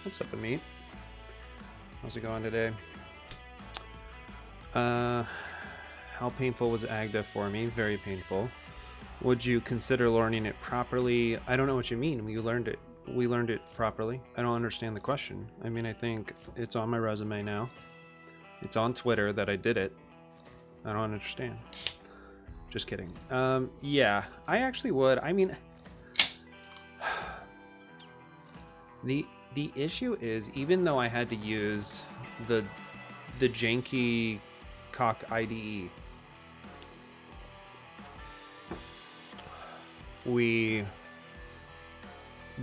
What's up, Amit? How's it going today? How painful was Agda for me? Very painful. Would you consider learning it properly? I don't know what you mean. We learned it properly. I don't understand the question. I mean, I think it's on my resume now. It's on Twitter that I did it. I don't understand. Just kidding. Yeah, I actually would. I mean, the issue is, even though I had to use the janky cock IDE,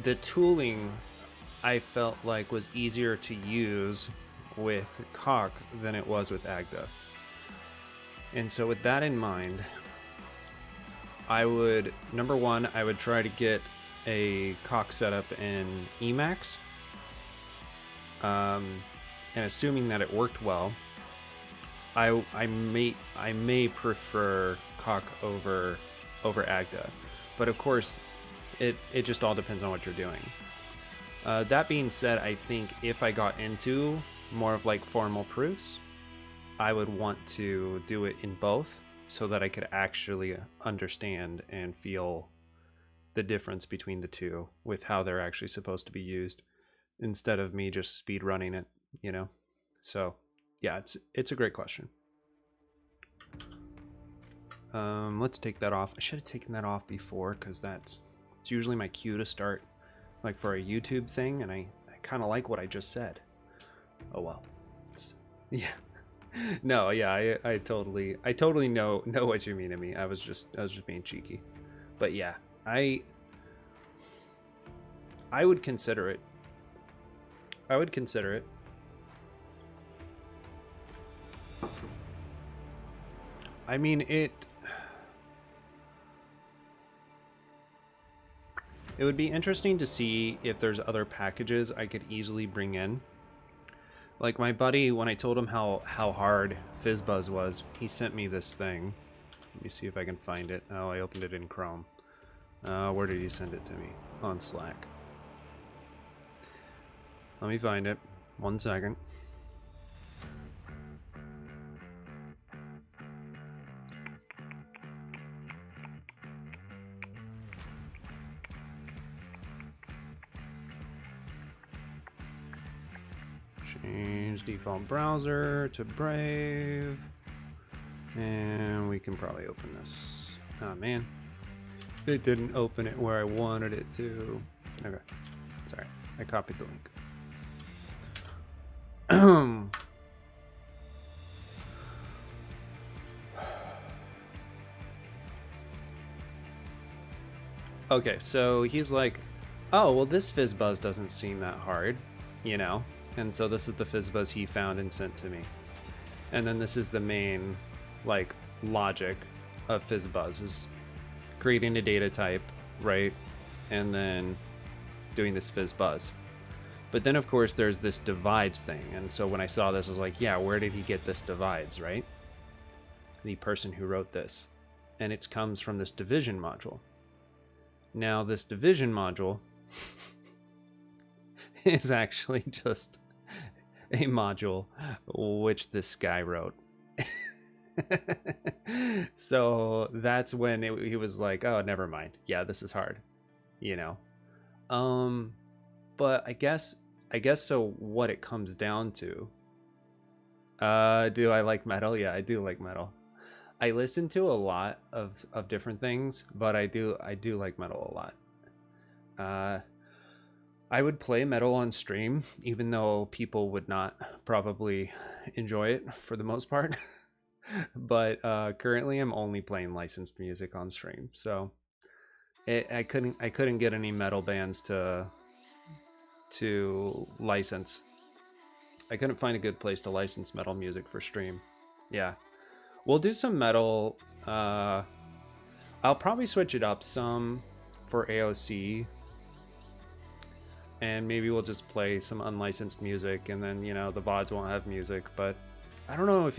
the tooling I felt like was easier to use with cock than it was with Agda. And so with that in mind, I would, number one, I would try to get a cock setup in Emacs. And assuming that it worked well, I may prefer cock over Agda. But of course, it just all depends on what you're doing. That being said, I think if I got into more of like formal proofs, I would want to do it in both so that I could actually understand and feel the difference between the two with how they're actually supposed to be used, instead of me just speed running it, you know? So yeah, it's a great question. Let's take that off. I should have taken that off before, because it's usually my cue to start, like for a YouTube thing, and I kind of like what I just said. Oh well. Yeah. No, yeah, I totally know what you mean to me. I was just being cheeky. But yeah, I would consider it. I would consider it. I mean, it would be interesting to see if there's other packages I could easily bring in. Like my buddy, when I told him how hard fizzbuzz was, he sent me this thing. Let me see if I can find it. Oh, I opened it in Chrome. Where did he send it to me? On Slack. Let me find it. 1 second. Change default browser to Brave. And we can probably open this. Oh man. It didn't open it where I wanted it to. Okay. Sorry. I copied the link. Okay, so he's like, oh, well, this fizzbuzz doesn't seem that hard, you know? And so this is the fizzbuzz he found and sent to me. And then this is the main, like, logic of fizzbuzz, is creating a data type, right? And then doing this fizzbuzz. But then, of course, there's this divides thing. And so when I saw this, I was like, yeah, where did he get this divides, right? The person who wrote this. And it comes from this division module. Now, this division module is actually just a module which this guy wrote. So that's when he was like, oh, never mind. Yeah, this is hard, you know? But I guess so what it comes down to. Do I like metal? Yeah, I do like metal. I listen to a lot of different things, but I do like metal a lot. I would play metal on stream, even though people would not probably enjoy it for the most part. But currently I'm only playing licensed music on stream, so I couldn't get any metal bands to license. I couldn't find a good place to license metal music for stream. Yeah, we'll do some metal. I'll probably switch it up some for AOC, and maybe we'll just play some unlicensed music, and then, you know, the VODs won't have music. But I don't know if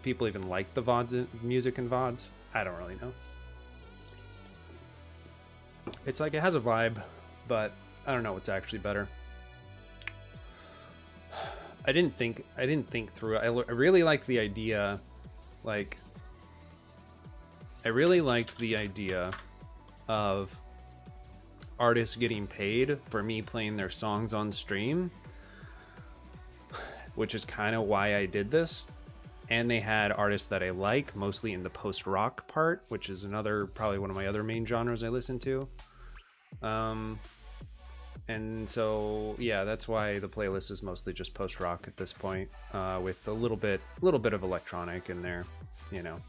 people even like the VODs music in VODs. I don't really know. It's like, it has a vibe, but I don't know what's actually better. I didn't think through it. I really liked the idea, like, I really liked the idea of artists getting paid for me playing their songs on stream, which is kind of why I did this. And they had artists that I like, mostly in the post-rock part, which is probably one of my other main genres I listen to. And so, yeah, that's why the playlist is mostly just post-rock at this point, with a little bit of electronic in there, you know.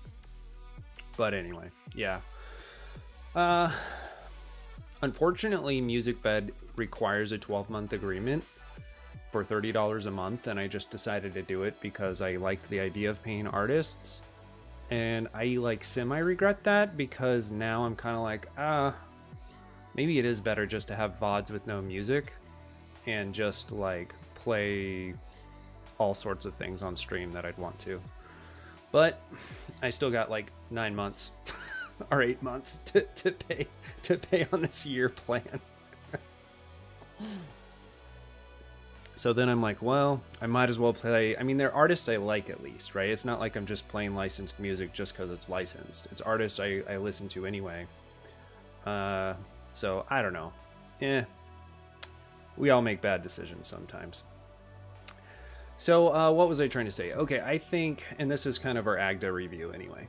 But anyway, yeah. Unfortunately, MusicBed requires a 12-month agreement for $30 a month, and I just decided to do it because I liked the idea of paying artists. And I like semi-regret that, because now I'm kind of like, maybe it is better just to have VODs with no music and just like play all sorts of things on stream that I'd want to. But I still got like 9 months or 8 months to pay on this year plan. So then I'm like, well, I might as well play. I mean, they're artists I like, at least, right? It's not like I'm just playing licensed music just because it's licensed. It's artists I listen to anyway. So I don't know. We all make bad decisions sometimes. So what was I trying to say? Okay, I think, and this is kind of our Agda review anyway.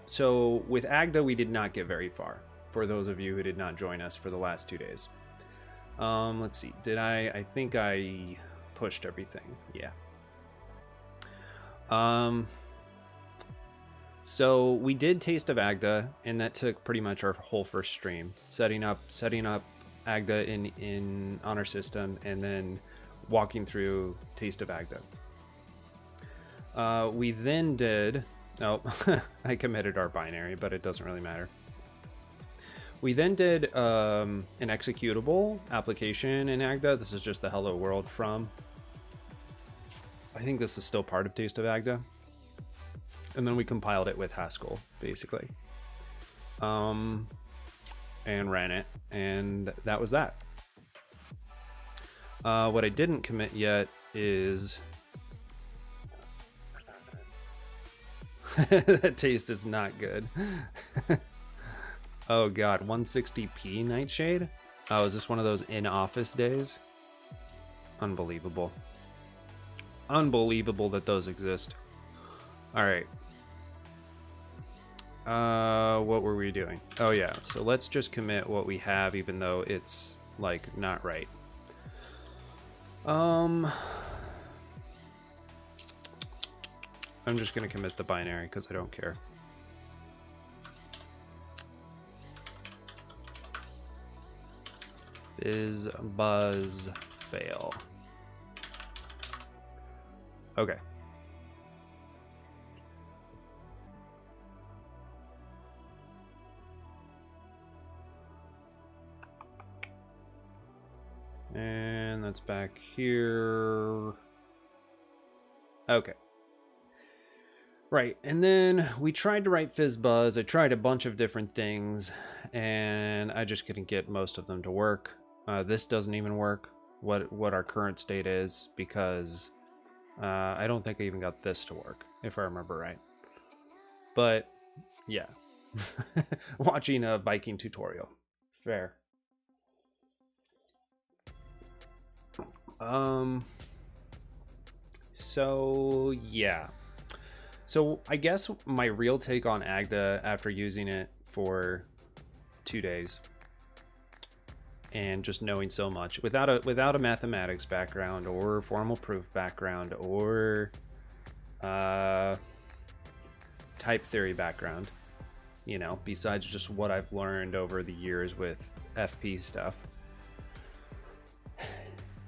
So with Agda, we did not get very far, for those of you who did not join us for the last 2 days. Let's see, I think I pushed everything. Yeah. So we did Taste of Agda, and that took pretty much our whole first stream, setting up Agda on our system, and then walking through Taste of Agda. We then did, I committed our binary, but it doesn't really matter. We then did an executable application in Agda. This is just the hello world from. I think this is still part of Taste of Agda. And then we compiled it with Haskell, basically. And ran it, and that was that. What I didn't commit yet is that taste is not good. Oh god, 160p Nightshade? Oh, is this one of those in-office days? Unbelievable. Unbelievable that those exist. Alright. What were we doing? Oh yeah, so let's just commit what we have, even though it's, like, not right. I'm just gonna commit the binary because I don't care. Fizzbuzz fail. Okay. And that's back here. Okay. Right, and then we tried to write fizzbuzz. I tried a bunch of different things, and I just couldn't get most of them to work. This doesn't even work, what our current state is, because I don't think I even got this to work, if I remember right. But, yeah. Watching a Viking tutorial. Fair. So, yeah. So, I guess my real take on Agda after using it for 2 days and just knowing so much without a mathematics background or formal proof background or type theory background, you know, besides just what I've learned over the years with FP stuff,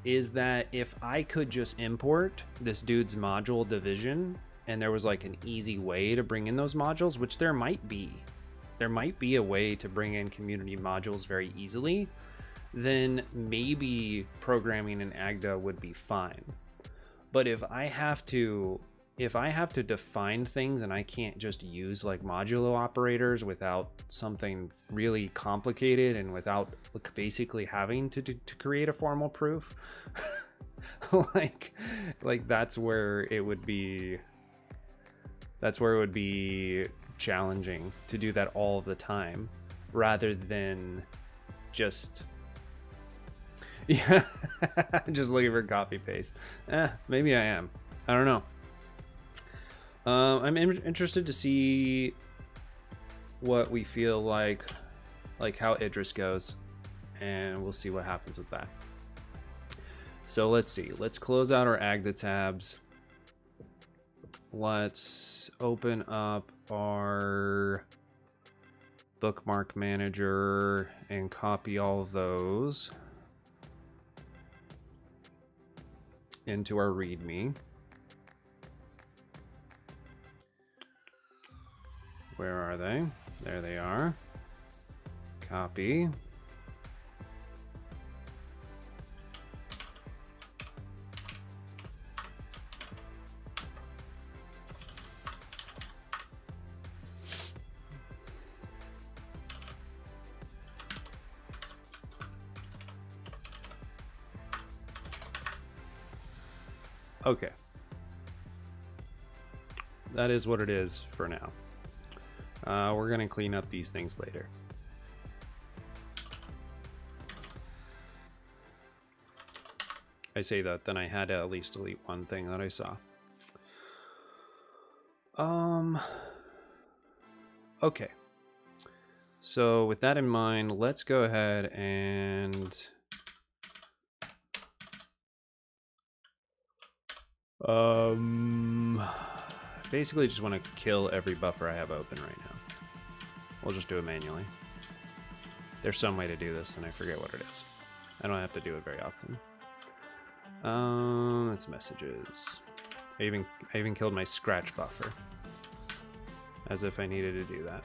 is that if I could just import this dude's module division and there was like an easy way to bring in those modules, which there might be a way to bring in community modules very easily, then maybe programming in Agda would be fine. But if I have to define things and I can't just use like modulo operators without something really complicated and without basically having to create a formal proof, like that's where it would be challenging to do that all the time, rather than just yeah just looking for copy paste. Maybe I am, I don't know. I'm interested to see what we feel like how Idris goes, and we'll see what happens with that. So let's see, let's close out our Agda tabs. Let's open up our bookmark manager and copy all of those into our README. Where are they? There they are. Copy. Okay. That is what it is for now. We're going to clean up these things later. I say that, then I had to at least delete one thing that I saw. Okay. So with that in mind, let's go ahead and basically just want to kill every buffer I have open right now. We'll just do it manually. There's some way to do this and I forget what it is. I don't have to do it very often. It's messages. I even killed my scratch buffer, as if I needed to do that.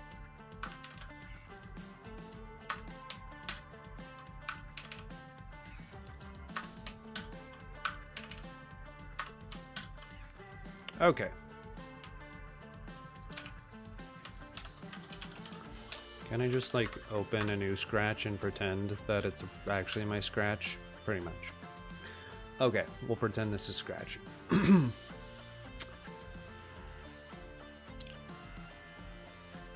Okay. Can I just like open a new scratch and pretend that it's actually my scratch? Pretty much. Okay, we'll pretend this is scratch.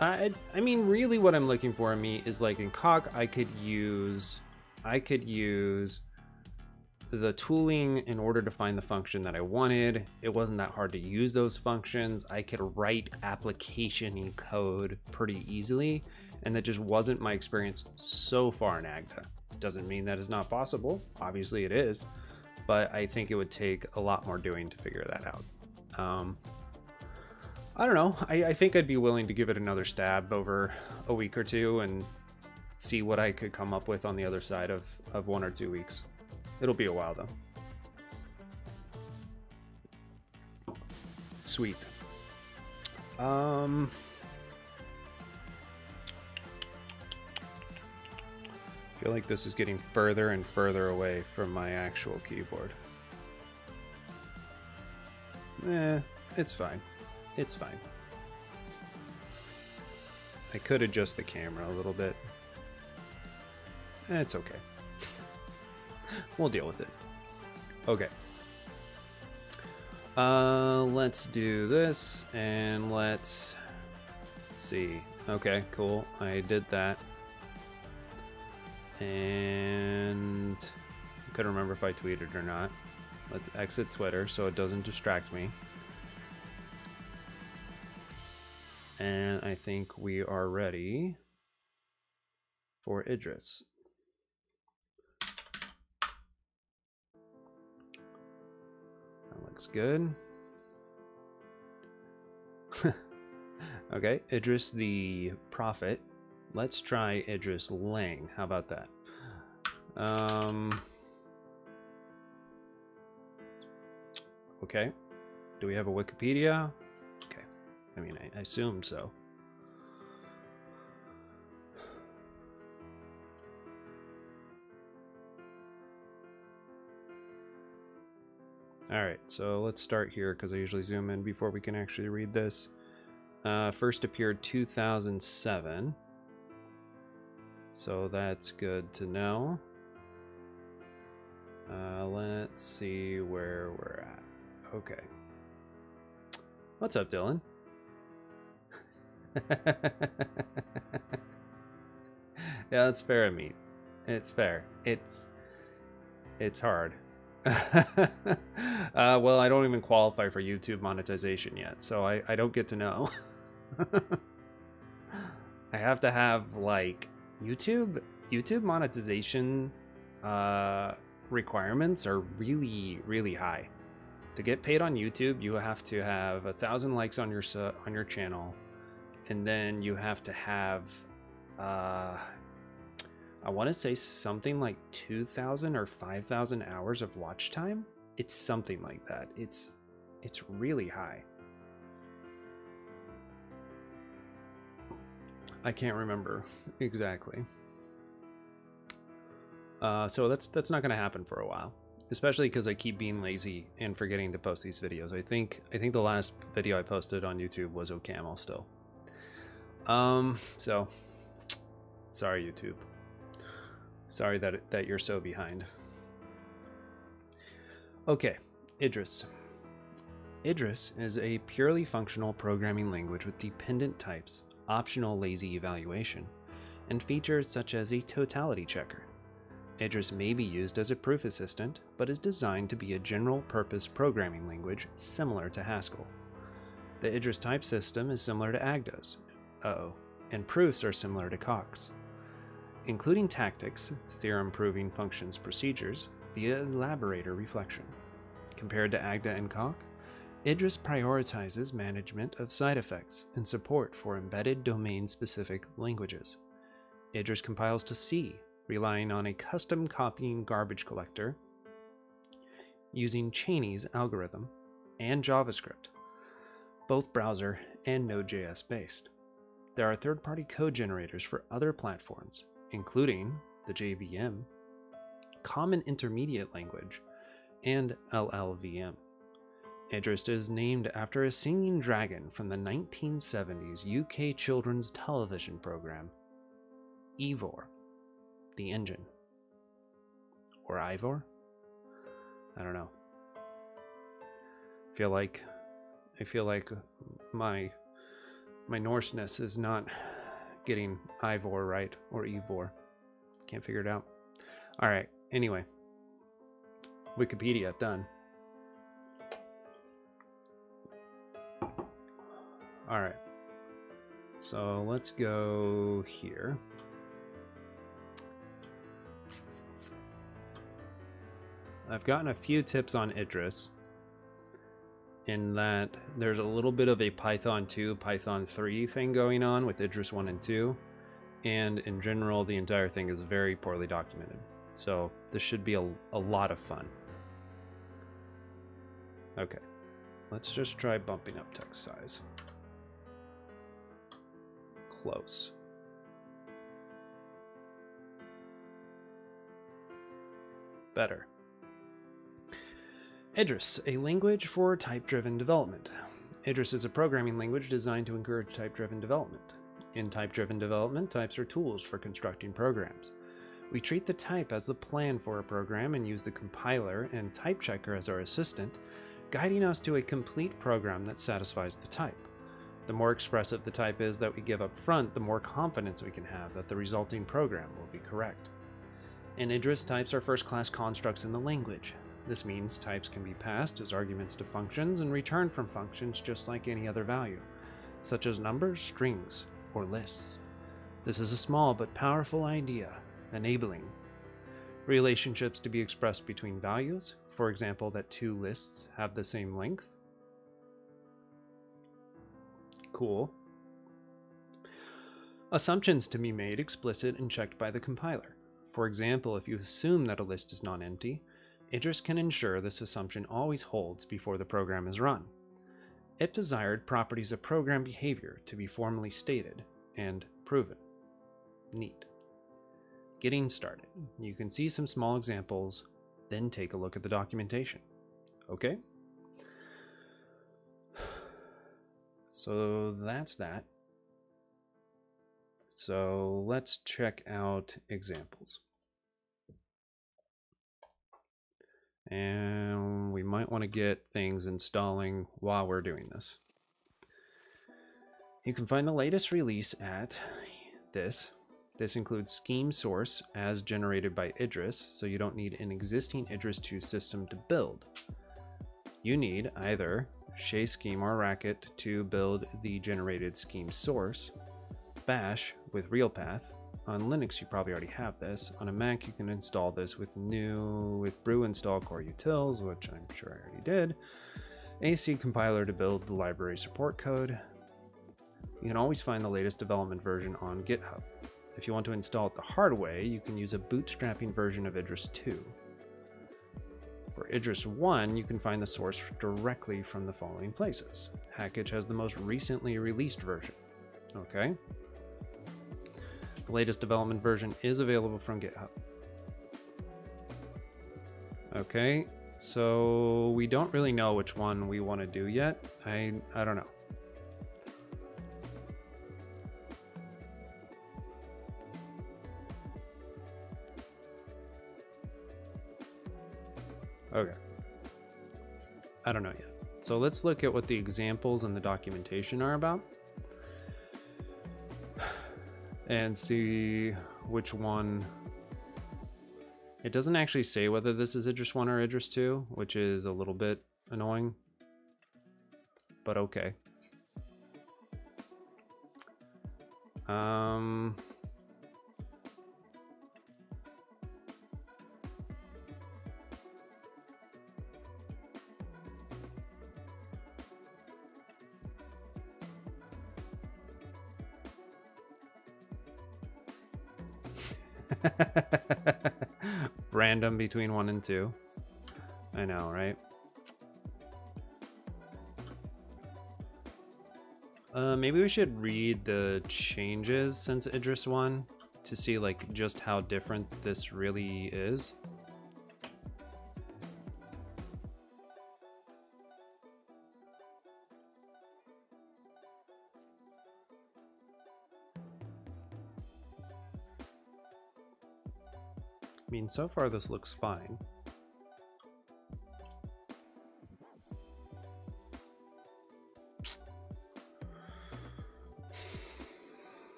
I mean, really what I'm looking for in me is like in Coq, I could use the tooling in order to find the function that I wanted. It wasn't that hard to use those functions. I could write application-y code pretty easily, and that just wasn't my experience so far in Agda. Doesn't mean that is not possible. Obviously it is, but I think it would take a lot more doing to figure that out. I don't know. I think I'd be willing to give it another stab over a week or two and see what I could come up with on the other side of 1 or 2 weeks. It'll be a while though. Sweet. I feel like this is getting further and further away from my actual keyboard. It's fine. It's fine. I could adjust the camera a little bit. It's okay. We'll deal with it. Okay. Let's do this and let's see. Okay, cool. I did that. And I couldn't remember if I tweeted or not. Let's exit Twitter so it doesn't distract me. And I think we are ready for Idris. That looks good. Okay, Idris the Prophet. Let's try Idris Lang. How about that? Okay. Do we have a Wikipedia? Okay. I mean, I assume so. All right, so let's start here because I usually zoom in before we can actually read this. First appeared 2007. So that's good to know. Let's see where we're at. Okay. What's up, Dylan? Yeah, that's fair, Meat. It's fair. It's hard. Well, I don't even qualify for YouTube monetization yet, so I don't get to know. I have to have like YouTube monetization requirements are really high. To get paid on YouTube, you have to have 1,000 likes on your channel, and then you have to have I want to say something like 2,000 or 5,000 hours of watch time. It's something like that. It's really high. I can't remember exactly. So that's not going to happen for a while, especially because I keep being lazy and forgetting to post these videos. I think the last video I posted on YouTube was OCaml still. So sorry, YouTube. Sorry that you're so behind. Okay, Idris. Idris is a purely functional programming language with dependent types, optional lazy evaluation, and features such as a totality checker. Idris may be used as a proof assistant, but is designed to be a general-purpose programming language similar to Haskell. The Idris type system is similar to Agda's, and proofs are similar to Coq's. Including tactics, theorem-proving functions procedures, via elaborator reflection. Compared to Agda and Coq, Idris prioritizes management of side effects and support for embedded domain-specific languages. Idris compiles to C, relying on a custom copying garbage collector using Cheney's algorithm, and JavaScript, both browser and Node.js based. There are third-party code generators for other platforms, including the JVM, Common Intermediate Language, and LLVM. Idris is named after a singing dragon from the 1970s UK children's television program, Ivor, the engine. Or Ivor? I don't know. I feel like my Norseness is not getting Ivor right, or Ivor. Can't figure it out. All right, anyway. Wikipedia, done. All right. So let's go here. I've gotten a few tips on Idris, in that there's a little bit of a Python 2, Python 3 thing going on with Idris 1 and 2, and in general the entire thing is very poorly documented. So this should be a lot of fun. Okay, let's just try bumping up text size. Close. Better. Idris, a language for type-driven development. Idris is a programming language designed to encourage type-driven development. In type-driven development, types are tools for constructing programs. We treat the type as the plan for a program and use the compiler and type checker as our assistant, guiding us to a complete program that satisfies the type. The more expressive the type is that we give up front, the more confidence we can have that the resulting program will be correct. In Idris, types are first-class constructs in the language. This means types can be passed as arguments to functions and returned from functions just like any other value, such as numbers, strings, or lists. This is a small but powerful idea, enabling relationships to be expressed between values, for example, that two lists have the same length. Cool. Assumptions to be made explicit and checked by the compiler. For example, if you assume that a list is non-empty, Idris can ensure this assumption always holds before the program is run. If desired, properties of program behavior to be formally stated and proven. Neat. Getting started. You can see some small examples, then take a look at the documentation. Okay? So that's that. So let's check out examples. and we might want to get things installing while we're doing this. You can find the latest release at this. This includes scheme source as generated by Idris, so you don't need an existing Idris 2 system to build. You need either Shea scheme or Racket to build the generated scheme source, Bash with RealPath. On Linux, you probably already have this. On a Mac, you can install this with brew install core utils, which I'm sure I already did. AC compiler to build the library support code. You can always find the latest development version on GitHub. If you want to install it the hard way, you can use a bootstrapping version of Idris 2. For Idris 1, you can find the source directly from the following places. Hackage has the most recently released version. Okay. The latest development version is available from GitHub. Okay, so we don't really know which one we want to do yet. I don't know. Okay. I don't know yet. So let's look at what the examples and the documentation are about and see which one. It doesn't actually say whether this is Idris 1 or Idris 2, which is a little bit annoying, but okay. Random between 1 and 2. I know, right? Maybe we should read the changes since Idris 1 to see like just how different this really is. I mean, so far this looks fine.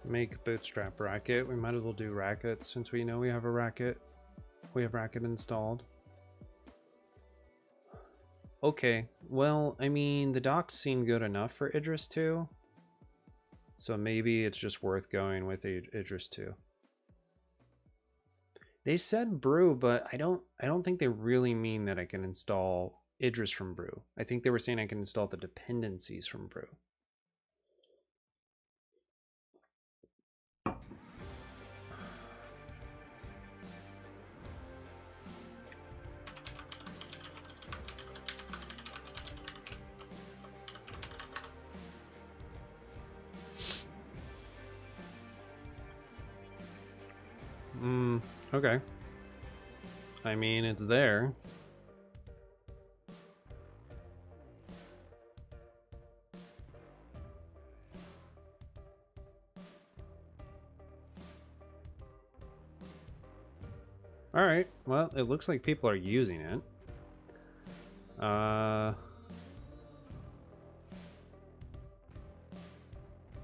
Make bootstrap Racket. We might as well do Racket since we know we have a Racket. We have Racket installed. Okay, well, I mean, the docs seem good enough for Idris 2. So maybe it's just worth going with Idris 2. They said brew, but I don't think they really mean that I can install Idris from brew. I think they were saying I can install the dependencies from brew. Okay. I mean, it's there. All right. Well, it looks like people are using it.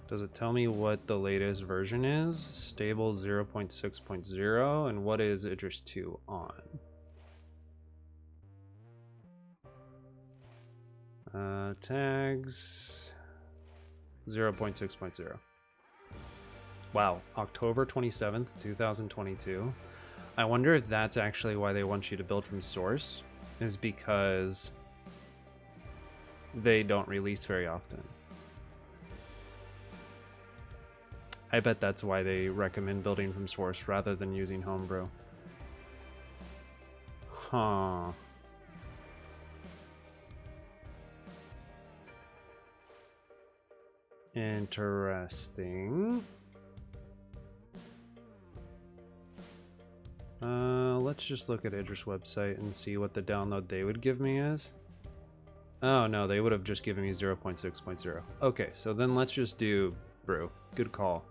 Does it tell me what the latest version is? Stable 0.6.0, and what is Idris 2 on? Tags 0.6.0. Wow, October 27th, 2022. I wonder if that's actually why they want you to build from source, is because they don't release very often. I bet that's why they recommend building from source rather than using homebrew. Huh. Interesting. Let's just look at Idris' website and see what the download they would give me is. Oh no, they would have just given me 0.6.0. Okay, so then let's just do brew. Good call.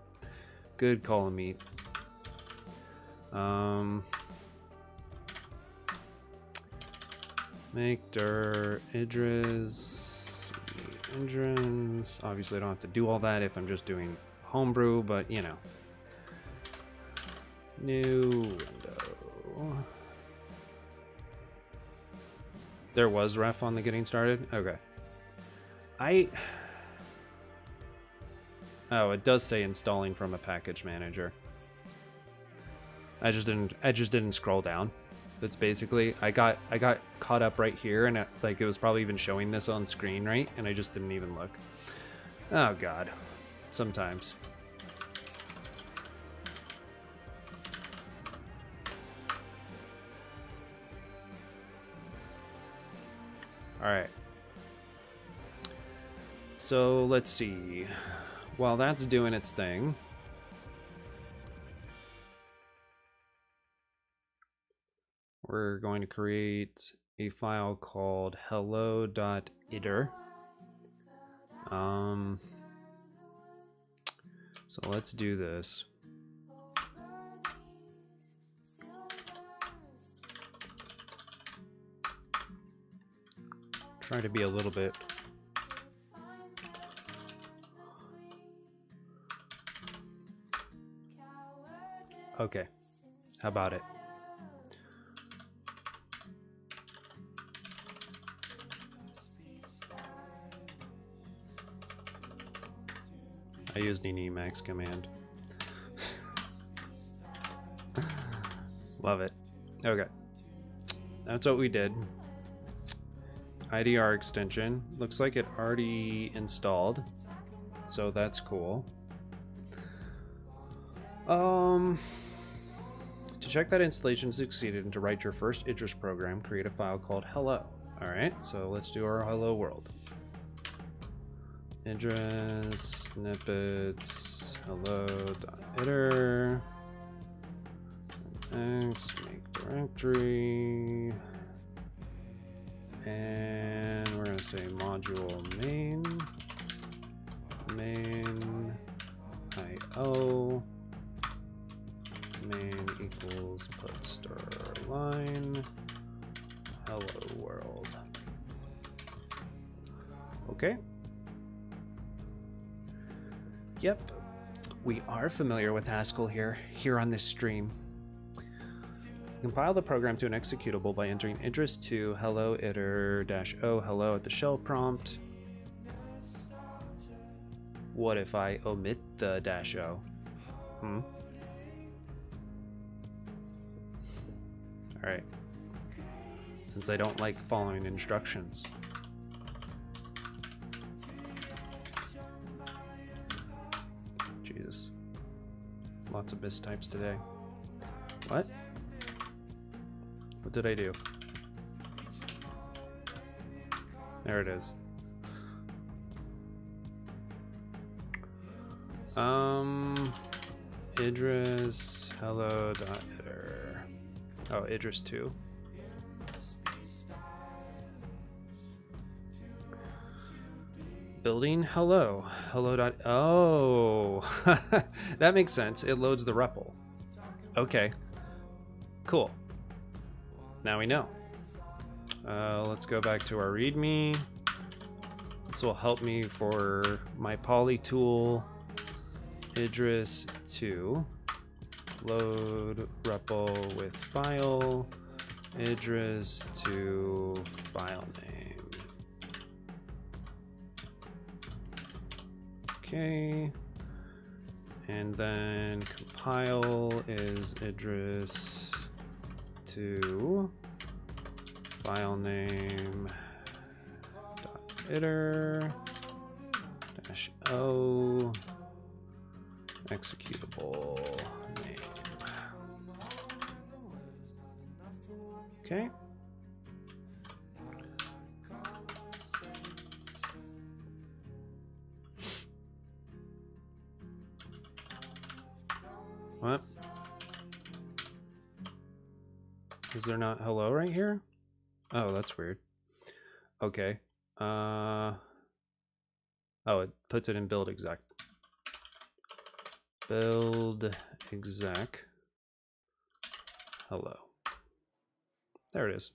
Good call, meat. Make dir Idris engines. Obviously I don't have to do all that if I'm just doing homebrew, but you know. New window. There was ref on the getting started? Okay. Oh, it does say installing from a package manager. I just didn't scroll down. That's basically I got caught up right here, and it was probably even showing this on screen, right? And I just didn't even look. Oh god. Sometimes. All right. So let's see. While that's doing its thing, we're going to create a file called hello.iter. So let's do this. Try to be a little bit okay. How about it? I used an emacs command. Love it. Okay. That's what we did. IDR extension. Looks like it already installed. So that's cool. To check that installation succeeded and to write your first Idris program, create a file called hello. Alright, so let's do our hello world. Idris snippets hello.iter x make directory, and we're gonna say module main io main equals put star line hello world. Okay. Yep, we are familiar with Haskell here on this stream. Compile the program to an executable by entering Idris to hello iter-o hello at the shell prompt. What if I omit the -o? Alright. Since I don't like following instructions. Jesus. Lots of mistypes today. What? What did I do? There it is. Idris hello.iter. Oh, Idris 2. Building hello. Oh, that makes sense. It loads the REPL. Okay, cool. Now we know. Let's go back to our README. This will help me for my poly tool. Idris 2. Load REPL with file. Idris 2 file name. Okay. And then compile is Idris to file name .iter -o executable name. Okay. What? Is there not hello right here? Oh, that's weird. Okay. Oh, it puts it in build exec. Build exec. Hello. There it is.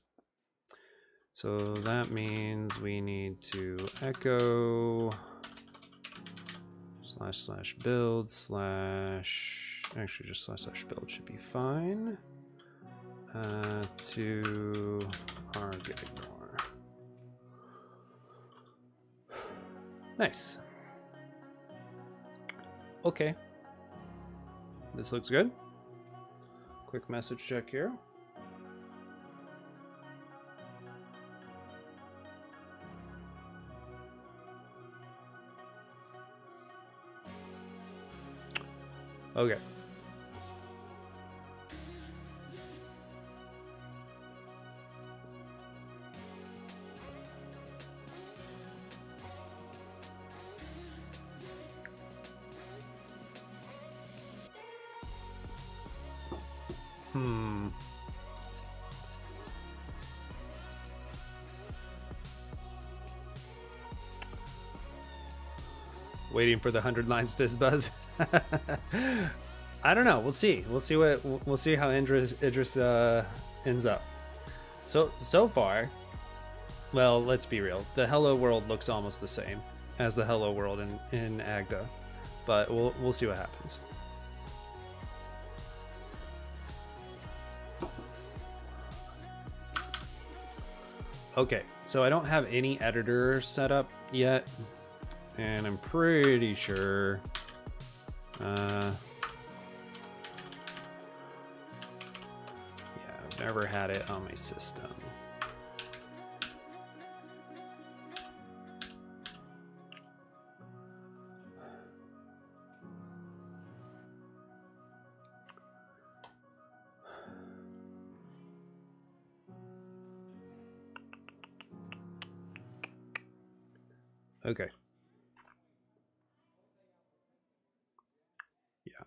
So that means we need to echo //build / actually just / build should be fine. To our get ignore. Nice. Okay. This looks good. Quick message check here. Okay. Waiting for the 100 lines fizzbuzz. I don't know. We'll see. We'll see how Idris ends up. So far, well, let's be real. The hello world looks almost the same as the hello world in Agda, but we'll see what happens. Okay, so I don't have any editor set up yet, and I'm pretty sure yeah, I've never had it on my system. Okay. Yeah.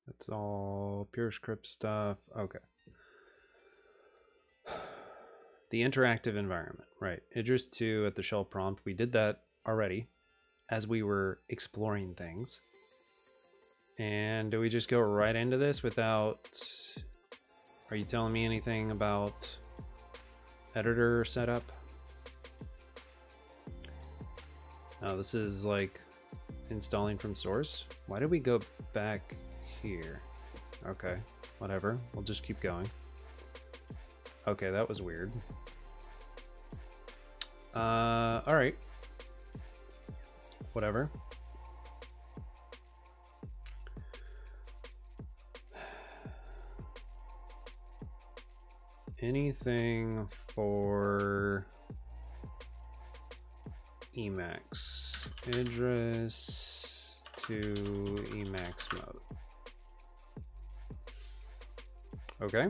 That's all pure script stuff. Okay. The interactive environment, right? Idris 2 at the shell prompt. We did that already as we were exploring things. And do we just go right into this without... Are you telling me anything about editor setup? Oh, this is like installing from source. Why did we go back here? Okay, whatever. We'll just keep going. Okay, that was weird. All right. Whatever. Anything for emacs. Idris to emacs mode. Okay.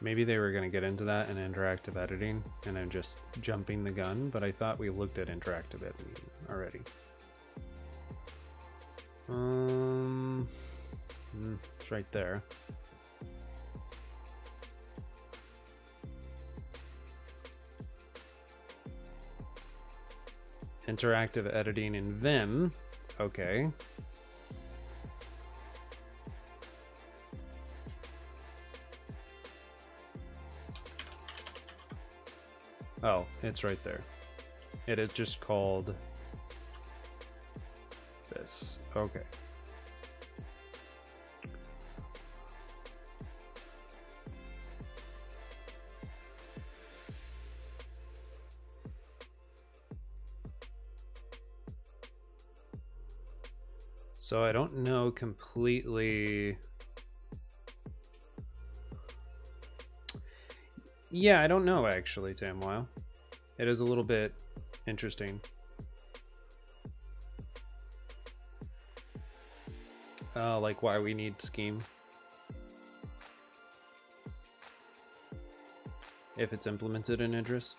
Maybe they were going to get into that in interactive editing, and I'm just jumping the gun, but I thought we looked at interactive editing already. It's right there. Interactive editing in Vim. Okay. Oh, it's right there. It is just called this. Okay. So I don't know completely. Yeah, I don't know actually, Tamwile. It is a little bit interesting. Like why we need scheme. If it's implemented in Idris.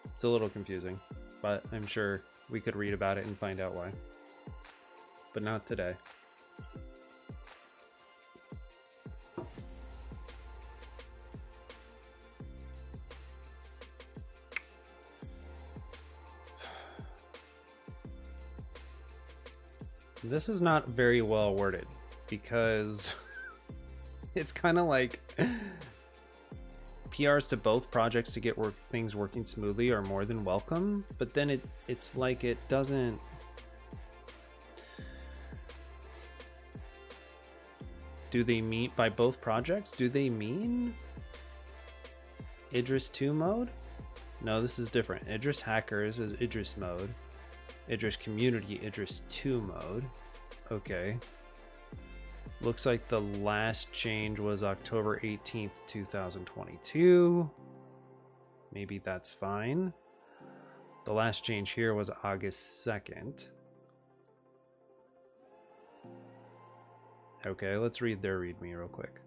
It's a little confusing, but I'm sure we could read about it and find out why. But not today. This is not very well worded because it's kind of like PRs to both projects to get things working smoothly are more than welcome, but then it's like it doesn't. Do they mean by both projects? Do they mean Idris 2 mode? No, this is different. Idris Hackers is Idris mode. Idris Community, Idris 2 mode. Okay. Looks like the last change was October 18th, 2022. Maybe that's fine. The last change here was August 2nd. Okay, let's read their README real quick.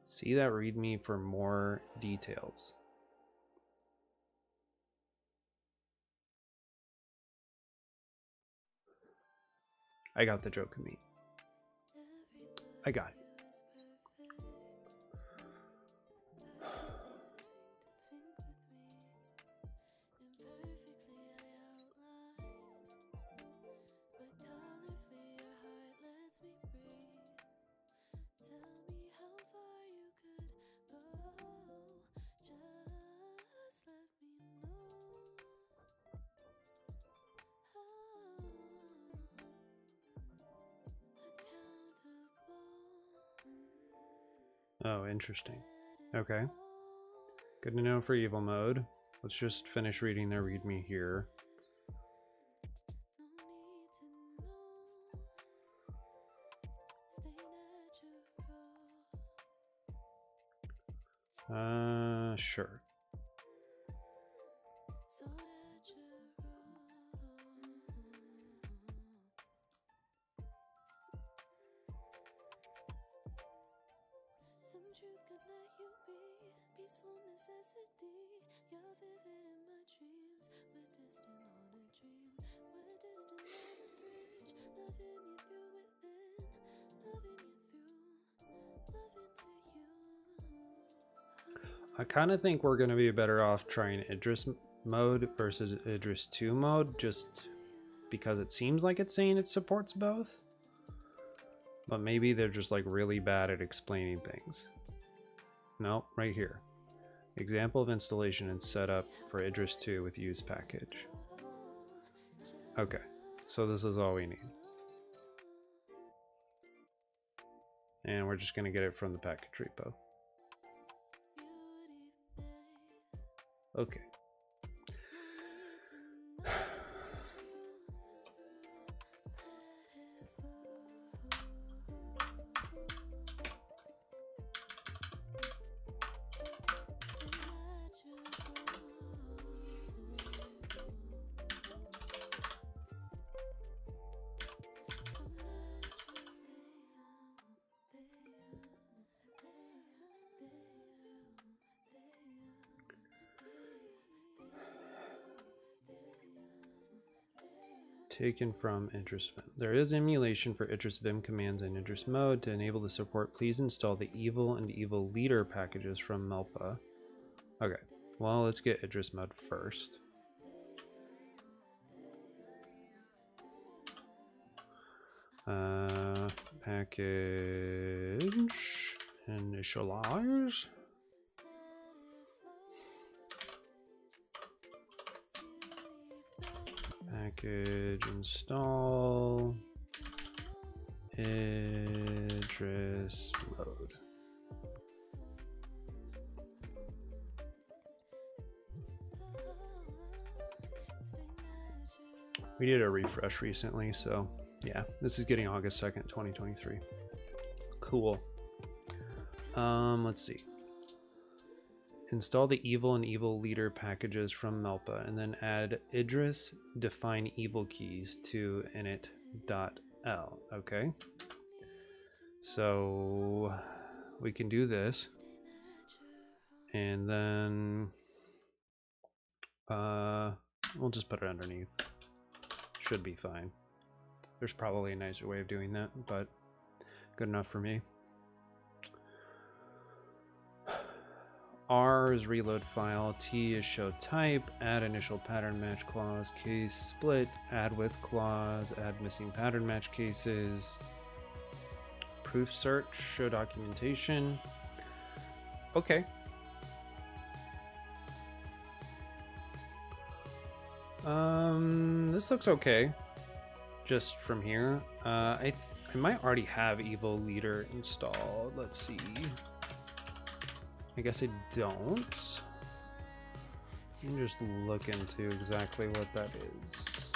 See that README for more details. I got the joke, me. I got it. Oh, interesting. Okay. Good to know for evil mode. Let's just finish reading their README here. Sure. I kind of think we're going to be better off trying Idris mode versus Idris 2 mode, just because it seems like it's saying it supports both. But maybe they're just like really bad at explaining things. Nope, right here. Example of installation and setup for Idris 2 with use package. Okay, so this is all we need. And we're just going to get it from the package repo. Okay. Taken from Idris Vim. There is emulation for Idris Vim commands in Idris mode. To enable the support, please install the evil and evil leader packages from Melpa. Okay, well, let's get Idris mode first. Package initialize. Package install Idris mode. We did a refresh recently, so yeah, this is getting August 2nd, 2023. Cool. Let's see. Install the evil and evil leader packages from Melpa, and then add Idris define evil keys to init.l. Okay. So we can do this, and then we'll just put it underneath. Should be fine. There's probably a nicer way of doing that, but good enough for me. R is reload file, T is show type, add initial pattern match clause, case split, add with clause, add missing pattern match cases, proof search, show documentation. Okay. This looks okay. Just from here, I might already have evil leader installed. Let's see. I guess I don't. You can just look into exactly what that is.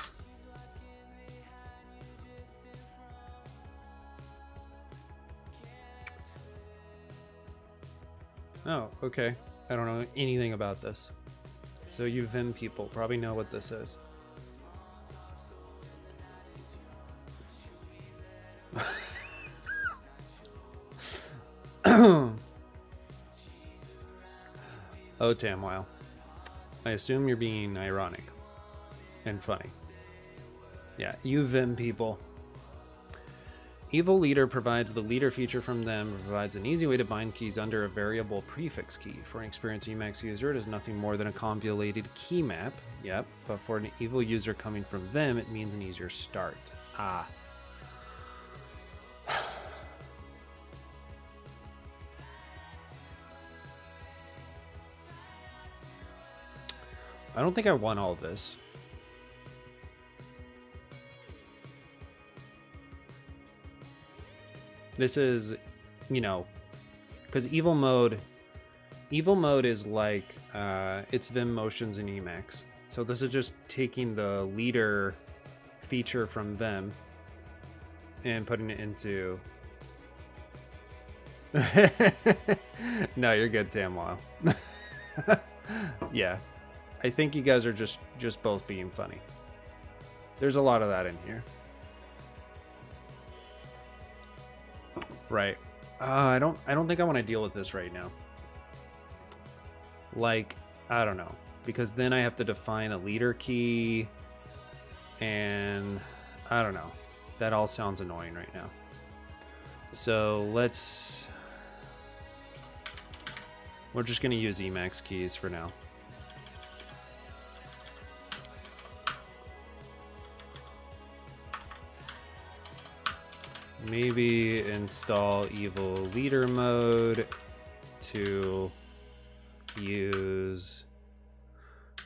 Oh, okay. I don't know anything about this. So you Vim people probably know what this is. Oh, Tamwile. I assume you're being ironic and funny. Yeah, you Vim people. Evil leader provides the leader feature from them, provides an easy way to bind keys under a variable prefix key. For an experienced Emacs user, it is nothing more than a convoluted key map. Yep, but for an evil user coming from Vim, it means an easier start. Ah. I don't think I want all of this. This is, you know, because evil mode is like, it's Vim motions in Emacs. So this is just taking the leader feature from Vim and putting it into... No, you're good, Tamwile. Yeah. I think you guys are just both being funny. There's a lot of that in here. Right. I don't think I want to deal with this right now. Like, I don't know, because then I have to define a leader key, and I don't know. That all sounds annoying right now. So we're just going to use Emacs keys for now. Maybe install evil leader mode to use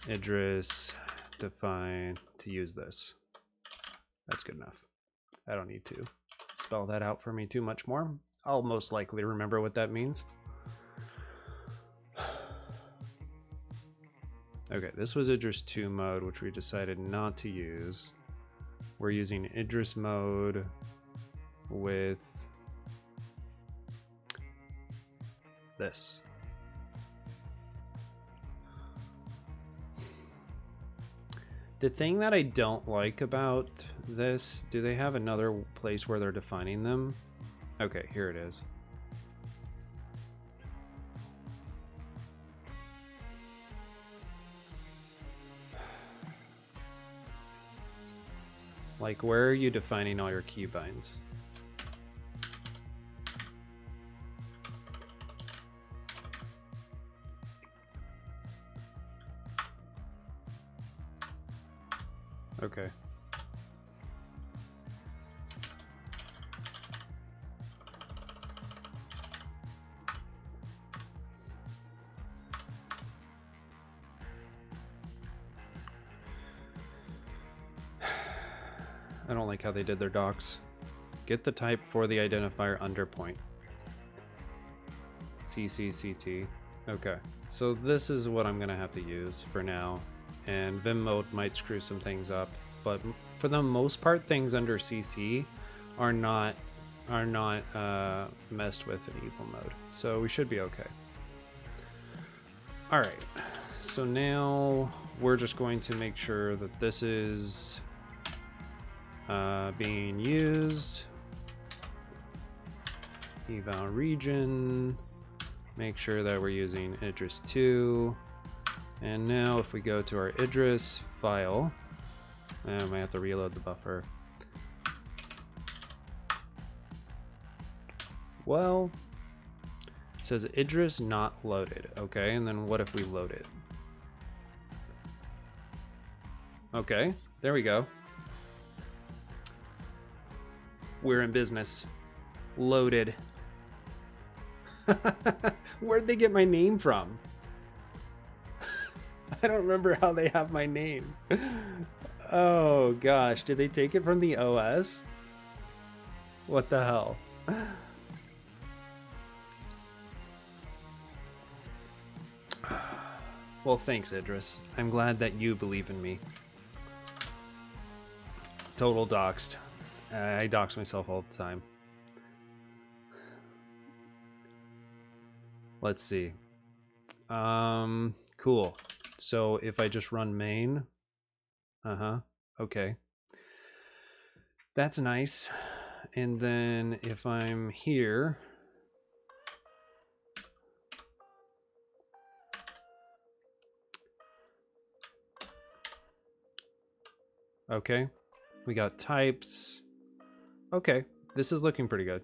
Idris define to use this. That's good enough. I don't need to spell that out for me too much more. I'll most likely remember what that means. Okay, this was Idris 2 mode, which we decided not to use. We're using Idris mode with this. The thing that I don't like about this, do they have another place where they're defining them? Okay, here it is. Like, where are you defining all your keybinds? Okay. I don't like how they did their docs. Get the type for the identifier under point. CCCT. Okay, so this is what I'm gonna have to use for now, and Vim mode might screw some things up. but for the most part, things under CC are not messed with in evil mode, so we should be okay. All right, so now we're just going to make sure that this is being used. Eval region, make sure that we're using Idris 2. And now if we go to our Idris file, I might have to reload the buffer. Well, it says Idris not loaded. Okay, and then what if we load it? Okay, there we go. We're in business. Loaded. Where'd they get my name from? I don't remember how they have my name. Oh gosh, did they take it from the OS? What the hell? Well, thanks, Idris. I'm glad that you believe in me. Total doxed. I dox myself all the time. Let's see. Cool. So if I just run main, okay. That's nice. And then if I'm here, okay, we got types. Okay, this is looking pretty good.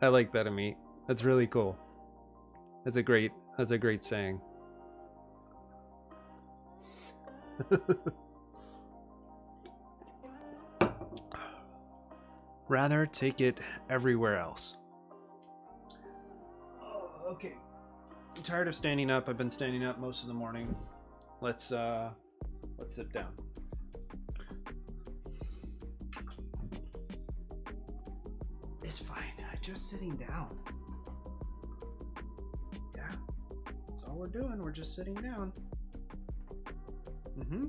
I like that, Amit. That's really cool. That's a great saying. Rather take it everywhere else. Oh, okay. I'm tired of standing up. I've been standing up most of the morning. Let's sit down. It's fine. I'm just sitting down. Yeah. That's all we're doing. We're just sitting down. Mm-hmm.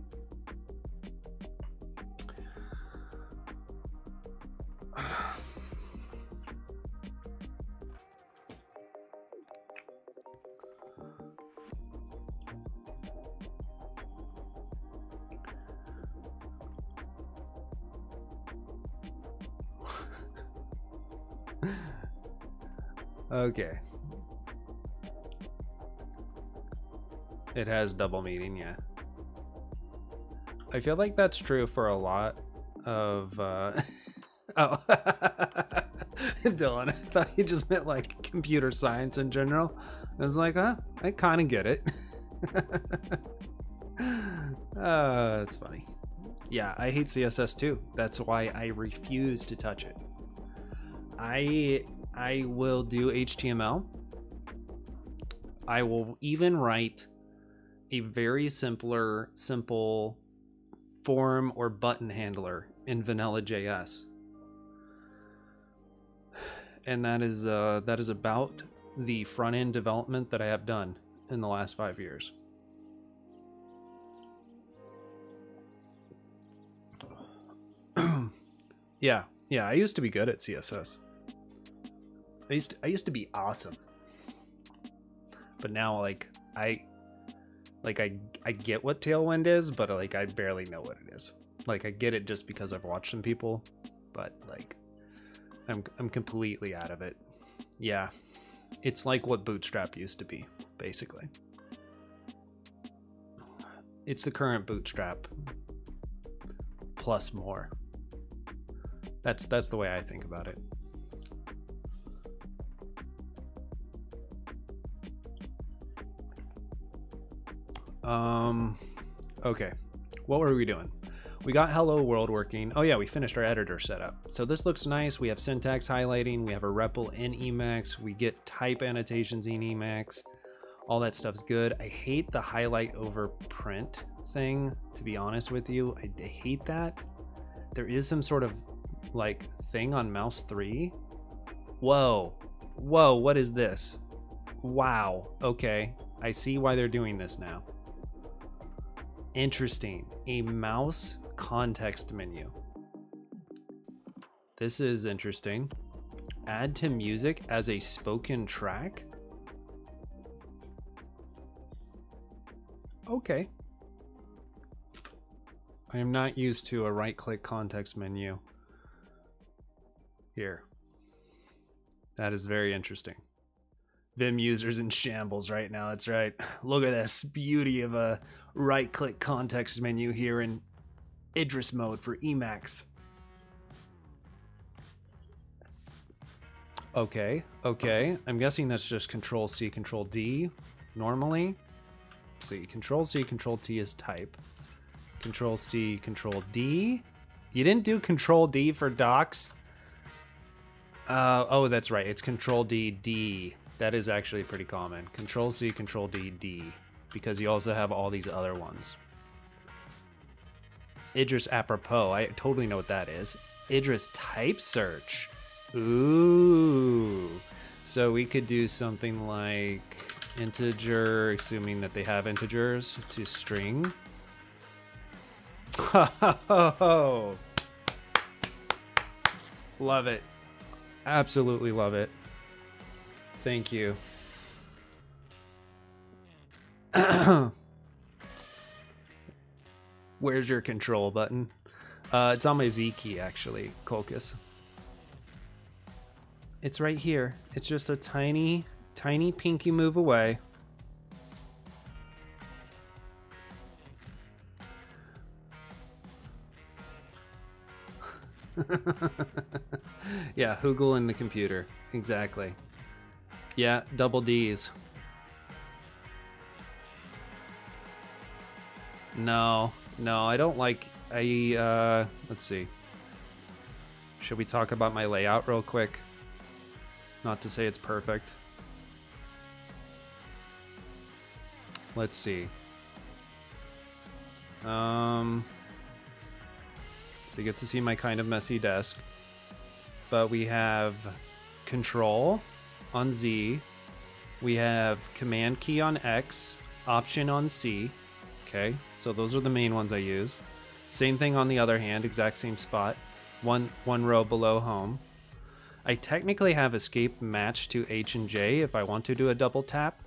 Okay. It has double meaning, yeah. I feel like that's true for a lot of oh. Dylan, I thought you just meant like computer science in general. I was like, huh, I kind of get it. It's funny. Yeah, I hate CSS too. That's why I refuse to touch it. I will do HTML. I will even write a very simple form or button handler in vanilla JS. And that is about the front end development that I have done in the last 5 years. Yeah, I used to be good at CSS. I used to be awesome. But now I get what Tailwind is, but like I barely know what it is. Like I get it just because I've watched some people, but like I'm completely out of it. Yeah. It's like what Bootstrap used to be, basically. It's the current Bootstrap plus more. That's the way I think about it. Okay, what were we doing? We got hello world working. Oh yeah, we finished our editor setup. So this looks nice. We have syntax highlighting. We have a REPL in Emacs. We get type annotations in Emacs. All that stuff's good. I hate the highlight over print thing, to be honest with you. I hate that. There is some sort of like thing on mouse 3. Whoa, Whoa, what is this? Wow, okay. I see why they're doing this now. Interesting. A mouse context menu. This is interesting. Add to music as a spoken track? Okay. I am not used to a right-click context menu here. That is very interesting. Vim users in shambles right now, that's right. Look at this beauty of a right-click context menu here in Idris mode for Emacs. Okay, okay. I'm guessing that's just Control-C, Control-D normally. Let's see, Control-C, Control-T is type. Control-C, Control-D. You didn't do Control-D for docs? Oh, that's right. It's Control-D, D. That is actually pretty common. Control-C, Control-D, D. Because you also have all these other ones. Idris apropos. I totally know what that is. Idris type search. Ooh. So we could do something like integer, assuming that they have integers, to string. Ho. Love it. Absolutely love it. Thank you. Where's your control button? It's on my Z key, actually, Colchis. It's right here. It's just a tiny, tiny pinky move away. Yeah, Hoogle in the computer. Exactly. Yeah, double D's. No, I don't like... let's see. Should we talk about my layout real quick? Not to say it's perfect. Let's see. So you get to see my kind of messy desk. But we have Control on Z. We have Command key on X. Option on C. Okay, so those are the main ones I use. Same thing on the other hand, exact same spot. One row below home. I technically have escape matched to H and J if I want to do a double tap,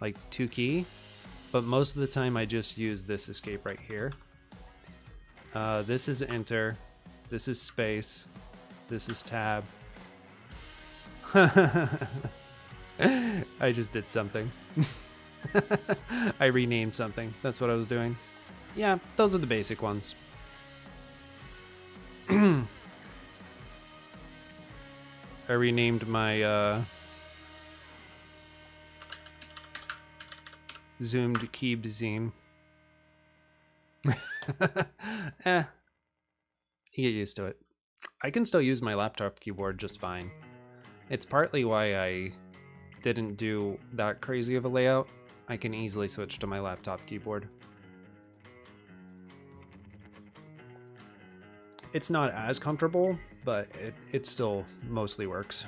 like 2 key, but most of the time I just use this escape right here. This is enter, this is space, this is tab. I just did something. I renamed something, that's what I was doing. Yeah, those are the basic ones. I renamed my zoomed keybed zine. You get used to it. I can still use my laptop keyboard just fine. It's partly why I didn't do that crazy of a layout. I can easily switch to my laptop keyboard. It's not as comfortable, but it still mostly works.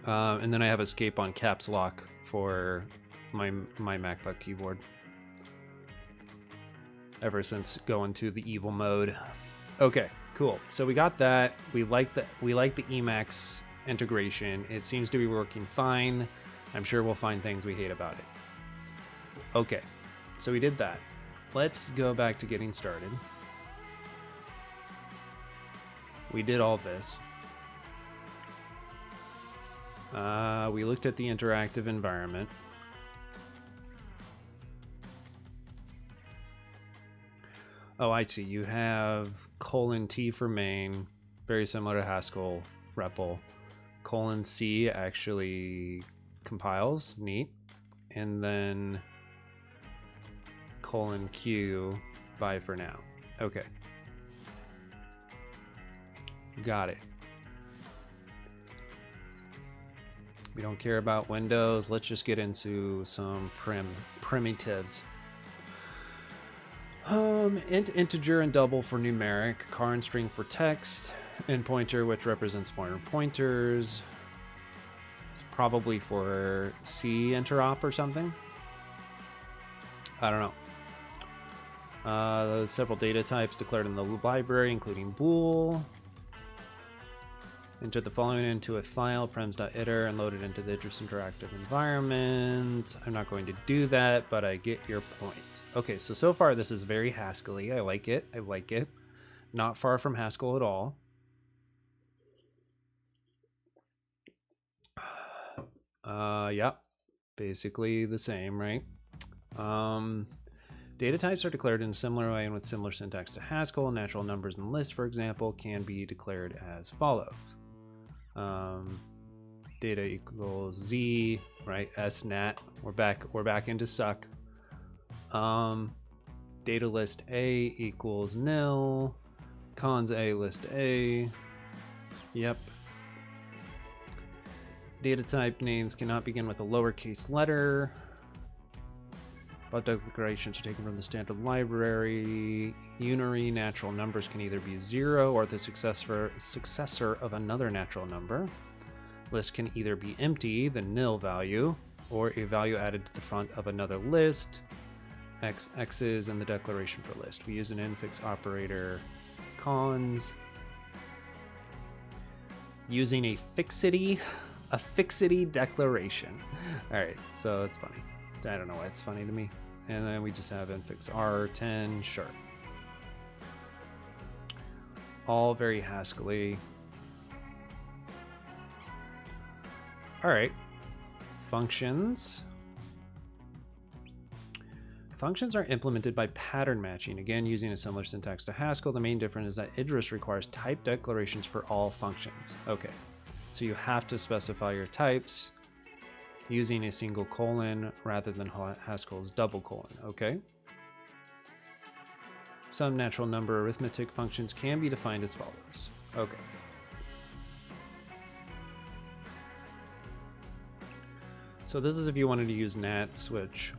And then I have escape on caps lock for my MacBook keyboard. Ever since going to the evil mode. Okay, cool. So we got that. We like the Emacs integration. It seems to be working fine. I'm sure we'll find things we hate about it. Okay, so we did that. Let's go back to getting started. We did all this. We looked at the interactive environment. Oh, I see. You have :T for main, very similar to Haskell REPL. :C actually compiles, neat. And then :Q, bye for now. Okay. Got it. We don't care about Windows. Let's just get into some primitives. Int integer and double for numeric, car and string for text, and pointer which represents foreign pointers, It's probably for C interop or something. I don't know. Several data types declared in the library, including bool. Enter the following into a file, prems.iter, and load it into the Idris interactive environment. I'm not going to do that, but I get your point. Okay, so far this is very Haskell-y. I like it. I like it. Not far from Haskell at all. Yeah, basically the same, right? Data types are declared in a similar way and with similar syntax to Haskell. Natural numbers and lists, for example, can be declared as follows. Data equals Z, right? SNAT. We're back into suck. Data list A equals nil. Cons A list A. Yep. Data type names cannot begin with a lowercase letter. But declarations are taken from the standard library. Unary natural numbers can either be 0 or the successor of another natural number. List can either be empty, the nil value, or a value added to the front of another list. X is in the declaration for list. We use an infix operator. Cons. Using a fixity declaration. All right, so it's funny. I don't know why it's funny to me. And then we just have infix R10, sure. All very Haskell-y. All right, functions. Functions are implemented by pattern matching, again using a similar syntax to Haskell. The main difference is that Idris requires type declarations for all functions. Okay, so you have to specify your types using a single colon rather than Haskell's double colon, okay? Some natural number arithmetic functions can be defined as follows. Okay. So this is if you wanted to use nats, which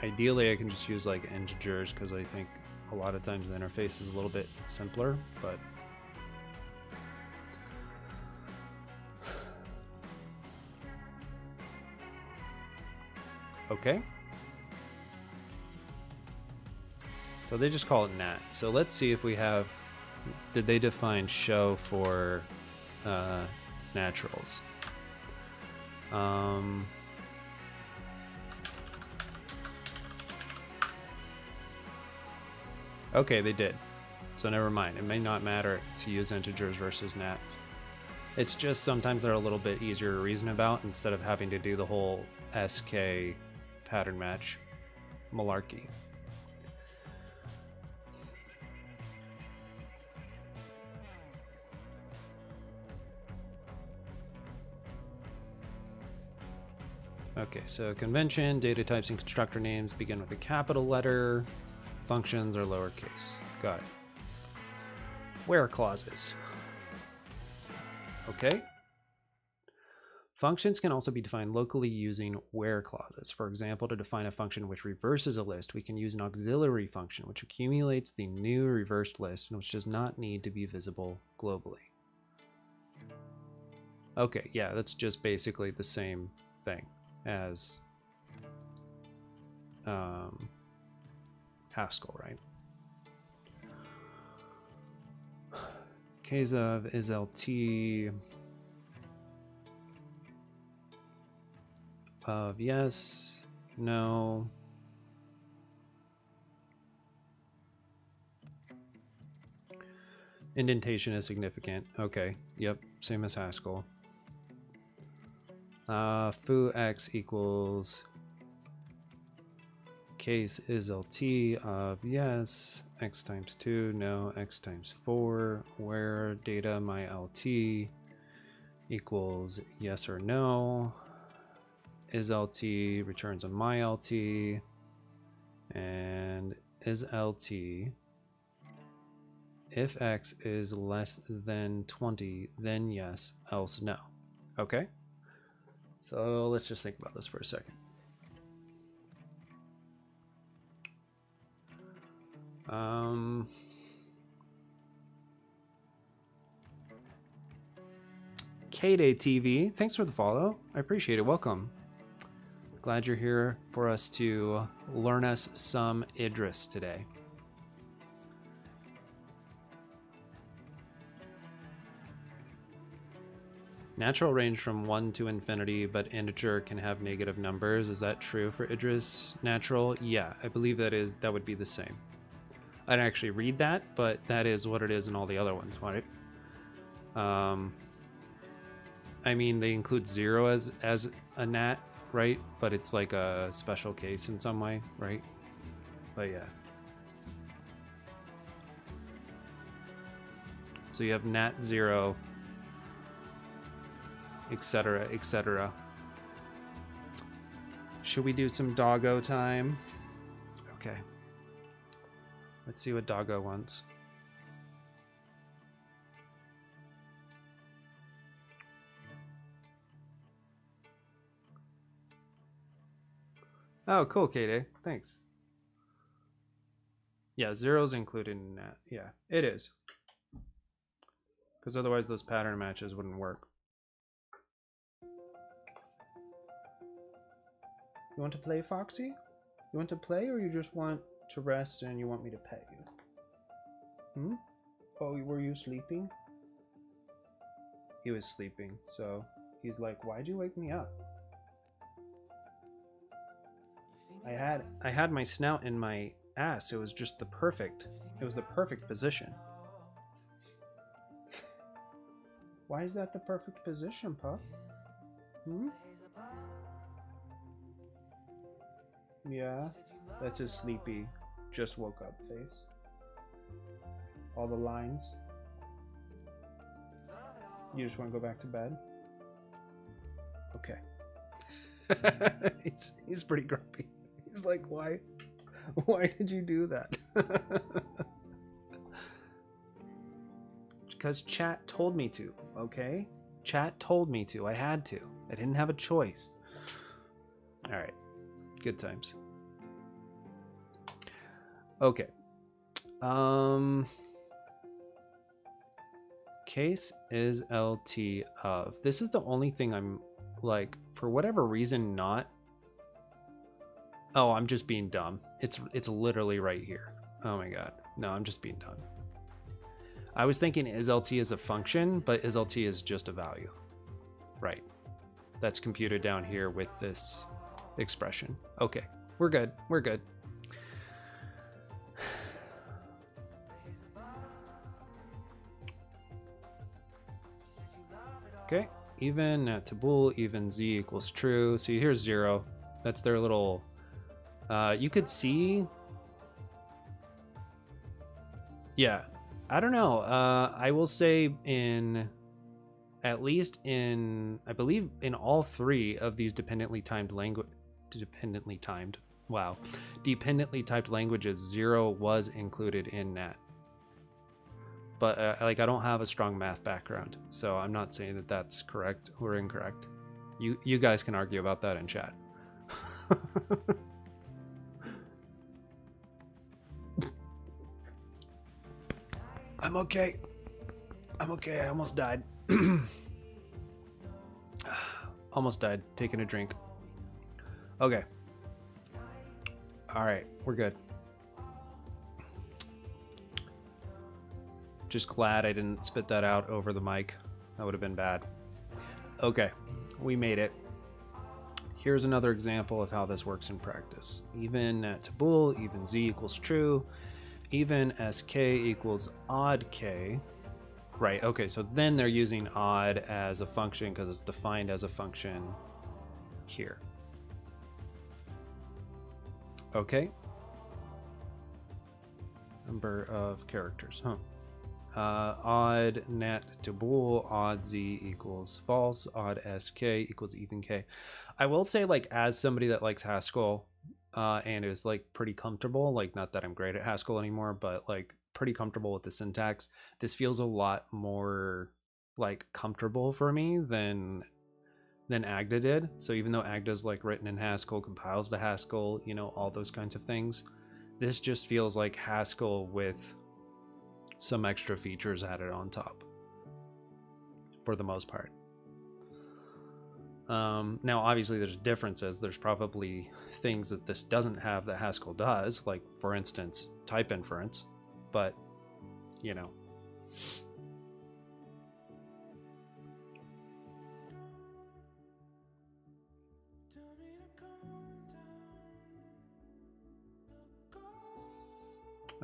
ideally I can just use like integers because I think a lot of times the interface is a little bit simpler, but okay. So they just call it nat. So let's see if we have, did they define show for naturals? Okay, they did. So never mind. It may not matter to use integers versus nats. It's just sometimes they're a little bit easier to reason about instead of having to do the whole SK pattern match malarkey. Okay, so convention, data types and constructor names begin with a capital letter. Functions are lowercase. Got it. Where clauses. Okay. Functions can also be defined locally using where clauses. For example, to define a function which reverses a list, we can use an auxiliary function which accumulates the new reversed list and which does not need to be visible globally. Okay, yeah, that's just basically the same thing as Haskell, right? Case of is LT of yes, no. Indentation is significant. Okay, yep, same as Haskell. Foo x equals case is LT of yes, x times 2, no, x times 4, where data my LT equals yes or no, is LT returns a my LT, and is LT if x is less than 20, then yes, else no. Okay, so let's just think about this for a second. K-Day TV, thanks for the follow. I appreciate it. Welcome. Glad you're here for us to learn us some Idris today. Natural range from 1 to infinity, but integer can have negative numbers. Is that true for Idris? Natural? Yeah, I believe that would be the same. I didn't actually read that, but that is what it is in all the other ones, right? I mean, they include 0 as a nat, right? But it's like a special case in some way, right? But yeah. So you have nat 0, etc., etc. Should we do some doggo time? Okay. Let's see what doggo wants. Oh, cool, K-Day. Thanks. Yeah, 0's included in that. Yeah, it is. Because otherwise those pattern matches wouldn't work. You want to play, Foxy? You want to play, or you just want to rest and you want me to pet you? Hmm? Oh, were you sleeping? He was sleeping, so he's like, why'd you wake me up? I had my snout in my ass. It was just the perfect position. Why is that the perfect position, Pup? Hmm? Yeah, that's his sleepy, just woke up face. All the lines. You just want to go back to bed? Okay. He's pretty grumpy. He's like, why did you do that? Because chat told me to, okay? Chat told me to. I had to. I didn't have a choice. All right. Good times. Okay. Case is LT of. This is the only thing I'm like, for whatever reason, not. Oh, I'm just being dumb. It's literally right here. Oh my god. No, I'm just being dumb. I was thinking isLt is a function, but isLt is just a value. Right. That's computed down here with this expression. Okay, we're good. We're good. Okay, even to bool, even z equals true. See, here's 0. That's their little... you could see... Yeah, I don't know. I will say at least in, I believe in all 3 of these dependently typed languages, 0 was included in nat. But like, I don't have a strong math background, so I'm not saying that that's correct or incorrect. You guys can argue about that in chat. I'm okay. I'm okay. I almost died. Almost died taking a drink. Okay. All right, we're good. Just glad I didn't spit that out over the mic. That would have been bad. Okay, we made it. Here's another example of how this works in practice. Even to bool, even z equals true, even sk equals odd k. Right, okay, so then they're using odd as a function because it's defined as a function here. Okay. Number of characters, huh? Odd nat to bool, odd z equals false, odd sk equals even k. I will say, like, as somebody that likes Haskell and is like pretty comfortable, like, not that I'm great at Haskell anymore, but like pretty comfortable with the syntax, this feels a lot more like comfortable for me than Agda did. So even though Agda's like written in Haskell, compiles to Haskell, you know, all those kinds of things, this just feels like Haskell with some extra features added on top for the most part. Now, obviously, there's differences. There's probably things that this doesn't have that Haskell does, like, for instance, type inference. But, you know.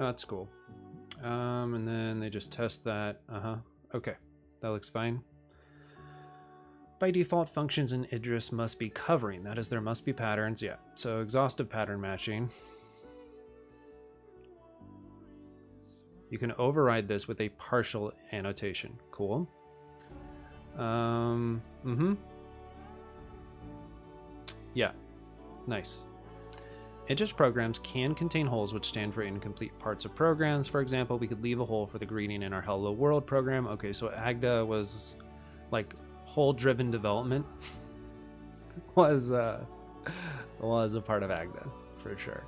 Oh, that's cool. And then they just test that. Okay, that looks fine. By default, functions in Idris must be covering. That is, there must be patterns. Yeah, so exhaustive pattern matching. You can override this with a partial annotation. Cool. Yeah, nice. Idris programs can contain holes which stand for incomplete parts of programs. For example, we could leave a hole for the greeting in our Hello World program. Okay, so Agda was like hole-driven development was a part of Agda for sure.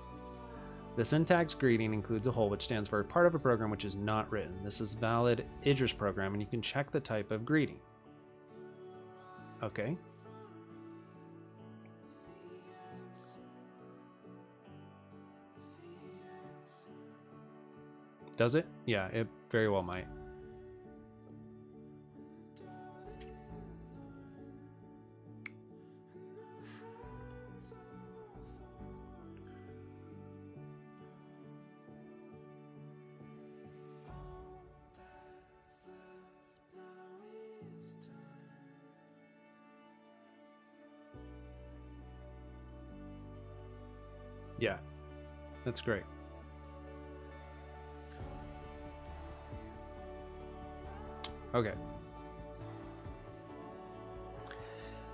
The syntax greeting includes a hole which stands for a part of a program which is not written. This is valid Idris program, and you can check the type of greeting. Okay. Does it? Yeah, it very well might. Yeah, that's great. Okay.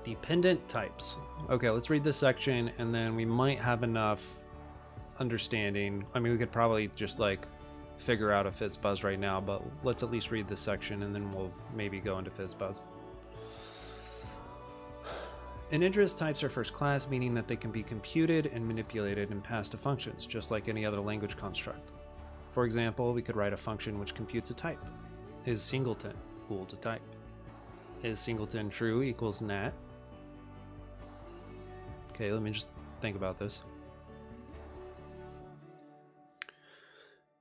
Dependent types. Okay, let's read this section and then we might have enough understanding. I mean, we could probably just like figure out a fizzbuzz right now, but let's at least read this section and then we'll maybe go into fizzbuzz. In Idris, types are first class, meaning that they can be computed and manipulated and passed to functions, just like any other language construct. For example, we could write a function which computes a type. Is singleton bool to type? Is singleton true equals nat? Okay, let me just think about this.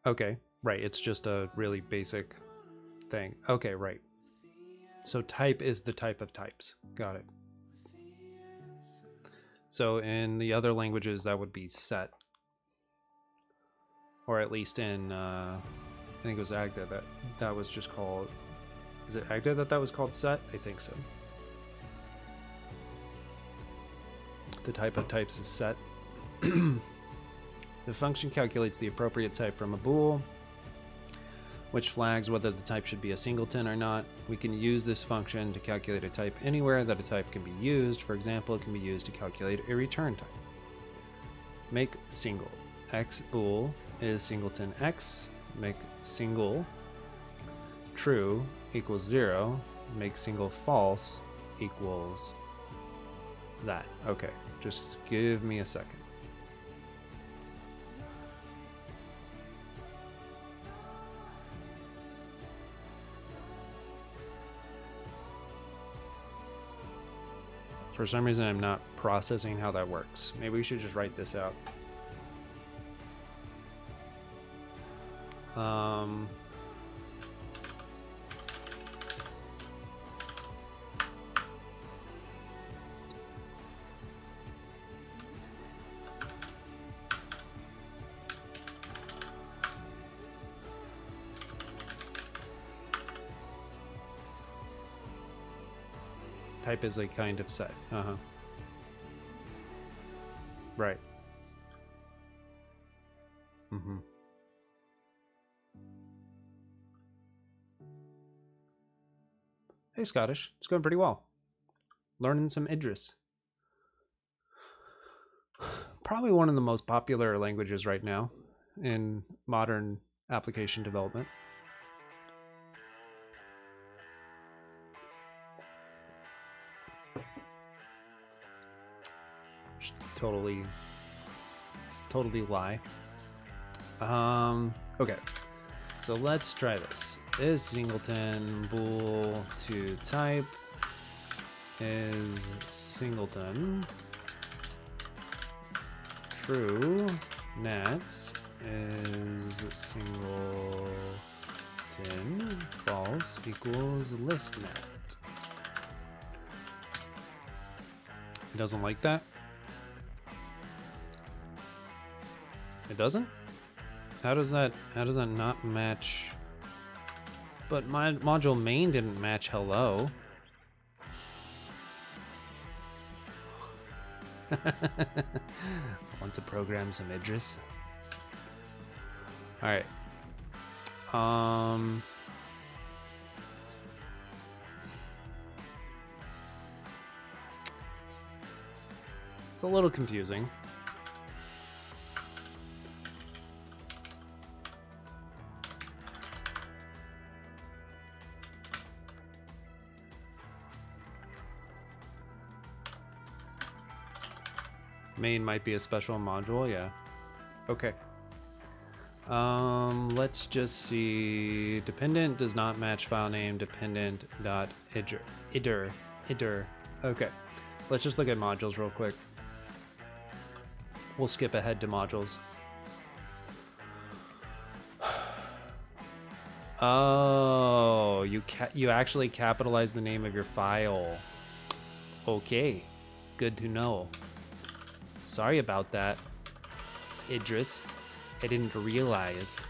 Okay, right, it's just a really basic thing. Okay, right. So type is the type of types. Got it. So in the other languages, that would be set. Or at least in, I think it was Agda that was just called, is it Agda that was called set? I think so. The type of types is set. The function calculates the appropriate type from a bool, which flags whether the type should be a singleton or not. We can use this function to calculate a type anywhere that a type can be used. For example, it can be used to calculate a return type. Make single x bool is singleton x. Make single true equals 0. Make single false equals that. Okay, just give me a second. For some reason, I'm not processing how that works. Maybe we should just write this out. Type is a kind of set. Right. Hey, Scottish. It's going pretty well. Learning some Idris. Probably one of the most popular languages right now in modern application development. Totally lie. Okay, so let's try this. Is singleton bool to type? is singleton. True nets is singleton. False equals list net. It doesn't like that? It doesn't? How does that not match? But my module main didn't match hello. Want to program some Idris? All right. It's a little confusing. Main might be a special module, yeah. Okay. Let's just see. Dependent does not match file name dependent dot iter. Okay. Let's just look at modules real quick. We'll skip ahead to modules. Oh, you actually capitalize the name of your file. Okay. Good to know. Sorry about that, Idris. I didn't realize.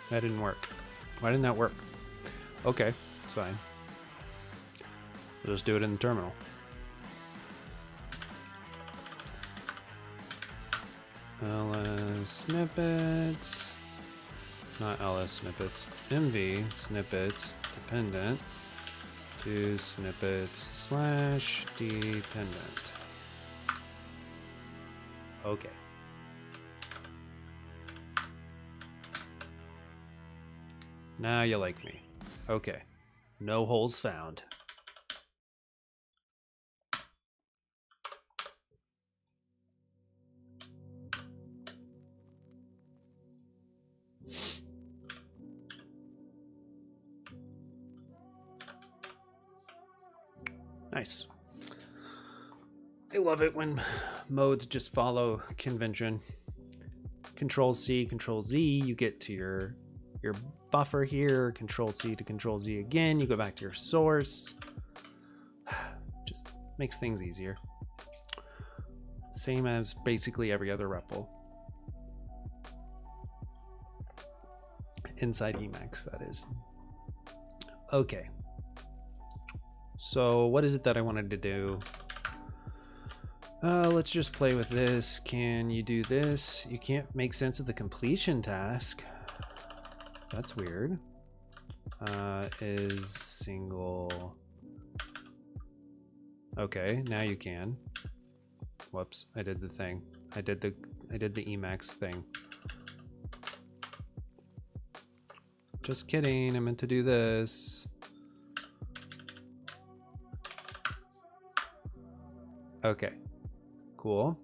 That didn't work. Why didn't that work? Okay, it's fine. We'll just do it in the terminal. ls snippets, not ls snippets, mv snippets dependent to snippets slash dependent. Okay. Now you like me. Okay. No holes found. Nice. I love it when modes just follow convention. Control C, Control Z, you get to your buffer here. Control C to Control Z again, you go back to your source. Just makes things easier. Same as basically every other REPL. Inside Emacs, that is. Okay. So what is it that I wanted to do? Let's just play with this. Can you do this? You can't make sense of the completion task. That's weird. Is single. Okay, now you can. Whoops, I did the thing. I did the emacs thing. Just kidding, I meant to do this. Okay, cool.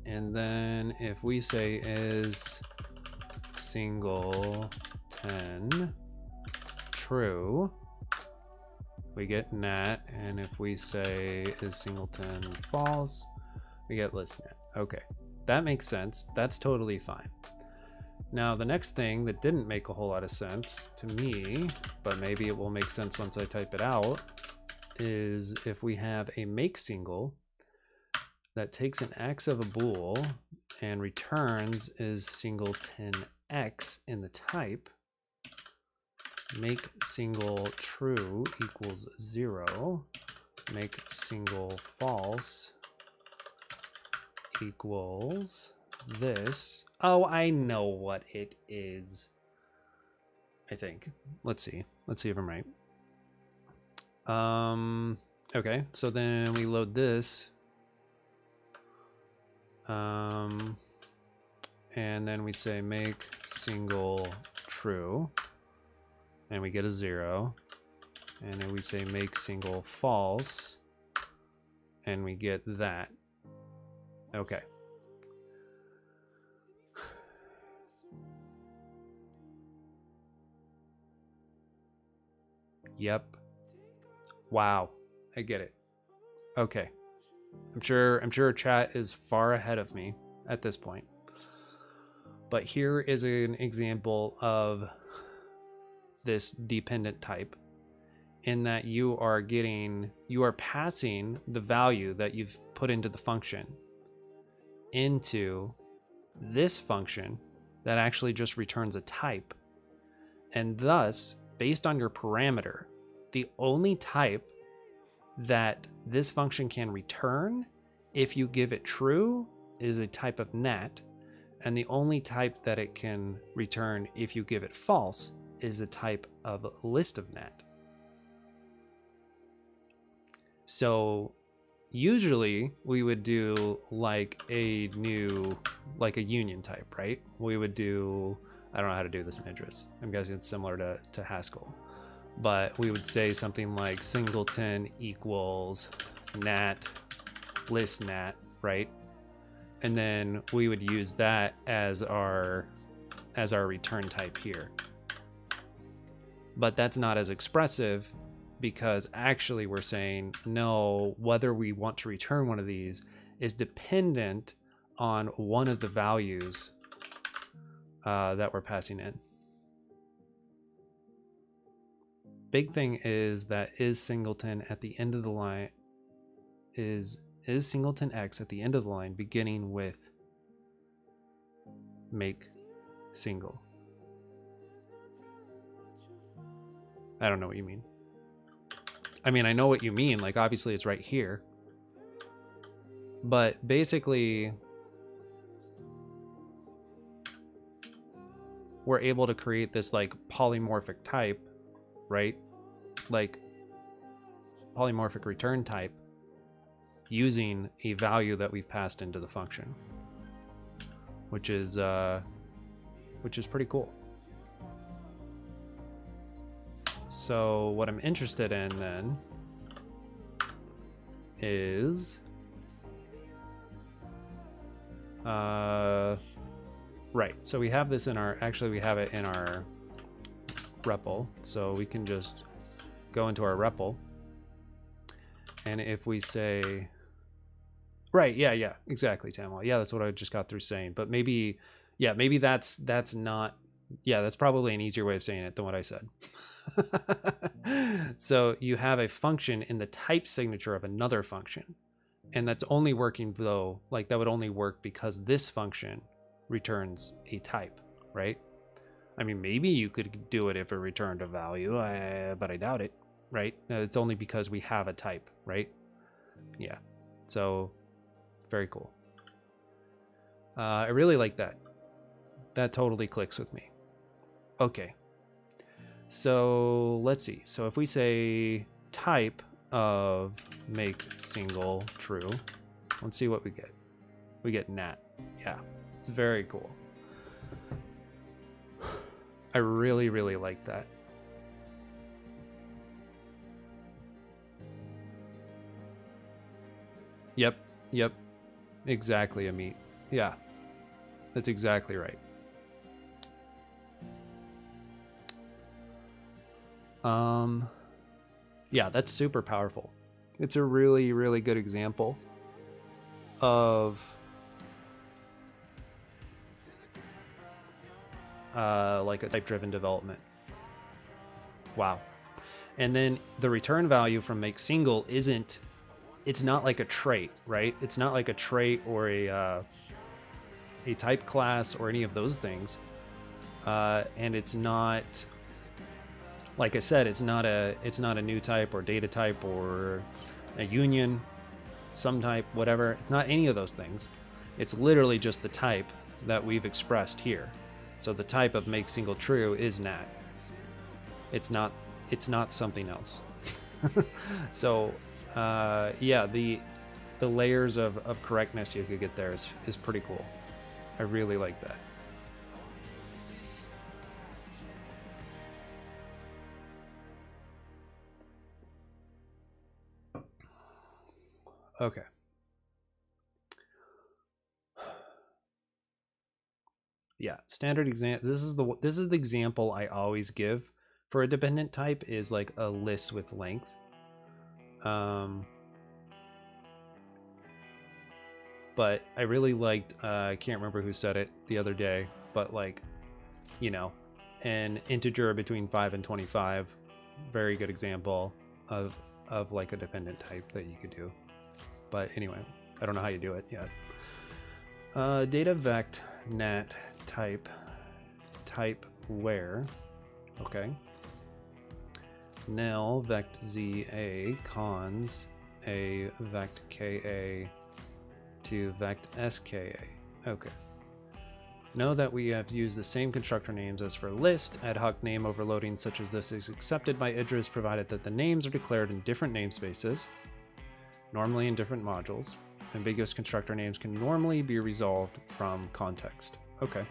And then if we say is singleton true, we get nat, and if we say is singleton false, we get list net. Okay, that makes sense. That's totally fine. Now the next thing that didn't make a whole lot of sense to me, but maybe it will make sense once I type it out, is if we have a make single that takes an x of a bool and returns is singleton x in the type, make single true equals 0, make single false equals this. Oh, I know what it is. I think. Let's see if I'm right. Okay, so then we load this. And then we say make single true, and we get a 0. And then we say make single false, and we get that. Okay. Yep. Wow. I get it. Okay. I'm sure chat is far ahead of me at this point. But here is an example of this dependent type, in that you are passing the value that you've put into the function into this function that actually just returns a type. And thus, based on your parameter, the only type that this function can return if you give it true is a type of nat, and the only type that it can return if you give it false is a type of list of nat. So usually we would do like a union type, right? We would do, I don't know how to do this in Idris. I'm guessing it's similar to Haskell, but we would say something like singleton equals nat list nat, right? And then we would use that as our return type here. But that's not as expressive, because actually we're saying, no, whether we want to return one of these is dependent on one of the values that we're passing in. Big thing is that is singleton at the end of the line is singleton x at the end of the line beginning with make single. I don't know what you mean. I mean, I know what you mean. Like, obviously it's right here. But basically, we're able to create this like polymorphic type, right? Like polymorphic return type using a value that we've passed into the function, which is pretty cool. So what I'm interested in then is right. So we have this in our, actually we have it in our REPL. So we can just go into our REPL, and if we say, right, yeah, exactly, Tamal. Yeah, that's what I just got through saying. But maybe, yeah, maybe that's not, yeah, that's probably an easier way of saying it than what I said. So you have a function in the type signature of another function, and that's only working though, like that would only work because this function returns a type, right? I mean, maybe you could do it if it returned a value, but I doubt it, right? It's only because we have a type, right? Yeah, so very cool. I really like that. That totally clicks with me. Okay. So let's see. So if we say type of make single true, let's see what we get. We get nat. Yeah, it's very cool. I really, really like that. Yep. Exactly, Amit. Yeah, that's exactly right. Yeah, that's super powerful. It's a really, really good example of like a type-driven development. Wow. And then the return value from make single isn't, it's not like a trait, right? It's not like a trait or a type class or any of those things. And it's not, like I said, it's not a new type or data type or a union, some type, whatever. It's not any of those things. It's literally just the type that we've expressed here. So the type of make single true is nat. It's not something else. So yeah, the layers of correctness you could get there is pretty cool. I really like that. Okay. Yeah, standard example. This is the example I always give for a dependent type, is like a list with length. But I really liked, I can't remember who said it the other day, but like, you know, an integer between 5 and 25, very good example of like a dependent type that you could do. But anyway, I don't know how you do it yet. Data vect nat type where, okay. Nil vect za cons a vect ka to vect ska. Okay. Know that we have used the same constructor names as for list. Ad hoc name overloading such as this is accepted by Idris provided that the names are declared in different namespaces, normally in different modules. Ambiguous constructor names can normally be resolved from context. Okay.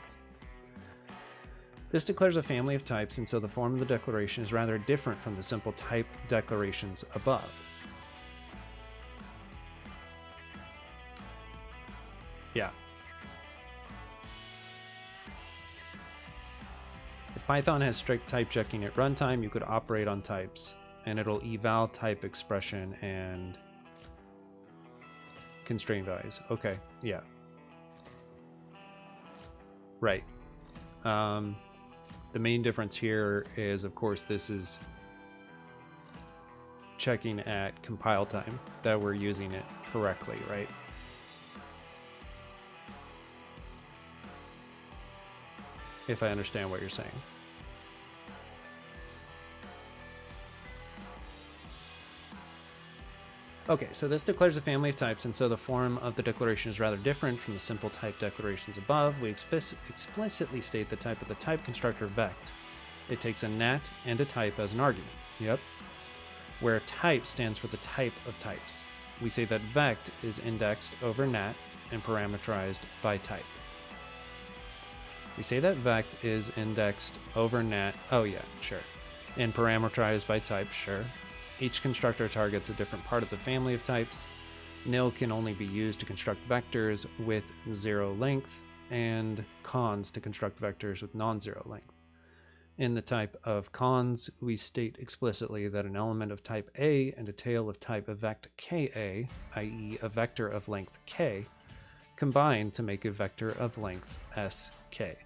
This declares a family of types, and so the form of the declaration is rather different from the simple type declarations above. Yeah. If Python has strict type checking at runtime, you could operate on types, and it'll eval type expression and constraint values. Okay, yeah. Right. The main difference here is, of course, this is checking at compile time that we're using it correctly, right? If I understand what you're saying. Okay, so this declares a family of types, and so the form of the declaration is rather different from the simple type declarations above. We explicitly state the type of the type constructor vect. It takes a nat and a type as an argument. Yep. Where type stands for the type of types. We say that vect is indexed over nat and parameterized by type. We say that vect is indexed over nat, oh yeah, sure, and parameterized by type, sure. Each constructor targets a different part of the family of types. Nil can only be used to construct vectors with 0 length, and cons to construct vectors with non-zero length. In the type of cons, we state explicitly that an element of type A and a tail of type vect Ka, i.e. a vector of length k, combine to make a vector of length sk.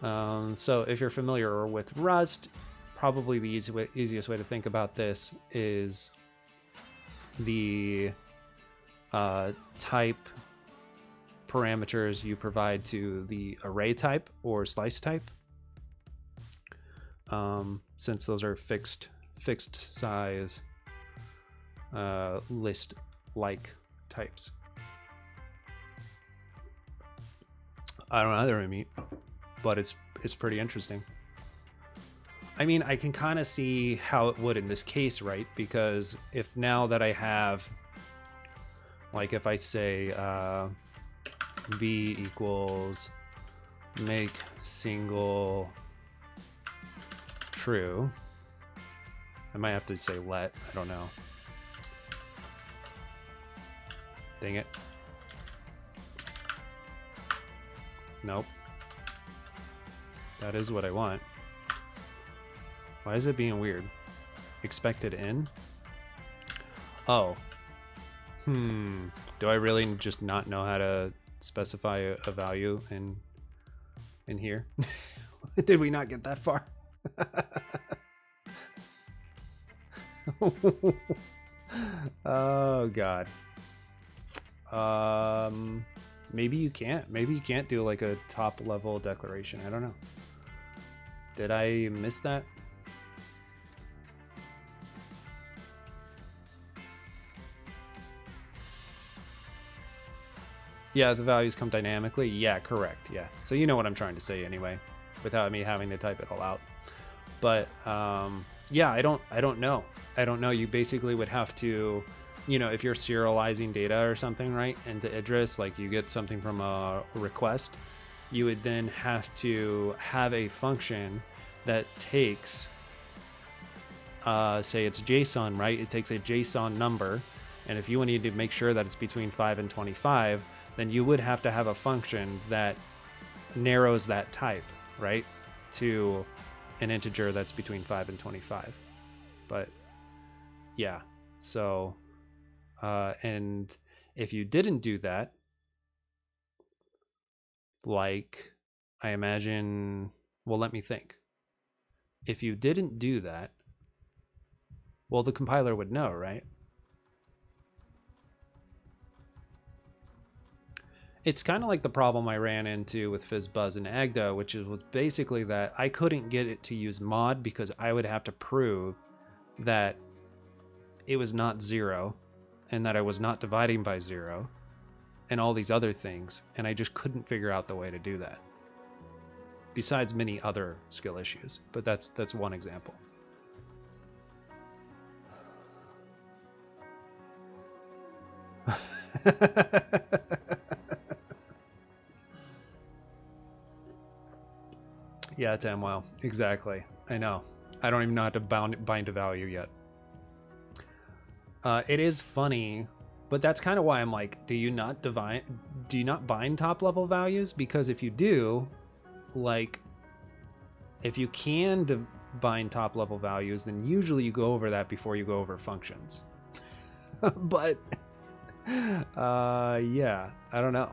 So if you're familiar with Rust, probably the easiest way to think about this is the type parameters you provide to the array type or slice type, since those are fixed size list-like types. I don't know how they're meet, but it's pretty interesting. I mean, I can kind of see how it would in this case, right? Because if now that I have, like if I say v equals make single true, I might have to say let, I don't know. Dang it. Nope. That is what I want. Why is it being weird? Expected in? Oh. Do I really just not know how to specify a value in here? Did we not get that far? Oh god. Maybe you can't. Maybe you can't do like a top level declaration. I don't know. Did I miss that? Yeah, the values come dynamically. Yeah, correct. Yeah. So you know what I'm trying to say anyway, without me having to type it all out. But yeah, I don't know. I don't know. You basically would have to, you know, if you're serializing data or something, right, into Idris, like you get something from a request, you would then have to have a function that takes, say it's JSON, right? It takes a JSON number And if you wanted to make sure that it's between 5 and 25, then you would have to have a function that narrows that type, right, to an integer that's between 5 and 25. But yeah, so and if you didn't do that, like I imagine, well, let me think. If you didn't do that, well, the compiler would know, right? It's kind of like the problem I ran into with fizzbuzz and Agda, which was basically that I couldn't get it to use mod because I would have to prove that it was not 0 and that I was not dividing by 0 and all these other things, and I just couldn't figure out the way to do that. Besides many other skill issues, but that's one example. Yeah, it's MWow. Exactly. I know. I don't even know how to bind a value yet. It is funny, but that's kind of why I'm like, do you not bind top level values? Because if you do, like, if you can bind top level values, then usually you go over that before you go over functions. But yeah, I don't know.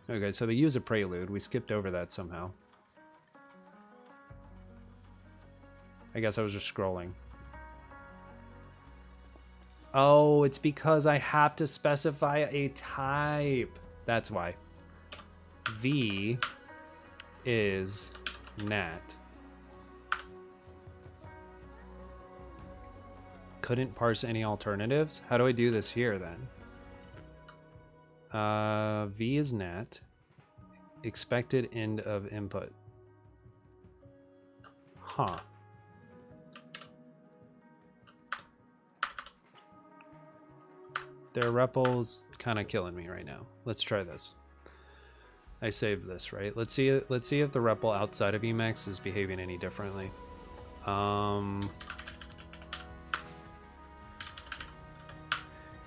Okay, so they use a prelude. We skipped over that somehow. I guess I was just scrolling. Oh, it's because I have to specify a type. That's why. V is nat. Couldn't parse any alternatives? How do I do this here then? V is nat. Expected end of input. Huh. Their REPL's kind of killing me right now. Let's try this. I saved this, right? Let's see if the REPL outside of emacs is behaving any differently.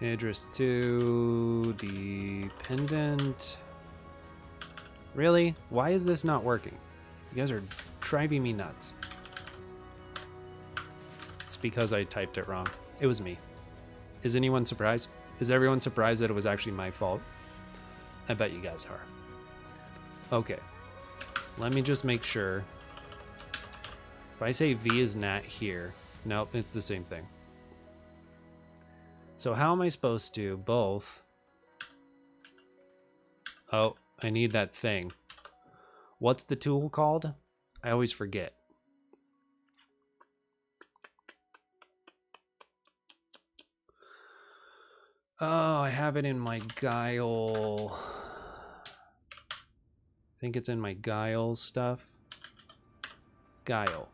Idris 2 dependent. Really? Why is this not working? You guys are driving me nuts. It's because I typed it wrong. It was me. Is anyone surprised? Is everyone surprised that it was actually my fault? I bet you guys are. Okay. Let me just make sure. If I say V is nat here, nope, it's the same thing. So how am I supposed to both? Oh, I need that thing. What's the tool called? I always forget. Oh, I have it in my Guile. I think it's in my Guile stuff. Guile.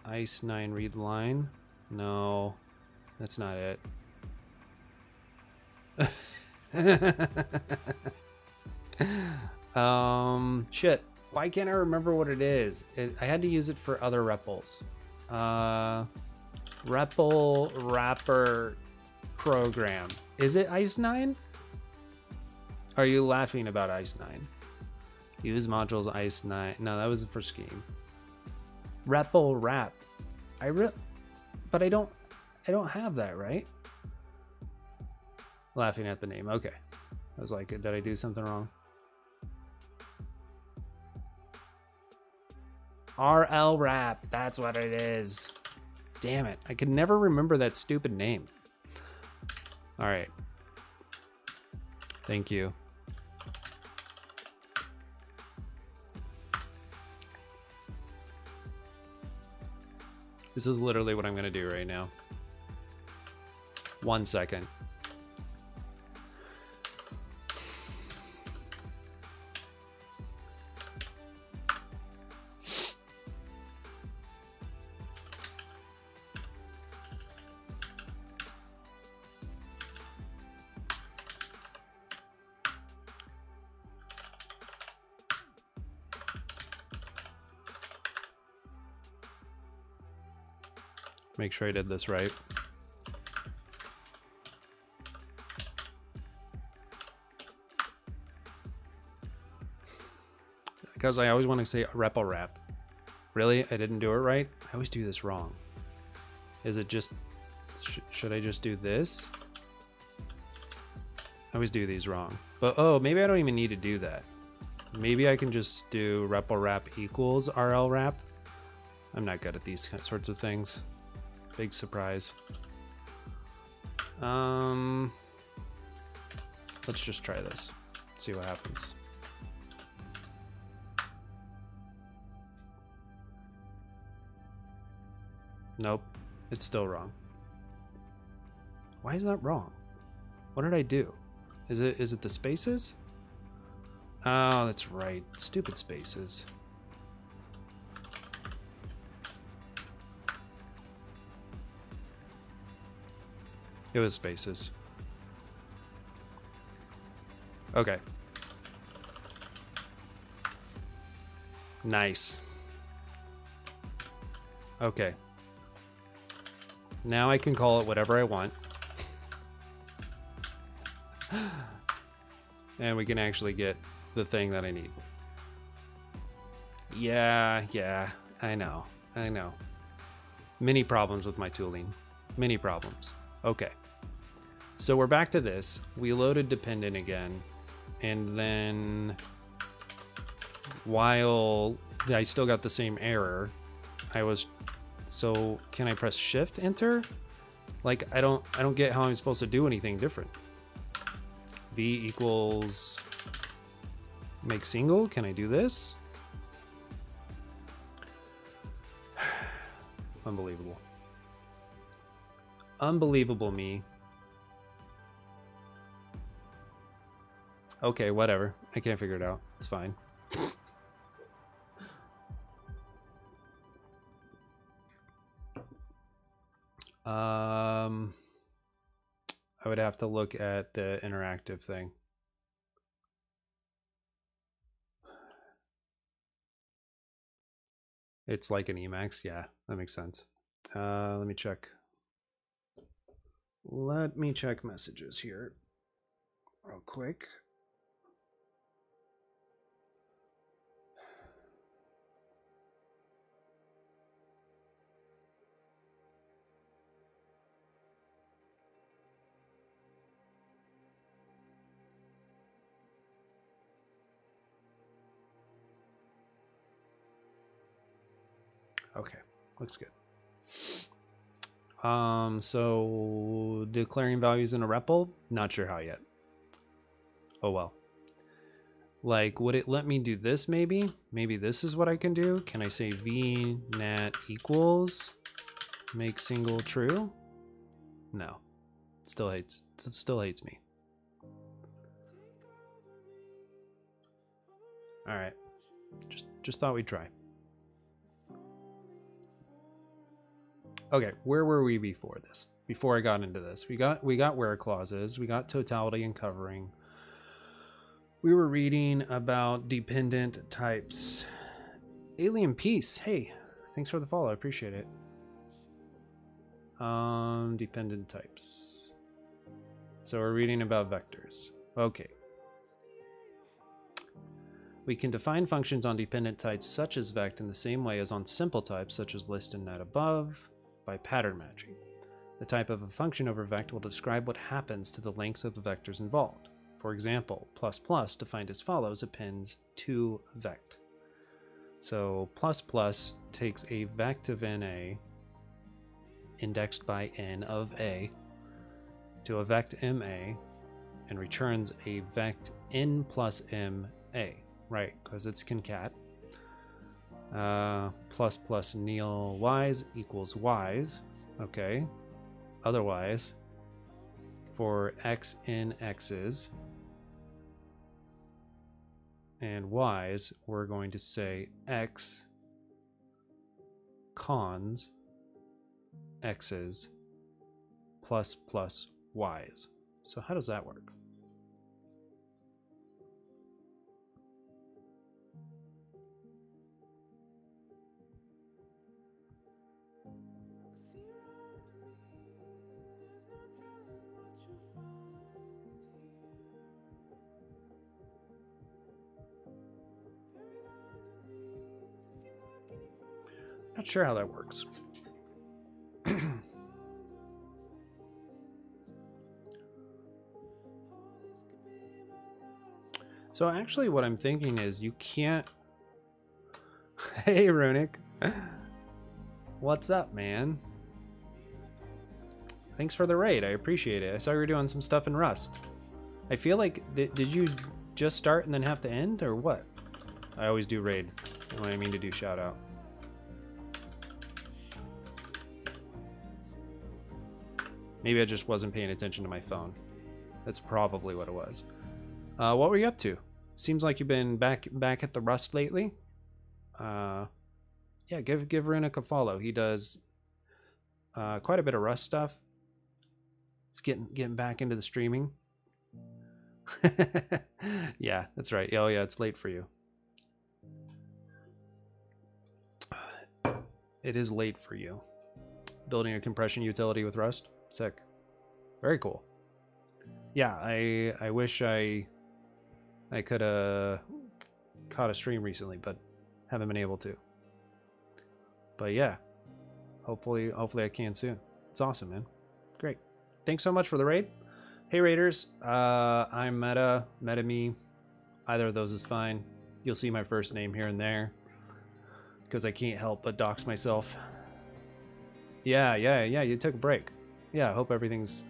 Ice 9 read line. No, that's not it. Shit. Why can't I remember what it is? I had to use it for other REPLs. REPL wrapper program. Is it Ice 9? Are you laughing about Ice 9? Use modules Ice 9. No, that was for Scheme. REPL wrap. But I don't have that, right? Laughing at the name. Okay. I was like, did I do something wrong? RL wrap. That's what it is. Damn it. I could never remember that stupid name. All right. Thank you. This is literally what I'm going to do right now. 1 second. Make sure I did this right. Because I always want to say REPL wrap. Really? I didn't do it right? I always do this wrong. Is it just... should I just do this? I always do these wrong. But oh, maybe I don't even need to do that. Maybe I can just do REPL wrap equals RL wrap. I'm not good at these sorts of things. Big surprise. Let's just try this. See what happens. Nope, it's still wrong. Why is that wrong? What did I do? Is it the spaces? Oh, that's right. Stupid spaces. It was spaces. Okay. Nice. Okay. Now I can call it whatever I want. And we can actually get the thing that I need. Yeah, I know. Many problems with my tooling. Many problems. Okay. So we're back to this. We loaded dependent again. And then while I still got the same error, so can I press shift enter? Like I don't get how I'm supposed to do anything different. V equals make single. Can I do this? Unbelievable. Unbelievable me. Okay, whatever. I can't figure it out. It's fine. I would have to look at the interactive thing. It's like an emacs. Yeah, that makes sense. Let me check. Let me check messages here real quick. Okay, looks good. So declaring values in a REPL, not sure how yet. Oh well. Like, would it let me do this maybe? Maybe this is what I can do. Can I say v nat equals make single true? No. Still hates me. All right. Just thought we'd try. Okay, where were we before this? Before I got into this, we got where clauses, we got totality and covering. We were reading about dependent types. Alien Peace, hey, thanks for the follow, I appreciate it. Dependent types. So we're reading about vectors. Okay. We can define functions on dependent types such as vect in the same way as on simple types such as list and net above, by pattern matching. The type of a function over vect will describe what happens to the lengths of the vectors involved. For example, plus plus defined as follows appends to vect. So plus plus takes a vect of NA indexed by n of A to a vect MA and returns a vect n plus MA, right? Because it's concat. Plus plus nil y's equals y's. Okay. Otherwise, for x in x's and y's, we're going to say x cons x's plus plus y's. So how does that work? Not sure how that works. So actually what I'm thinking is you can't... Hey, Runic. What's up, man? Thanks for the raid. I appreciate it. I saw you were doing some stuff in Rust. I feel like... Did you just start and then have to end, or what? I always do raid when I mean to do shout out. Maybe I just wasn't paying attention to my phone. That's probably what it was. What were you up to? Seems like you've been back at the Rust lately. Yeah, give Runic a follow. He does quite a bit of Rust stuff. He's getting back into the streaming. Yeah, that's right. Oh yeah, it's late for you. It is late for you. Building a compression utility with Rust. Sick. Very cool. Yeah, I wish I could have caught a stream recently, but haven't been able to. But yeah, hopefully I can soon. It's awesome, man. Great. Thanks so much for the raid. Hey raiders, I'm Meta, me. Either of those is fine. You'll see my first name here and there because I can't help but dox myself. Yeah, you took a break. Yeah, hope everything's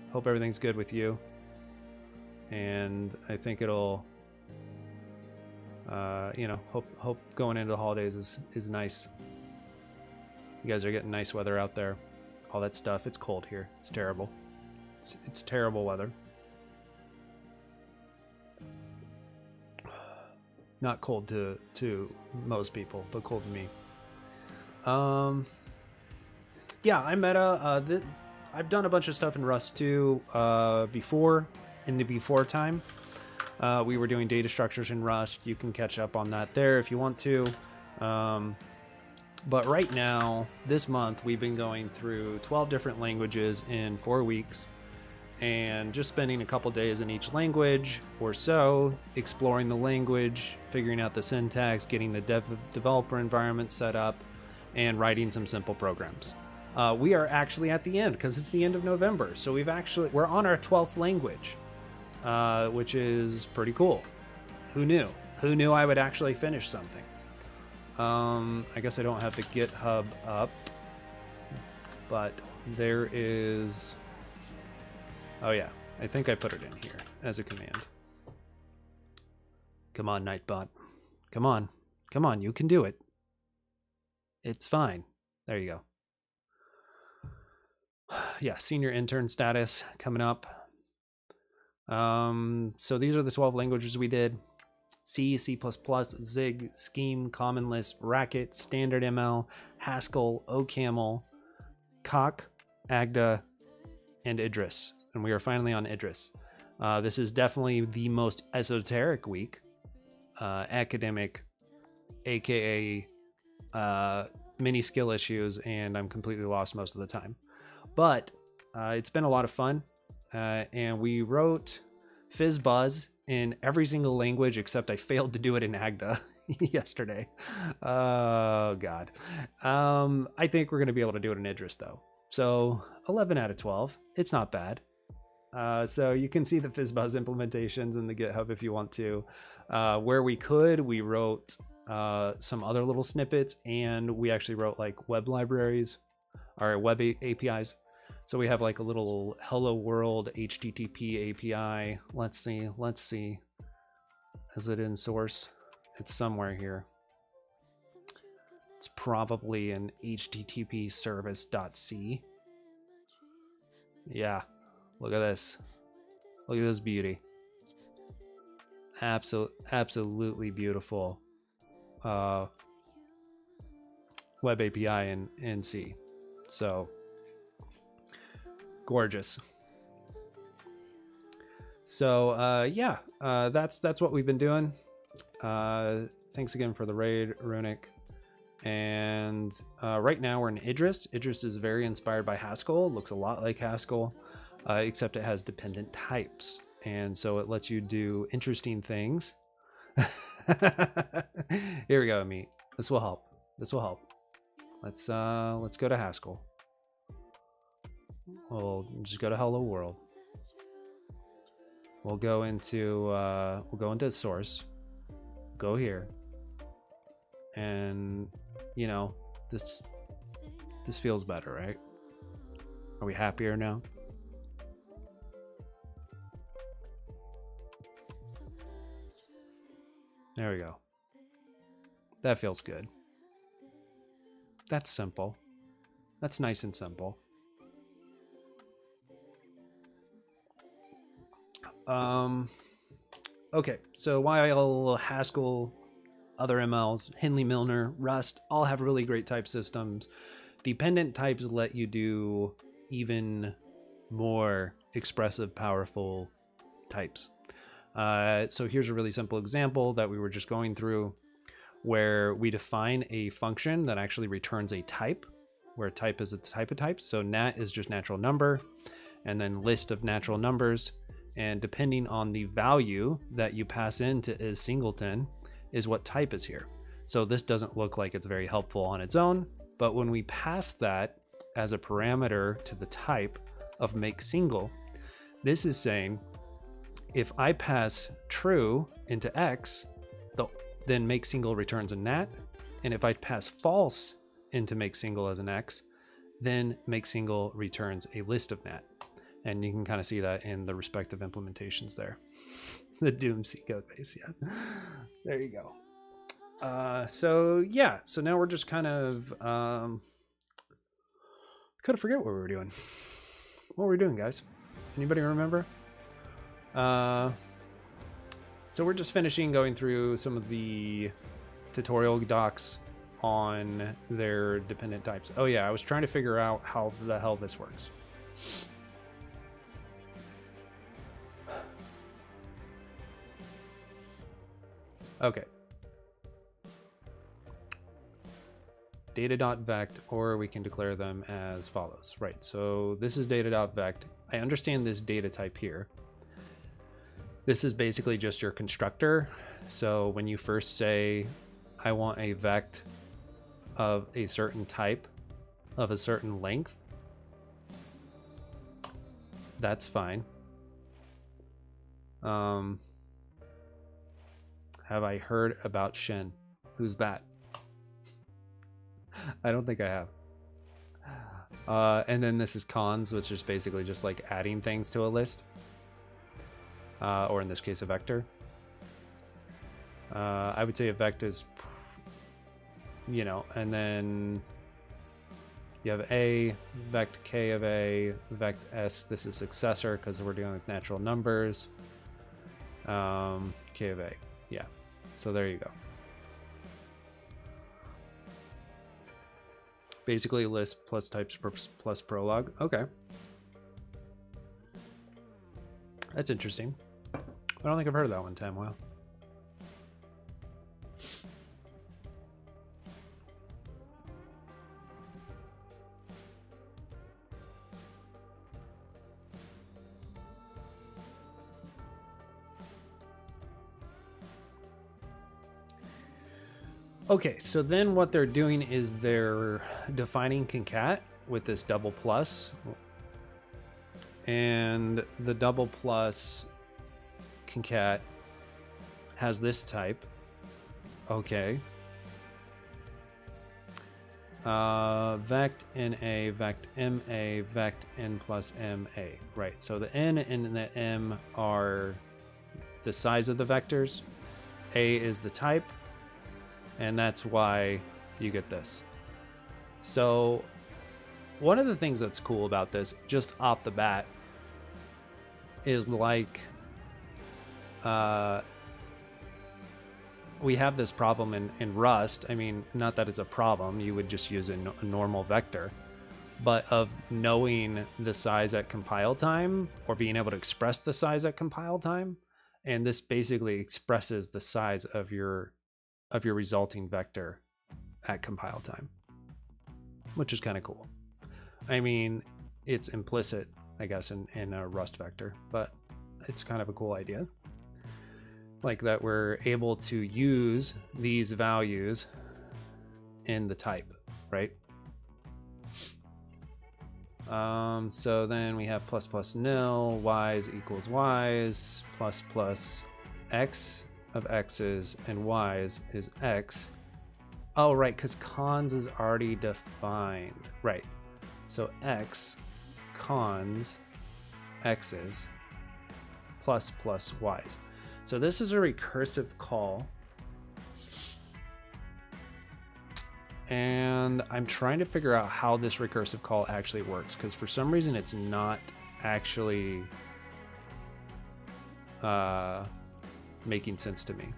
good with you. And I think it'll you know, hope going into the holidays is nice. You guys are getting nice weather out there. All that stuff. It's cold here. It's terrible. It's terrible weather. Not cold to most people, but cold to me. Yeah, I'm Meta. I've done a bunch of stuff in Rust too before, in the before time. We were doing data structures in Rust. You can catch up on that there if you want to. But right now, this month, we've been going through 12 different languages in 4 weeks and just spending a couple days in each language or so, exploring the language, figuring out the syntax, getting the developer environment set up, and writing some simple programs. We are actually at the end because it's the end of November. So we're on our 12th language, which is pretty cool. Who knew? Who knew I would actually finish something? I guess I don't have the GitHub up, but there is... Oh yeah, I think I put it in here as a command. Come on, Nightbot. Come on. Come on, you can do it. It's fine. There you go. Yeah, senior intern status coming up. So these are the 12 languages we did. C, C++, Zig, Scheme, Common Lisp, Racket, Standard ML, Haskell, OCaml, Coq, Agda, and Idris. And we are finally on Idris. This is definitely the most esoteric week. Academic, aka many skill issues, and I'm completely lost most of the time. But it's been a lot of fun. And we wrote fizzbuzz in every single language except I failed to do it in Agda yesterday. Oh god. I think we're going to be able to do it in Idris though. So 11 out of 12. It's not bad. So you can see the fizzbuzz implementations in the GitHub if you want to. Where we could, we wrote some other little snippets, and we actually wrote like web libraries or web APIs. So we have like a little hello world HTTP API. Let's see. Is it in source? It's somewhere here. It's probably an HTTP service.c. Yeah, look at this. Look at this beauty. Absolutely beautiful web API in C. So gorgeous. So yeah, that's what we've been doing. Thanks again for the raid, Runic. And right now we're in Idris. Idris is very inspired by Haskell. It looks a lot like Haskell, except it has dependent types, and so it lets you do interesting things. Here we go, Meet. This will help. Let's go to Haskell. We'll just go to Hello World. We'll go into source. Go here. And you know, this feels better, right? Are we happier now? There we go. That feels good. That's simple. That's nice and simple. Okay, so while Haskell, other MLs, Hindley Milner, Rust, all have really great type systems, dependent types let you do even more expressive, powerful types. So here's a really simple example that we were just going through, where we define a function that actually returns a type, where type is a type of types. So nat is just natural number, and then list of natural numbers. And depending on the value that you pass into is singleton is what type is here. So this doesn't look like it's very helpful on its own, but when we pass that as a parameter to the type of make single, this is saying if I pass true into X, then make single returns a nat. And if I pass false into make single as an X, then make single returns a list of nat. And you can kind of see that in the respective implementations there. The Doom C code base, yeah. There you go. So yeah, so now we're just kind of forget what we were doing. What were we doing, guys? Anybody remember? So we're just finishing going through some of the tutorial docs on their dependent types. Oh yeah, I was trying to figure out how the hell this works. Okay. Data.vect, or we can declare them as follows. Right, so this is data.vect. I understand this data type here. This is basically just your constructor. So when you first say, I want a vect of a certain type of a certain length, that's fine. Have I heard about Shen? Who's that? I don't think I have. And then this is cons, which is basically just like adding things to a list. Or in this case, a vector. I would say a vect is, you know, and then you have A, vect K of A, vect S. This is successor because we're dealing with natural numbers. K of A. Yeah. So there you go. Basically list plus types plus prologue. Okay. That's interesting. I don't think I've heard of that one time. Wow. Okay, so then what they're doing is they're defining concat with this double plus, and the double plus concat has this type. Okay. Vect NA, vect MA, vect N plus MA. Right, so the N and the M are the size of the vectors. A is the type. And that's why you get this. So one of the things that's cool about this, just off the bat, is like we have this problem in Rust. I mean, not that it's a problem, you would just use a normal vector, but of knowing the size at compile time, or being able to express the size at compile time. And this basically expresses the size of your resulting vector at compile time, which is kind of cool. I mean, it's implicit, I guess, in a Rust vector, but it's kind of a cool idea. Like that we're able to use these values in the type, right? So then we have plus plus nil, y's equals y's, plus plus x of x's and y's is x. Oh, right, because cons is already defined. Right. So x cons x's plus plus y's. So this is a recursive call. And I'm trying to figure out how this recursive call actually works, because for some reason it's not actually making sense to me.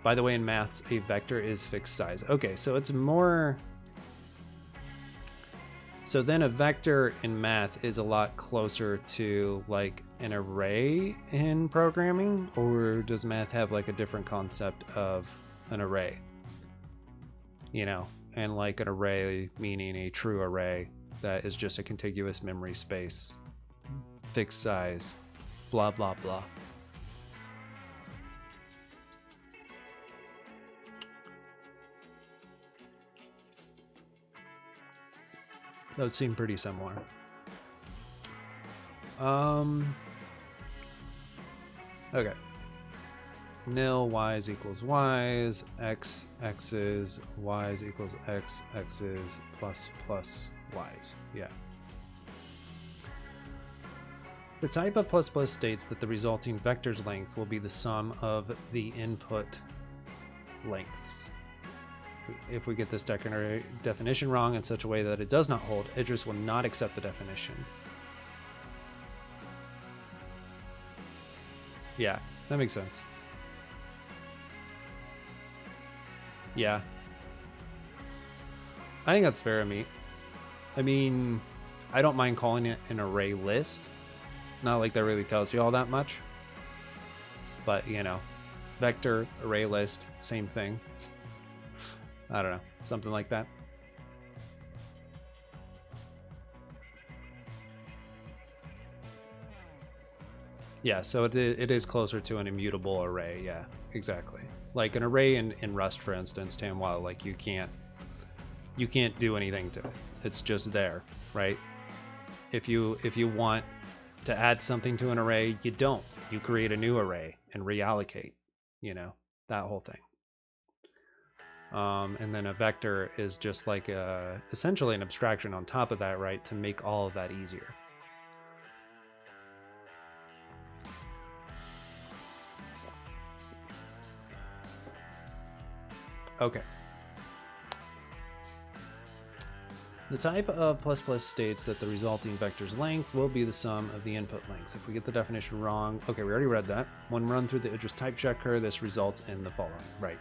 By the way, in maths, a vector is fixed size. Okay, so it's more... So then a vector in math is a lot closer to like an array in programming, or does math have like a different concept of an array? You know, and like an array meaning a true array that is just a contiguous memory space, fixed size, blah, blah, blah. Those seem pretty similar. Okay. Nil, y's equals y's, x, x's, y's equals x, x's, plus, plus, y's. Yeah. The type of plus plus states that the resulting vector's length will be the sum of the input lengths. If we get this definition wrong in such a way that it does not hold, Idris will not accept the definition. Yeah, that makes sense. Yeah. I think that's fair, Amit. I mean, I don't mind calling it an array list. Not like that really tells you all that much. But, you know, vector, array list, same thing. I don't know, something like that. Yeah, so it is closer to an immutable array. Yeah, exactly. Like an array in Rust, for instance, Tamwell, like you can't do anything to it. It's just there, right? If you want to add something to an array, you don't. You create a new array and reallocate, you know, that whole thing. And then a vector is just like essentially an abstraction on top of that, right, to make all of that easier. Okay. The type of plus plus states that the resulting vector's length will be the sum of the input lengths. If we get the definition wrong, okay, we already read that. When run through the Idris type checker, this results in the following, right?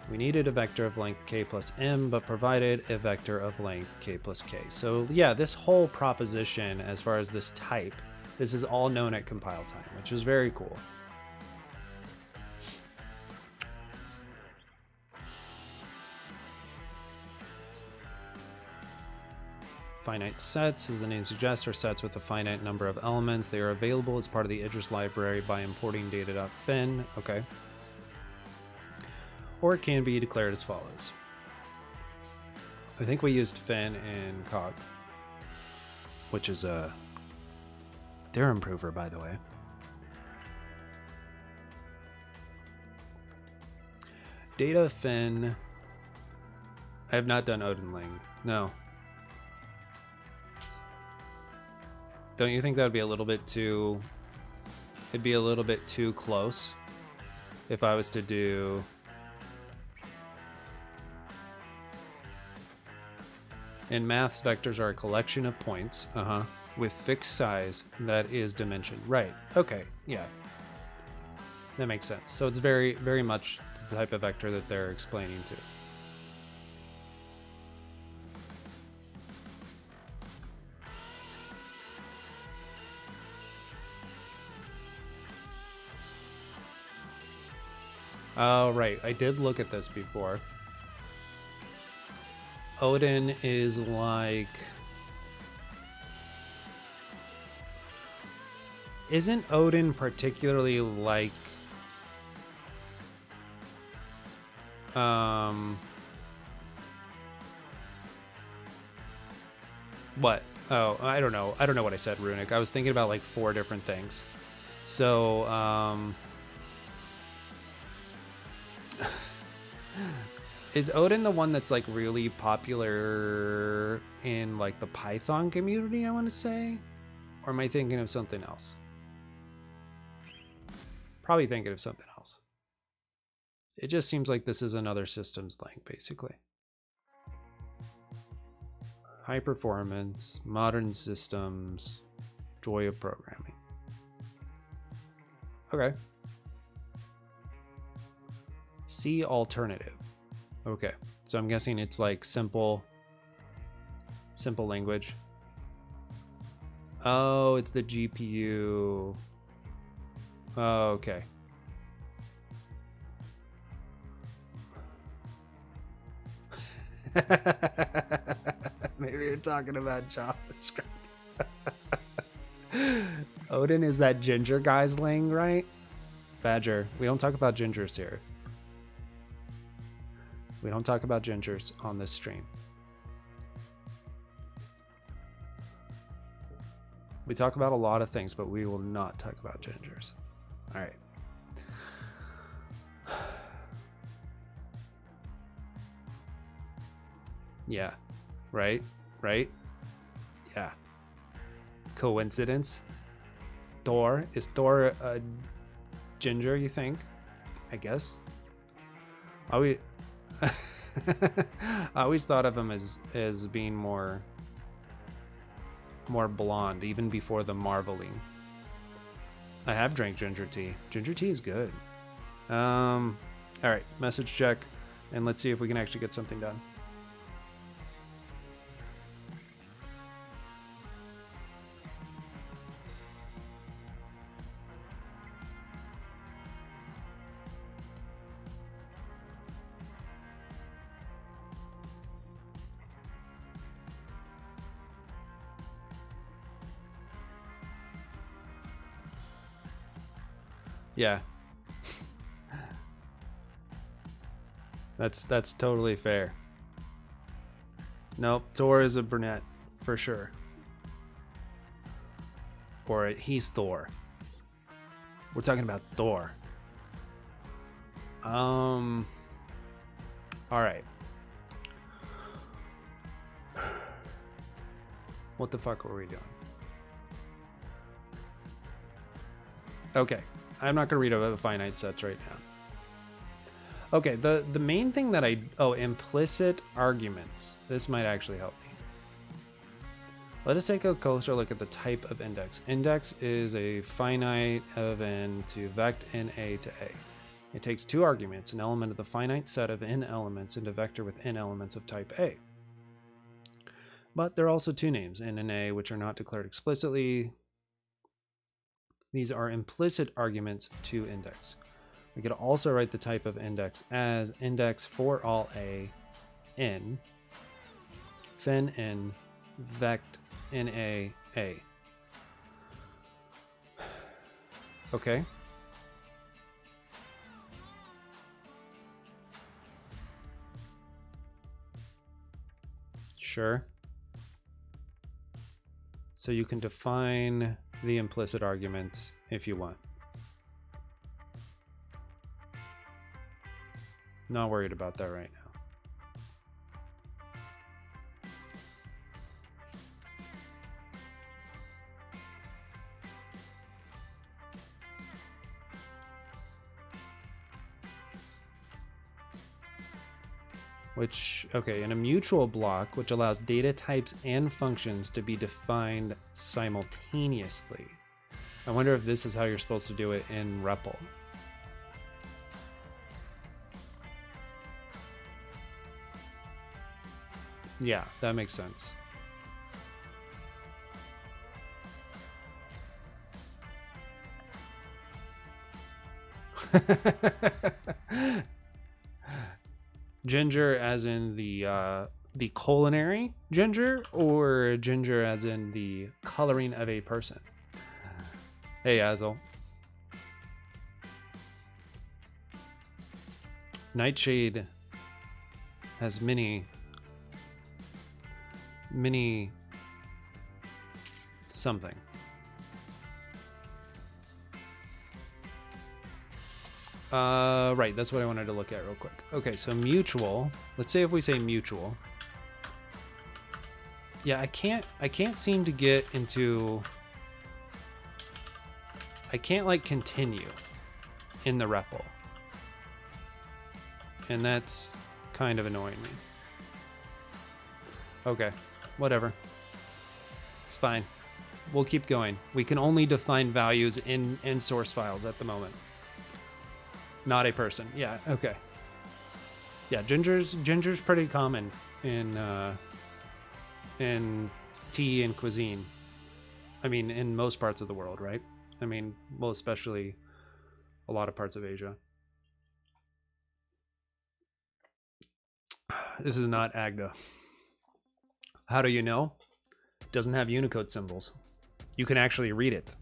We needed a vector of length k plus m, but provided a vector of length k plus k. So yeah, this whole proposition, as far as this type, this is all known at compile time, which is very cool. Finite sets, as the name suggests, are sets with a finite number of elements. They are available as part of the Idris library by importing data.fin. Okay. Or it can be declared as follows. I think we used fin in Cog, which is a theorem prover, by the way. Data fin. I have not done Odinling. No. Don't you think that would be a little bit too... It'd be a little bit too close if I was to do... In maths, vectors are a collection of points, with fixed size that is dimension. Right, okay, yeah. That makes sense. So it's very, very much the type of vector that they're explaining to. Oh, right, I did look at this before. Odin is like... Isn't Odin particularly like... What? Oh, I don't know. I don't know what I said, Runic. I was thinking about like 4 different things. So, is Odin the one that's like really popular in like the Python community, I want to say? Or am I thinking of something else? Probably thinking of something else. It just seems like this is another systems thing, basically. High performance, modern systems, joy of programming. Okay. C alternative. Okay, so I'm guessing it's like simple language. Oh, it's the GPU. Oh, okay. Maybe you're talking about JavaScript. Odin is that ginger guy's ling, right? Badger. We don't talk about gingers here. We don't talk about gingers on this stream. We talk about a lot of things, but we will not talk about gingers. All right. Yeah. Right? Right? Yeah. Coincidence? Thor? Is Thor a ginger, you think? I guess. I always thought of him as being more blonde, even before the marveling. I have drank ginger tea. Ginger tea is good. All right, message check, and let's see if we can actually get something done. Yeah. That's totally fair. Nope, Thor is a brunette for sure. Or he's Thor. We're talking about Thor. All right. What the fuck were we doing? Okay. I'm not going to read over the finite sets right now. Okay, the main thing that implicit arguments. This might actually help me. Let us take a closer look at the type of index. Index is a finite of n to vect NA to A. It takes 2 arguments, an element of the finite set of n elements and a vector with n elements of type A. But there are also 2 names, n and A, which are not declared explicitly. These are implicit arguments to index. We could also write the type of index as index for all A, n, fen n, vect NA, A. Okay. Sure. So you can define the implicit arguments if you want. Not worried about that right now. Okay, in a mutual block, which allows data types and functions to be defined simultaneously. I wonder if this is how you're supposed to do it in REPL. Yeah, that makes sense. Ginger as in the culinary ginger, or ginger as in the coloring of a person? Hey, Azel. Nightshade has mini something. Right, that's what I wanted to look at real quick. Okay, so mutual. Let's say if we say mutual. Yeah, I can't seem to get into, I can't like continue in the REPL. And that's kind of annoying me. Okay, whatever. It's fine. We'll keep going. We can only define values in source files at the moment. Not a person. Yeah, okay. Yeah, ginger's pretty common in tea and cuisine. I mean, in most parts of the world, right? I mean, well, especially a lot of parts of Asia. This is not Agda. How do you know? It doesn't have Unicode symbols. You can actually read it.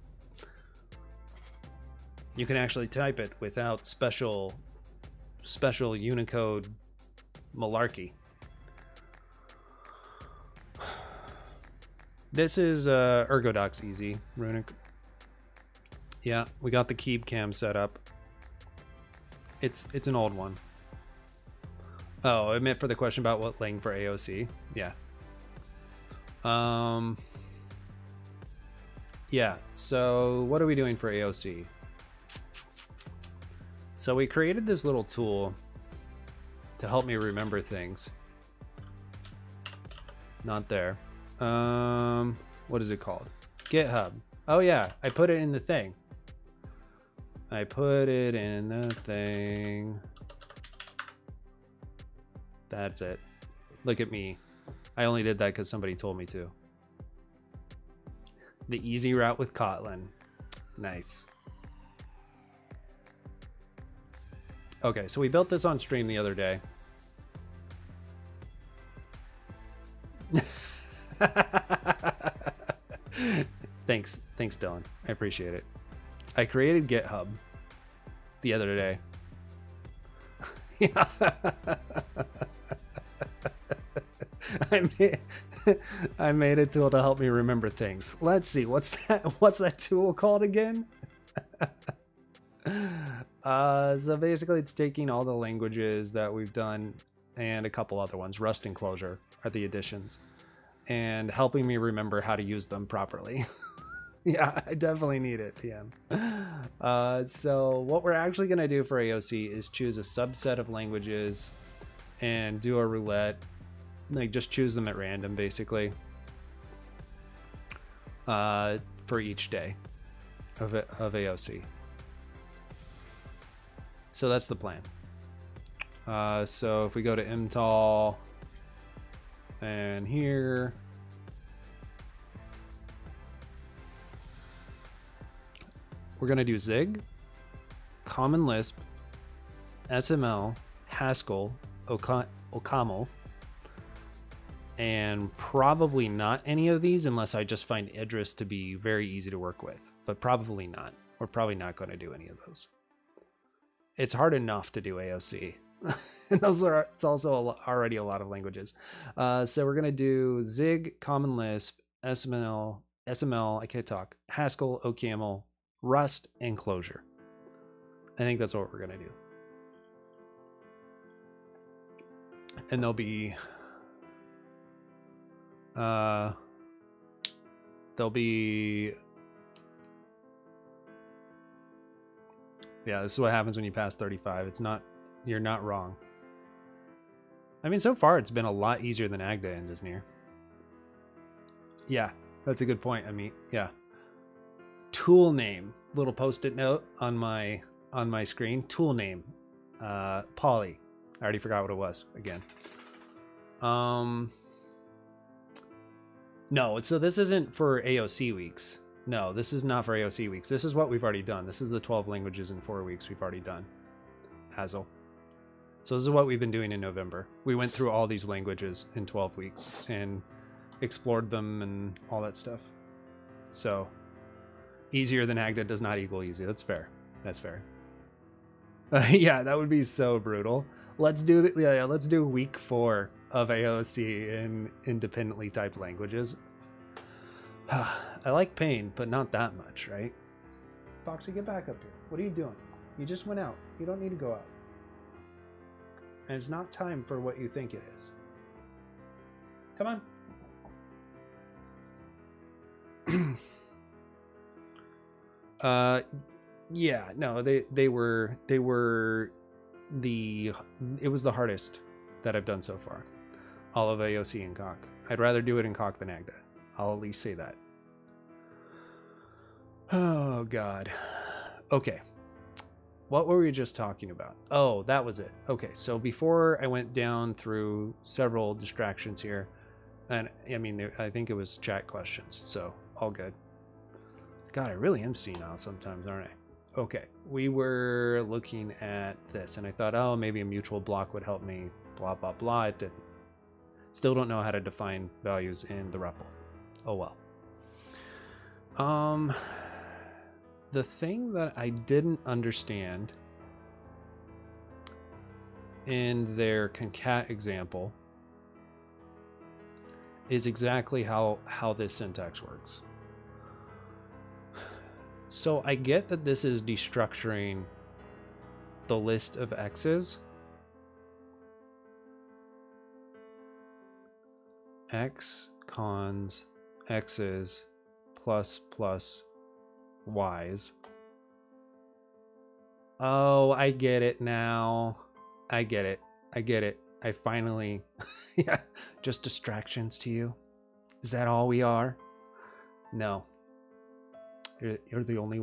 You can actually type it without special Unicode malarkey. This is Ergodox easy, Runic. Yeah, we got the Keeb cam set up. It's an old one. Oh, I meant for the question about what lang for AOC. Yeah. Yeah, so what are we doing for AOC? So we created this little tool to help me remember things. Not there. What is it called? GitHub. Oh yeah, I put it in the thing. I put it in the thing. That's it. Look at me. I only did that because somebody told me to. The easy route with Kotlin. Nice. Okay, so we built this on stream the other day. Thanks, Dylan. I appreciate it. I created GitHub the other day. Yeah. I made a tool to help me remember things. Let's see, what's that tool called again? So basically it's taking all the languages that we've done and a couple other ones. Rust and Clojure are the additions, and helping me remember how to use them properly. Yeah, I definitely need it, PM. So what we're actually going to do for AOC is choose a subset of languages and do a roulette. Like, just choose them at random, basically, for each day of AOC. So that's the plan. So if we go to MTOL and here, we're going to do Zig, Common Lisp, SML, Haskell, OCaml, and probably not any of these unless I just find Idris to be very easy to work with, but probably not. We're probably not going to do any of those. It's hard enough to do AOC. And it's also already a lot of languages. So we're going to do Zig, Common Lisp, SML, I can't talk, Haskell, OCaml, Rust, and Clojure. I think that's what we're going to do. And there'll be yeah, this is what happens when you pass 35. It's not, you're not wrong. I mean, so far it's been a lot easier than Agda and Disney. Yeah, that's a good point. I mean, yeah. Tool name, little post-it note on my screen. Tool name, Poly. I already forgot what it was again. No, so this isn't for AOC weeks. No, this is not for AOC weeks. This is what we've already done. This is the 12 languages in 4 weeks we've already done. Hazel. So this is what we've been doing in November. We went through all these languages in 12 weeks and explored them and all that stuff. So easier than Agda does not equal easy. That's fair. That's fair. Yeah, that would be so brutal. Let's do let's do week 4 of AOC in independently typed languages. I like pain, but not that much, right? Foxy, get back up here. What are you doing? You just went out. You don't need to go out. And it's not time for what you think it is. Come on. Yeah, no, they were it was the hardest that I've done so far. All of AOC and Coq. I'd rather do it in Coq than Agda. I'll at least say that. Oh god. Okay. What were we just talking about? Oh, that was it. Okay, so before I went down through several distractions here, and I mean, I think it was chat questions, so all good. God, I really am senile sometimes, aren't I? Okay, we were looking at this, and I thought, oh, maybe a mutual block would help me, blah, blah, blah. It didn't. Still don't know how to define values in the REPL. Oh, well. The thing that I didn't understand in their concat example is exactly how this syntax works. So I get that this is destructuring the list of x's. X cons x's plus plus y's. Oh, I get it now. I get it. I finally, yeah, just distractions to you. Is that all we are? No. You're the only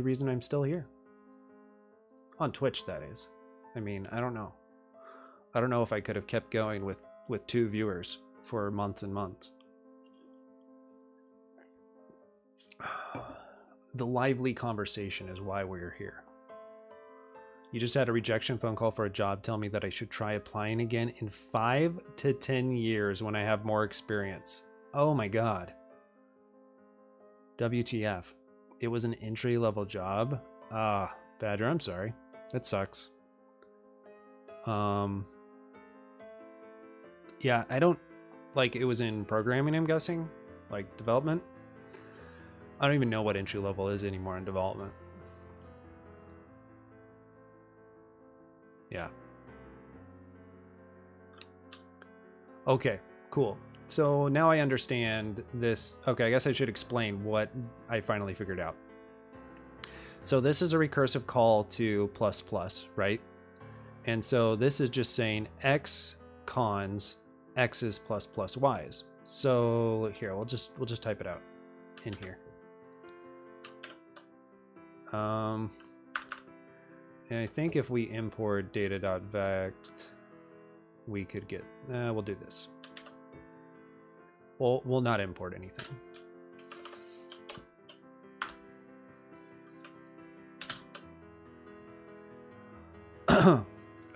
reason I'm still here. On Twitch, that is. I mean, I don't know. I don't know if I could have kept going with 2 viewers for months and months. The lively conversation is why we're here. You just had a rejection phone call for a job. Tell me that I should try applying again in 5 to 10 years when I have more experience. Oh my God. WTF. It was an entry-level job. Ah, Badger, I'm sorry. That sucks. Yeah, I don't... Like, it was in programming, I'm guessing? Like, development? I don't even know what entry-level is anymore in development. Yeah. Okay, cool. So now I understand this. Okay, I guess I should explain what I finally figured out. So this is a recursive call to plus plus, right? And so this is just saying x cons x's plus plus y's. So here, we'll just type it out in here. And I think if we import data.vect, we could get, we'll do this. We'll not import anything.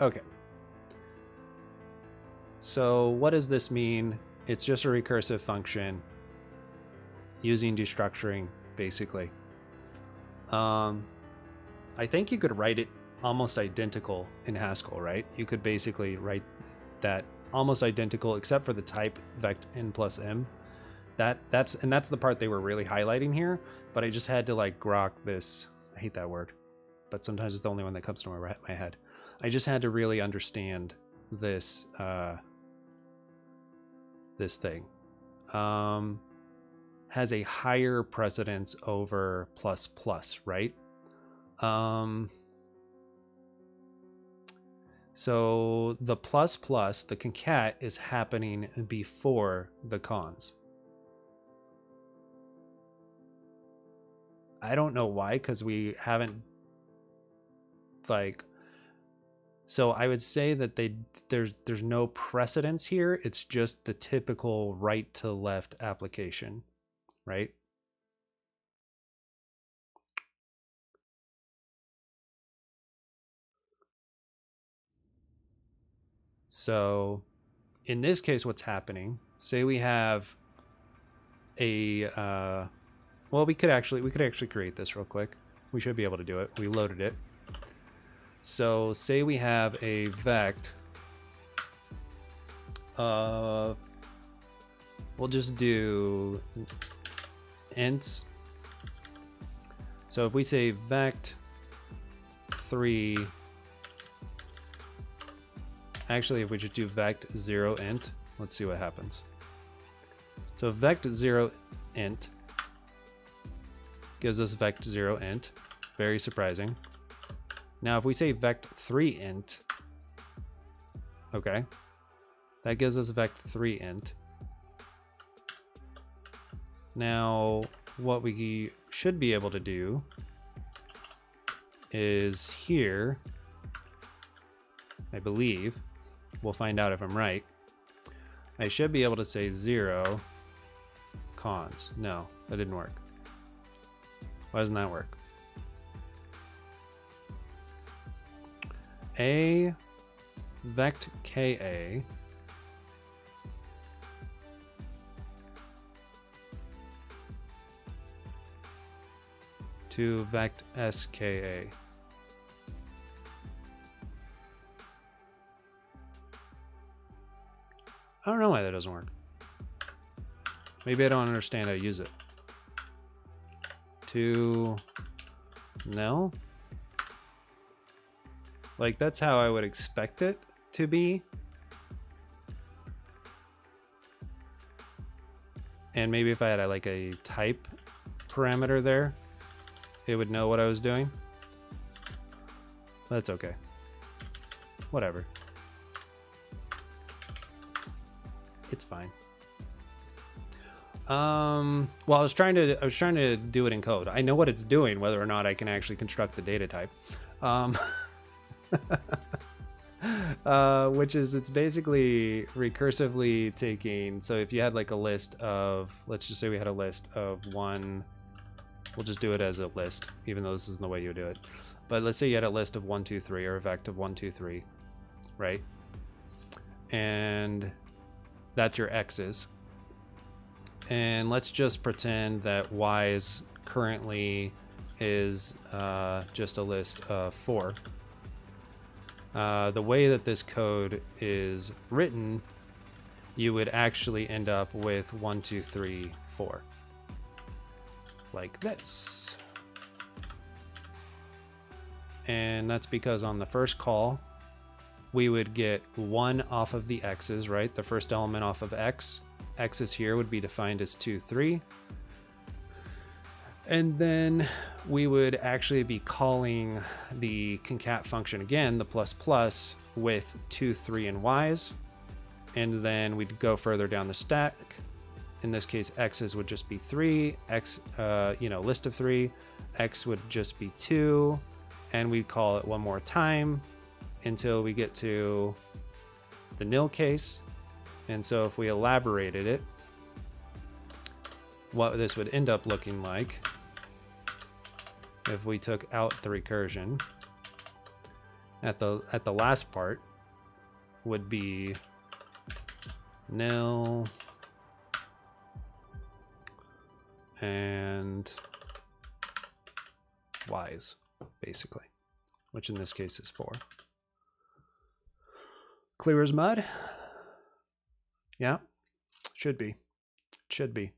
Okay. So what does this mean? It's just a recursive function using destructuring, basically. I think you could write it almost identical in Haskell, right? You could basically write that almost identical except for the type vect n plus m. That's the part they were really highlighting here, but I just had to like grok this. I hate that word, but sometimes it's the only one that comes to my head. I just had to really understand this this thing. Has a higher precedence over plus plus, right? So the plus plus, the concat, is happening before the cons. I don't know why, because we haven't like. So I would say that there's no precedence here. It's just the typical right to left application, right? So in this case, what's happening, say we have a, well, we could actually create this real quick. We should be able to do it. We loaded it. So say we have a vect. We'll just do ints. So if we say vect 3, actually if we just do vect 0 int, let's see what happens. So vect 0 int gives us vect 0 int, very surprising. Now if we say vect 3 int, okay, that gives us vect 3 int. Now what we should be able to do is here, I believe, we'll find out if I'm right, I should be able to say 0 cons. No, that didn't work. Why doesn't that work? A vect ka to vect ska. I don't know why that doesn't work. Maybe I don't understand how to use it. To no? Like that's how I would expect it to be. And maybe if I had like a type parameter there, it would know what I was doing. That's okay. Whatever. It's fine. Well, I was trying to do it in code. I know what it's doing, whether or not I can actually construct the data type. Which is, it's basically recursively taking, so if you had like a list of, let's just say we had a list of one, we'll just do it as a list, even though this isn't the way you do it. But let's say you had a list of 1, 2, 3, or a vect of 1, 2, 3, right? And that's your x's. And let's just pretend that y's currently is just a list of 4. The way that this code is written, you would actually end up with 1, 2, 3, 4. Like this. And that's because on the first call, we would get 1 off of the x's, right? The first element off of x. X's here would be defined as 2, 3. And then we would actually be calling the concat function again, the plus plus, with 2, 3, and y's. And then we'd go further down the stack. In this case, x's would just be 3, x, list of 3. X would just be 2, and we'd call it one more time until we get to the nil case. And so if we elaborated it, what this would end up looking like, if we took out the recursion, at the last part would be nil and y's, basically, which in this case is 4. Clear as mud? Yeah, should be. Should be.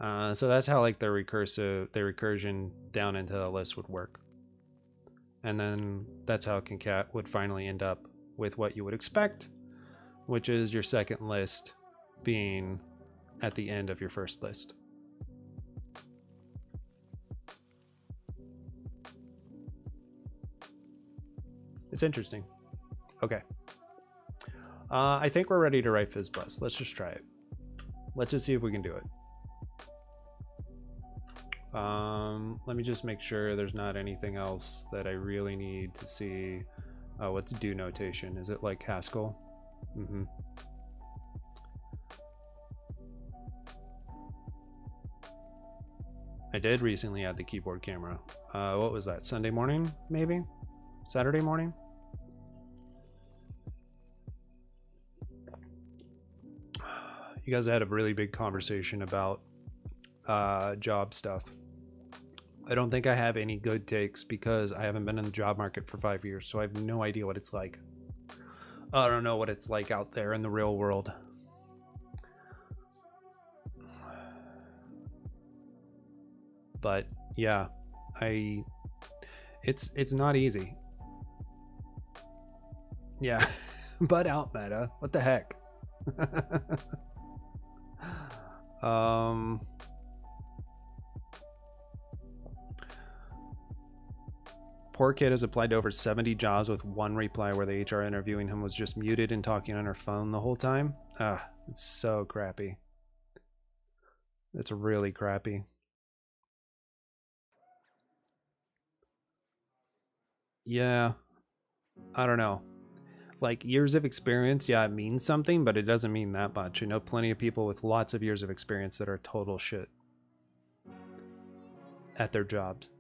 So that's how like the recursion down into the list would work. And then that's how concat would finally end up with what you would expect, which is your second list being at the end of your first list. It's interesting. Okay. I think we're ready to write fizzbuzz. Let's just try it. Let's just see if we can do it. Let me just make sure there's not anything else that I really need to see. What's do notation? Is it like Haskell? Mm-hmm. I did recently add the keyboard camera. What was that? Sunday morning, maybe? Saturday morning? You guys had a really big conversation about job stuff. I don't think I have any good takes because I haven't been in the job market for 5 years, so I have no idea what it's like. I don't know what it's like out there in the real world. But yeah, it's not easy. Yeah, butt out, Meta. What the heck? Poor kid has applied to over 70 jobs with one reply where the HR interviewing him was just muted and talking on her phone the whole time. It's so crappy. It's really crappy. Yeah, I don't know. Like, years of experience, yeah, it means something, but it doesn't mean that much. I know plenty of people with lots of years of experience that are total shit at their jobs.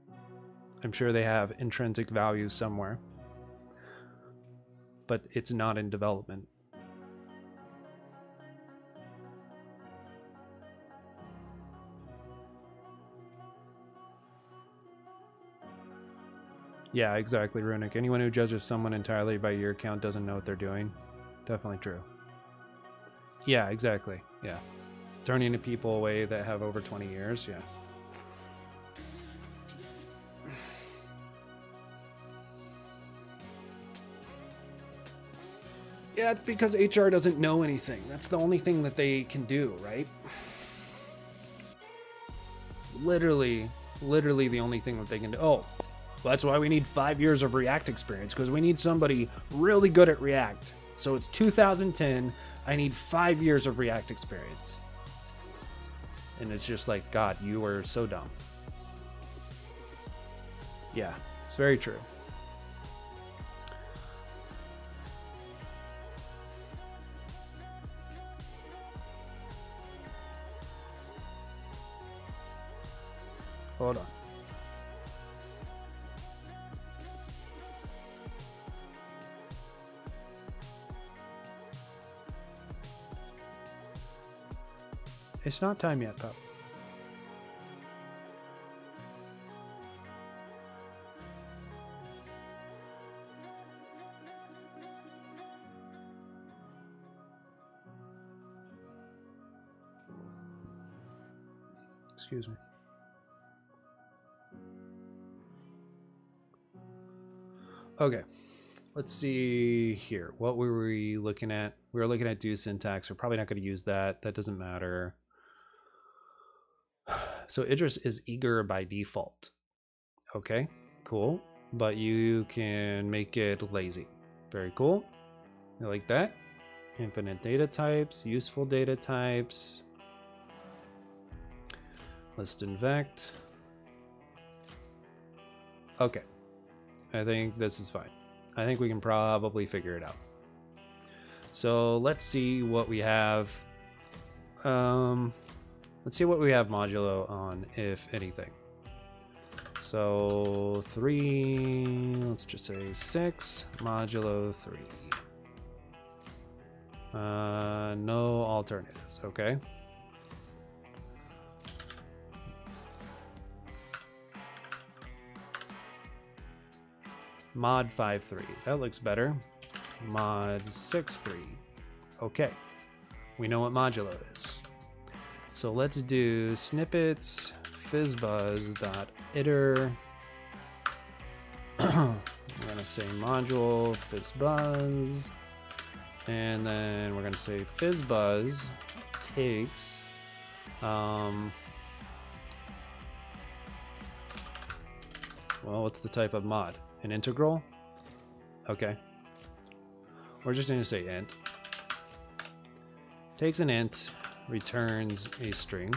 I'm sure they have intrinsic value somewhere, but it's not in development. Yeah, exactly, Runic. Anyone who judges someone entirely by year count doesn't know what they're doing. Definitely true. Yeah, exactly. Yeah. Turning to people away that have over 20 years, yeah. Yeah, it's because HR doesn't know anything. That's the only thing that they can do, right? Literally the only thing that they can do. Oh, well, that's why we need 5 years of React experience, because we need somebody really good at React. So it's 2010. I need 5 years of React experience. And it's just like, God, you are so dumb. Yeah, it's very true. Hold on. It's not time yet, pup. Excuse me. Okay, let's see here. What were we looking at? We were looking at do syntax. We're probably not going to use that. That doesn't matter. So Idris is eager by default. Okay, cool. But you can make it lazy. Very cool. I like that. Infinite data types, useful data types. List and vect. Okay. I think this is fine. I think we can probably figure it out. So let's see what we have. Let's see what we have modulo on, if anything. So 3, let's just say 6, modulo 3. No alternatives, okay. Mod 5.3, that looks better. Mod 6.3, okay. We know what modulo is. So let's do snippets fizzbuzz.iter. We're gonna say module fizzbuzz, and then we're gonna say fizzbuzz takes well, what's the type of mod? An integral? Okay. We're just gonna say int. Takes an int, returns a string.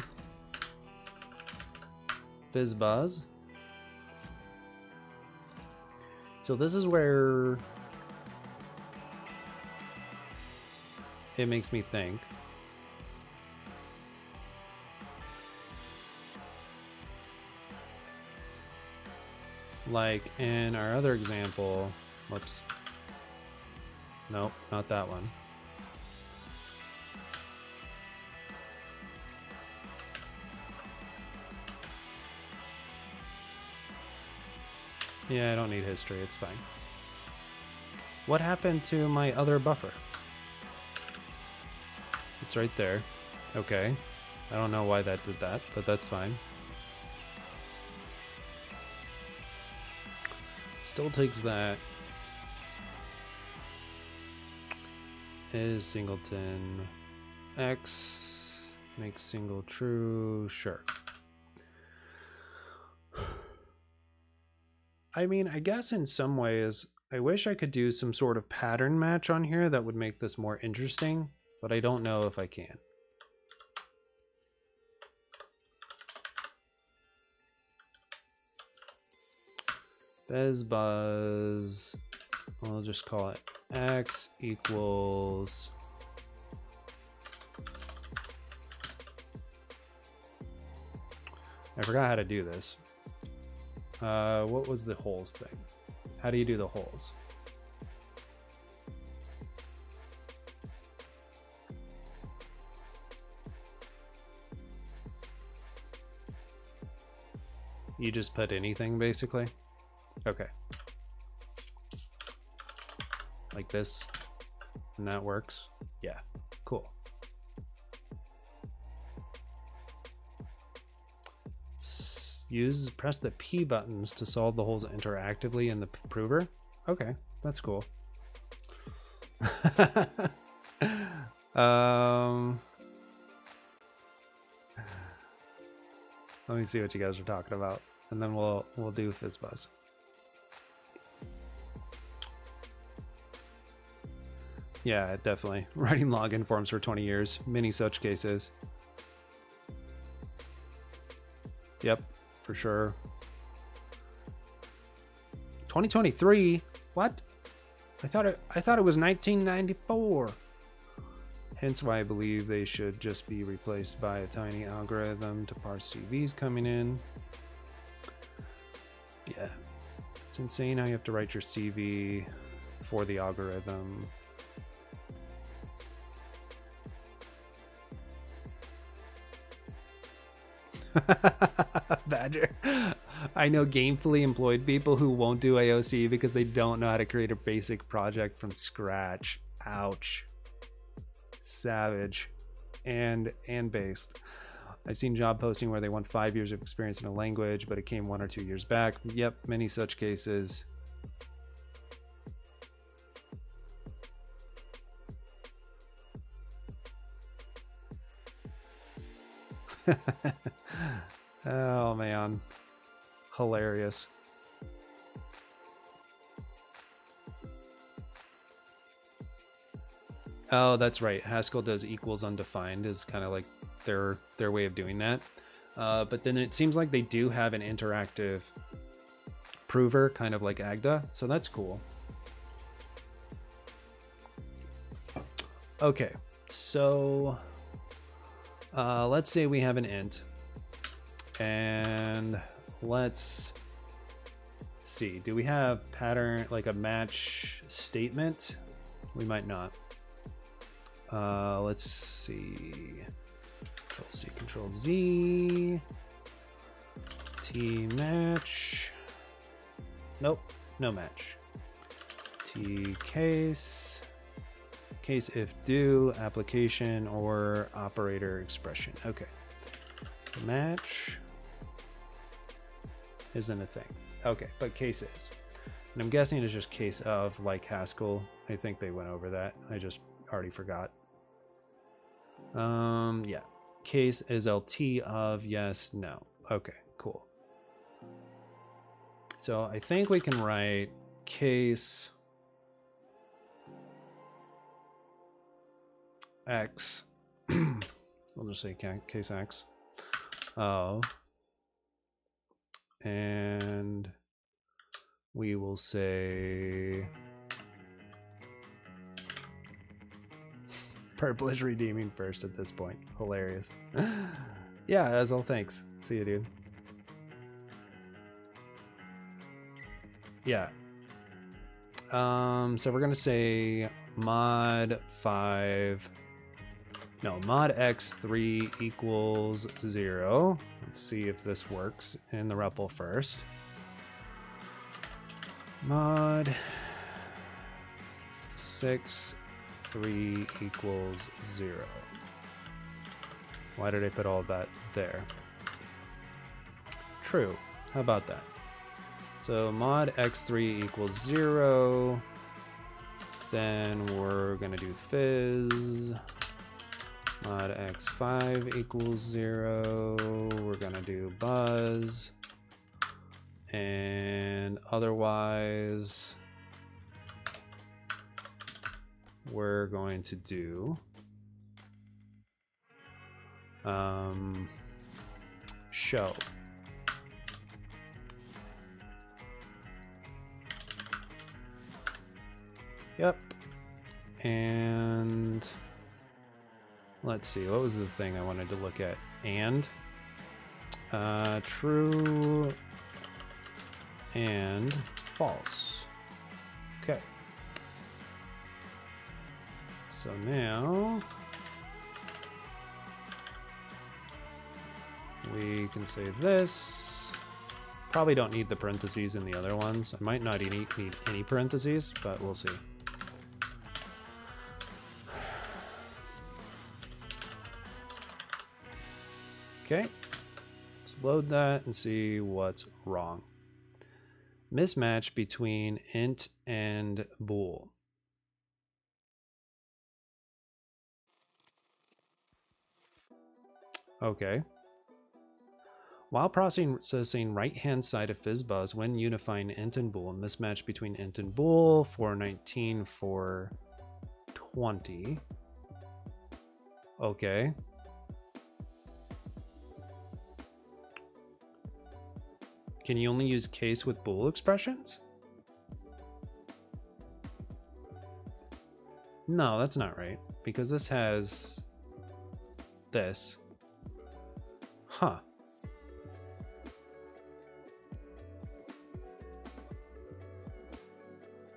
Fizzbuzz. So this is where it makes me think. Like in our other example, whoops. Nope, not that one. Yeah, I don't need history. It's fine. What happened to my other buffer? It's right there. Okay. I don't know why that did that, but that's fine. Still takes that. Is singleton X makes single true? Sure. I mean, I guess in some ways, I wish I could do some sort of pattern match on here that would make this more interesting, but I don't know if I can. Fizzbuzz, we'll just call it X equals I forgot how to do this. What was the holes thing? How do you do the holes? You just put anything basically? Okay. Like this, and that works? Yeah, cool. Press the P buttons to solve the holes interactively in the prover. Okay, that's cool. Let me see what you guys are talking about, and then we'll do fizzbuzz. Yeah, definitely. Writing login forms for 20 years. Many such cases. Yep, for sure. 2023? What? I thought it was 1994. Hence why I believe they should just be replaced by a tiny algorithm to parse CVs coming in. Yeah. It's insane how you have to write your CV for the algorithm. Badger. I know gainfully employed people who won't do AOC because they don't know how to create a basic project from scratch. Ouch. Savage. And based. I've seen job posting where they want 5 years of experience in a language, but it came 1 or 2 years back. Yep, many such cases. Oh man, hilarious. Oh, that's right. Haskell does equals undefined is kind of like their way of doing that. But then it seems like they do have an interactive prover, kind of like Agda, so that's cool. Okay, so let's say we have an int. And let's see, do we have pattern, like a match statement? We might not. Let's see, Control C, Control Z, T match. Nope, no match. T case if do, application or operator expression. Okay, match isn't a thing. Okay, but case is. And I'm guessing it's just case of, like Haskell. I think they went over that. I just already forgot. Yeah. Case is LT of yes, no. Okay, cool. So I think we can write case X. We'll just say case X of, and we will say purplish redeeming first at this point. Hilarious. Yeah, as all, thanks. See you, dude. Yeah. So we're gonna say mod 5. No, mod x3 equals 0. Let's see if this works in the REPL first. Mod 6 3 equals 0. Why did I put all of that there? True. How about that? So mod x3 equals 0. Then we're going to do fizz. Mod x5 equals 0. We're going to do buzz. And otherwise, we're going to do show. Yep. And let's see, what was the thing I wanted to look at? And true and false. Okay. So now we can say this. Probably don't need the parentheses in the other ones. I might not need any parentheses, but we'll see. Okay, let's load that and see what's wrong. Mismatch between int and bool. Okay. While processing right-hand side of fizzbuzz when unifying int and bool, mismatch between int and bool, 419, 420. Okay. Can you only use case with bool expressions? No, that's not right, because this has this. Huh.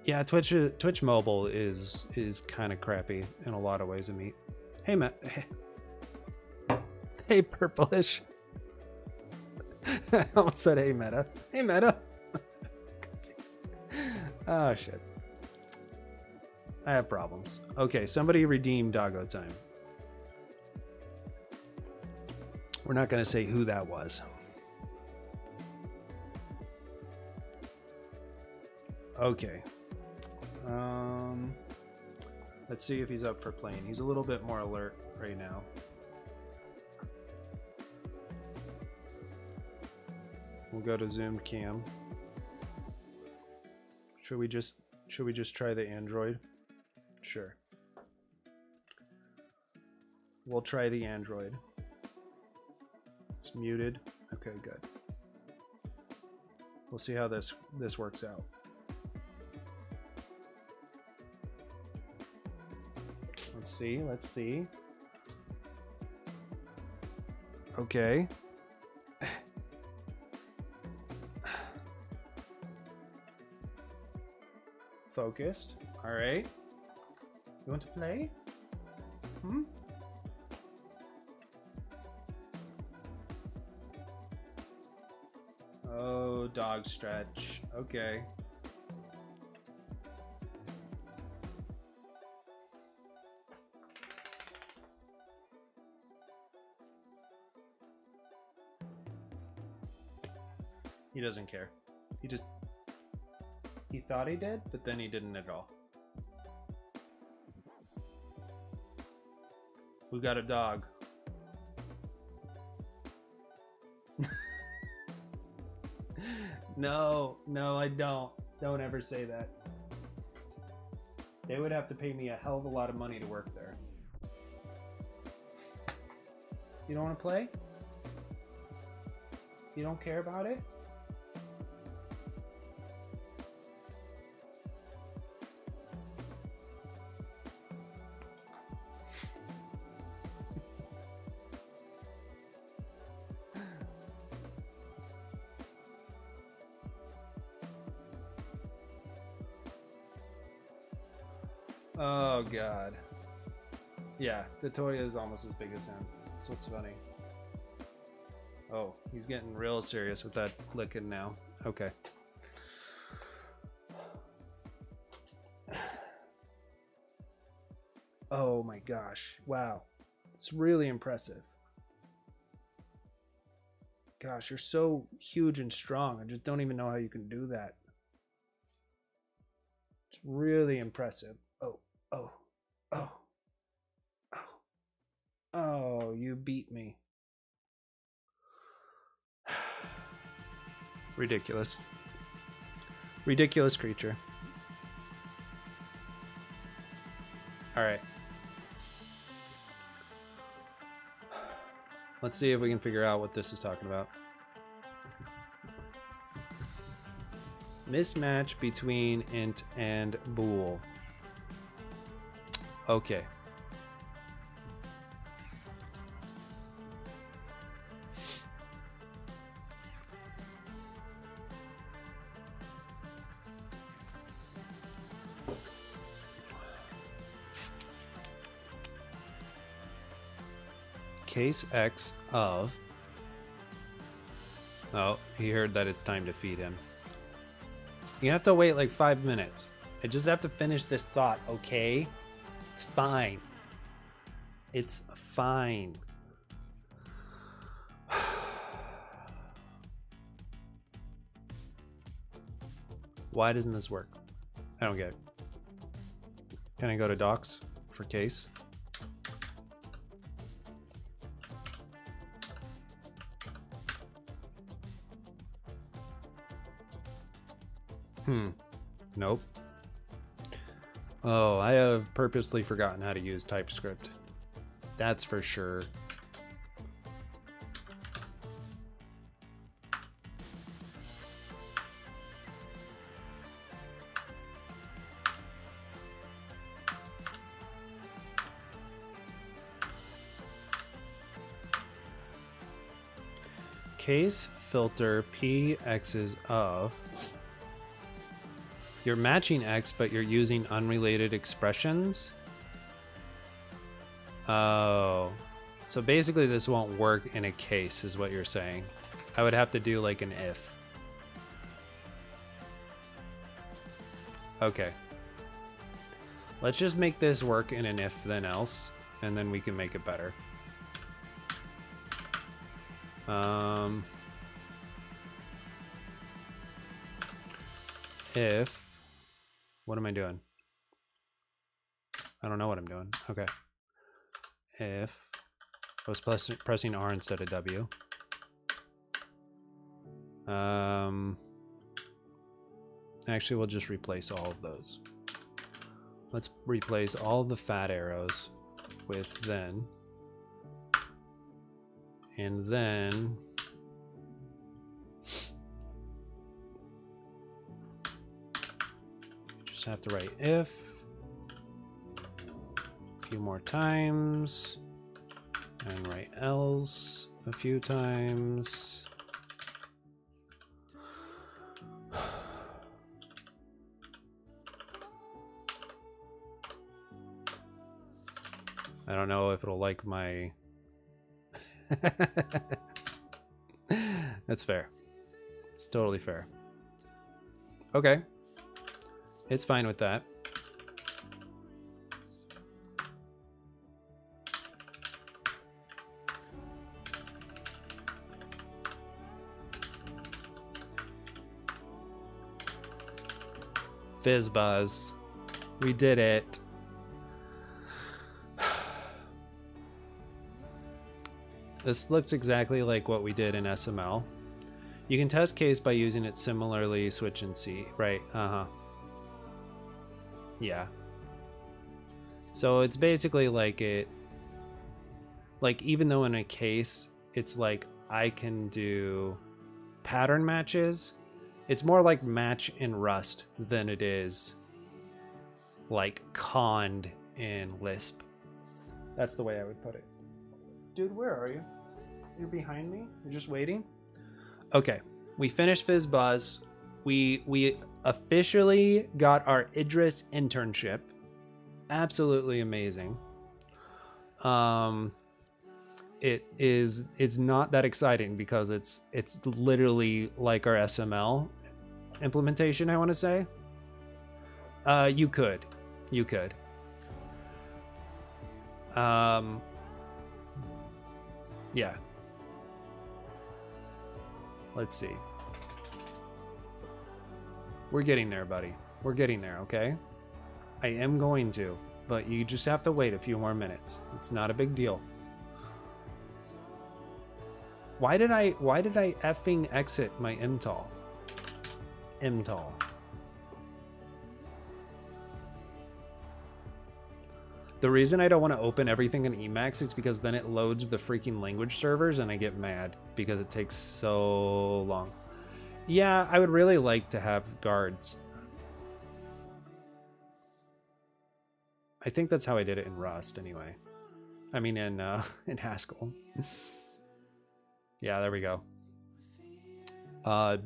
Yeah, Twitch mobile is kind of crappy in a lot of ways. Hey, Matt. Hey, Purplish. I almost said, hey, Meta. Hey, Meta. Oh, shit. I have problems. Okay, somebody redeem Doggo Time. We're not going to say who that was. Okay. Let's see if he's up for playing. He's a little bit more alert right now. We'll go to zoomed cam. Should we just try the Android? Sure. We'll try the Android. It's muted. Okay, good. We'll see how this works out. Let's see. Okay. Focused. All right. You want to play? Hmm? Oh, dog stretch. Okay. He doesn't care. He thought he did, but then he didn't at all. We got a dog. No, I don't. Don't ever say that. They would have to pay me a hell of a lot of money to work there. You don't want to play? You don't care about it? Oh god. Yeah, the toy is almost as big as him. That's what's funny. Oh, he's getting real serious with that licking now. Okay. Oh my gosh. Wow. It's really impressive. Gosh, you're so huge and strong. I just don't even know how you can do that. It's really impressive. Oh, oh, oh, oh. Oh, you beat me. Ridiculous. Ridiculous creature. All right. Let's see if we can figure out what this is talking about. Mismatch between int and bool. Okay. Case X of... Oh, he heard that it's time to feed him. You have to wait like 5 minutes. I just have to finish this thought, okay? It's fine. It's fine. Why doesn't this work? I don't get it. Can I go to docs for case? Nope. Oh, I have purposely forgotten how to use TypeScript. That's for sure. Case filter p x's of. You're matching X, but you're using unrelated expressions. Oh, so basically this won't work in a case is what you're saying. I would have to do like an if. Okay. Let's just make this work in an if then else, and then we can make it better. If, what am I doing? I don't know what I'm doing. Okay. If I was pressing R instead of W. Actually, we'll just replace all of those. Let's replace all the fat arrows with then. And then just have to write if a few more times and write else a few times. I don't know if it'll like my... That's fair. It's totally fair. Okay. It's fine with that. Fizzbuzz. We did it. This looks exactly like what we did in SML. You can test case by using it similarly, switch and see. Right, yeah. So it's basically like it, like even though in a case, it's like I can do pattern matches, it's more like match in Rust than it is like conned in Lisp. That's the way I would put it. Dude, where are you? You're behind me? You're just waiting? Okay, we finished fizzbuzz. We officially got our Idris internship. Absolutely amazing. It's not that exciting because it's literally like our SML implementation, I want to say. You could. Yeah. Let's see. We're getting there, buddy. We're getting there, okay? I am going to, but you just have to wait a few more minutes. It's not a big deal. Why did I effing exit my MTOL? MTOL. The reason I don't want to open everything in Emacs is because then it loads the freaking language servers and I get mad because it takes so long. Yeah, I would really like to have guards. I think that's how I did it in Rust anyway. I mean in Haskell. Yeah, there we go.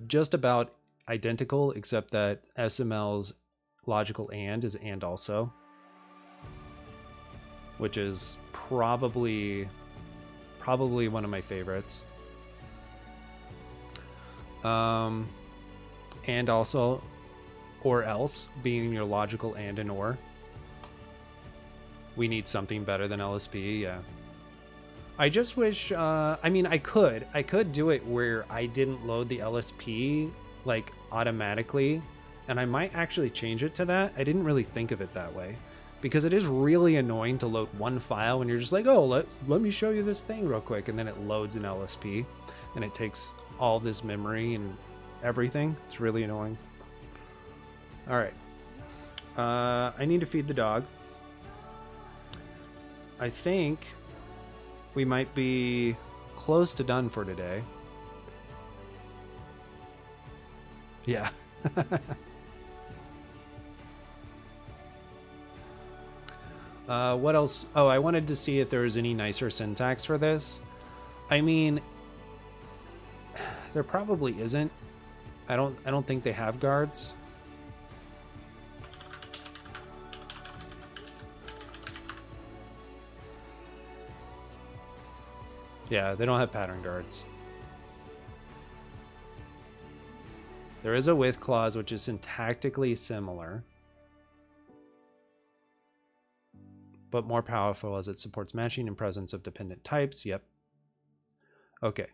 Just about identical except that SML's logical and is and also, which is probably one of my favorites. And also, or else being your logical and an or. We need something better than LSP, yeah. I just wish, I mean, I could do it where I didn't load the LSP like automatically, and I might actually change it to that. I didn't really think of it that way because it is really annoying to load one file when you're just like, oh, let me show you this thing real quick, and then it loads an LSP and it takes all this memory and everything. It's really annoying. All right. I need to feed the dog. I think we might be close to done for today. Yeah. What else? Oh, I wanted to see if there was any nicer syntax for this. I mean, there probably isn't. I don't think they have guards. Yeah, they don't have pattern guards. There is a with clause, which is syntactically similar, but more powerful as it supports matching in presence of dependent types. Yep. Okay.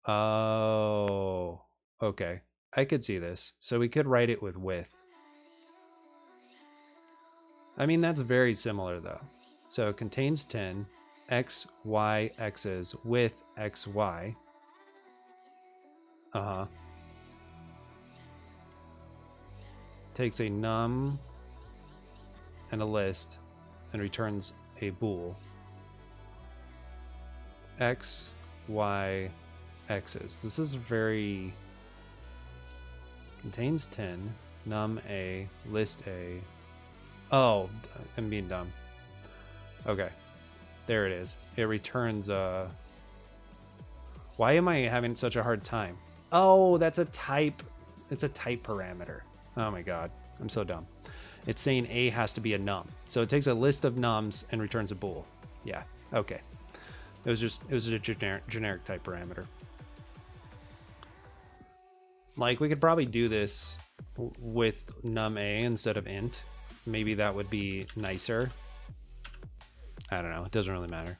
Oh, okay. I could see this. So we could write it with. I mean, that's very similar though. So it contains 10 x, y, x's with x, y. Takes a num and a list and returns a bool. X, y, x's. This is very... Contains 10, num a, list a. Oh, I'm being dumb. Okay, there it is. It returns why am I having such a hard time? Oh, that's a type. It's a type parameter. Oh my god, I'm so dumb. It's saying a has to be a num, so it takes a list of nums and returns a bool. Yeah, okay. It was a generic type parameter. Like, we could probably do this with num a instead of int. Maybe that would be nicer. I don't know. It doesn't really matter.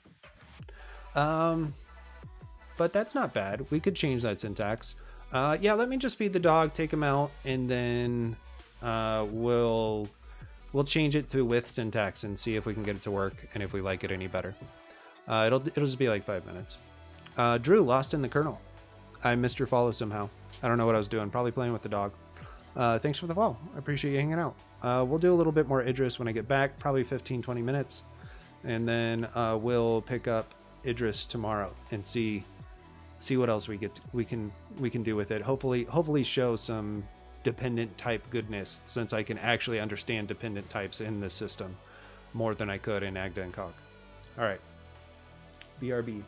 But that's not bad. We could change that syntax. Yeah, let me just feed the dog, take him out, and then we'll change it to with syntax and see if we can get it to work and if we like it any better. It'll just be like 5 minutes. Drew, lost in the kernel. I missed your follow somehow. I don't know what I was doing. Probably playing with the dog. Thanks for the follow. I appreciate you hanging out. We'll do a little bit more Idris when I get back, probably 15-20 minutes. And then we'll pick up Idris tomorrow and see what else we can do with it. Hopefully show some dependent type goodness, since I can actually understand dependent types in this system more than I could in Agda and Coq. All right. BRB.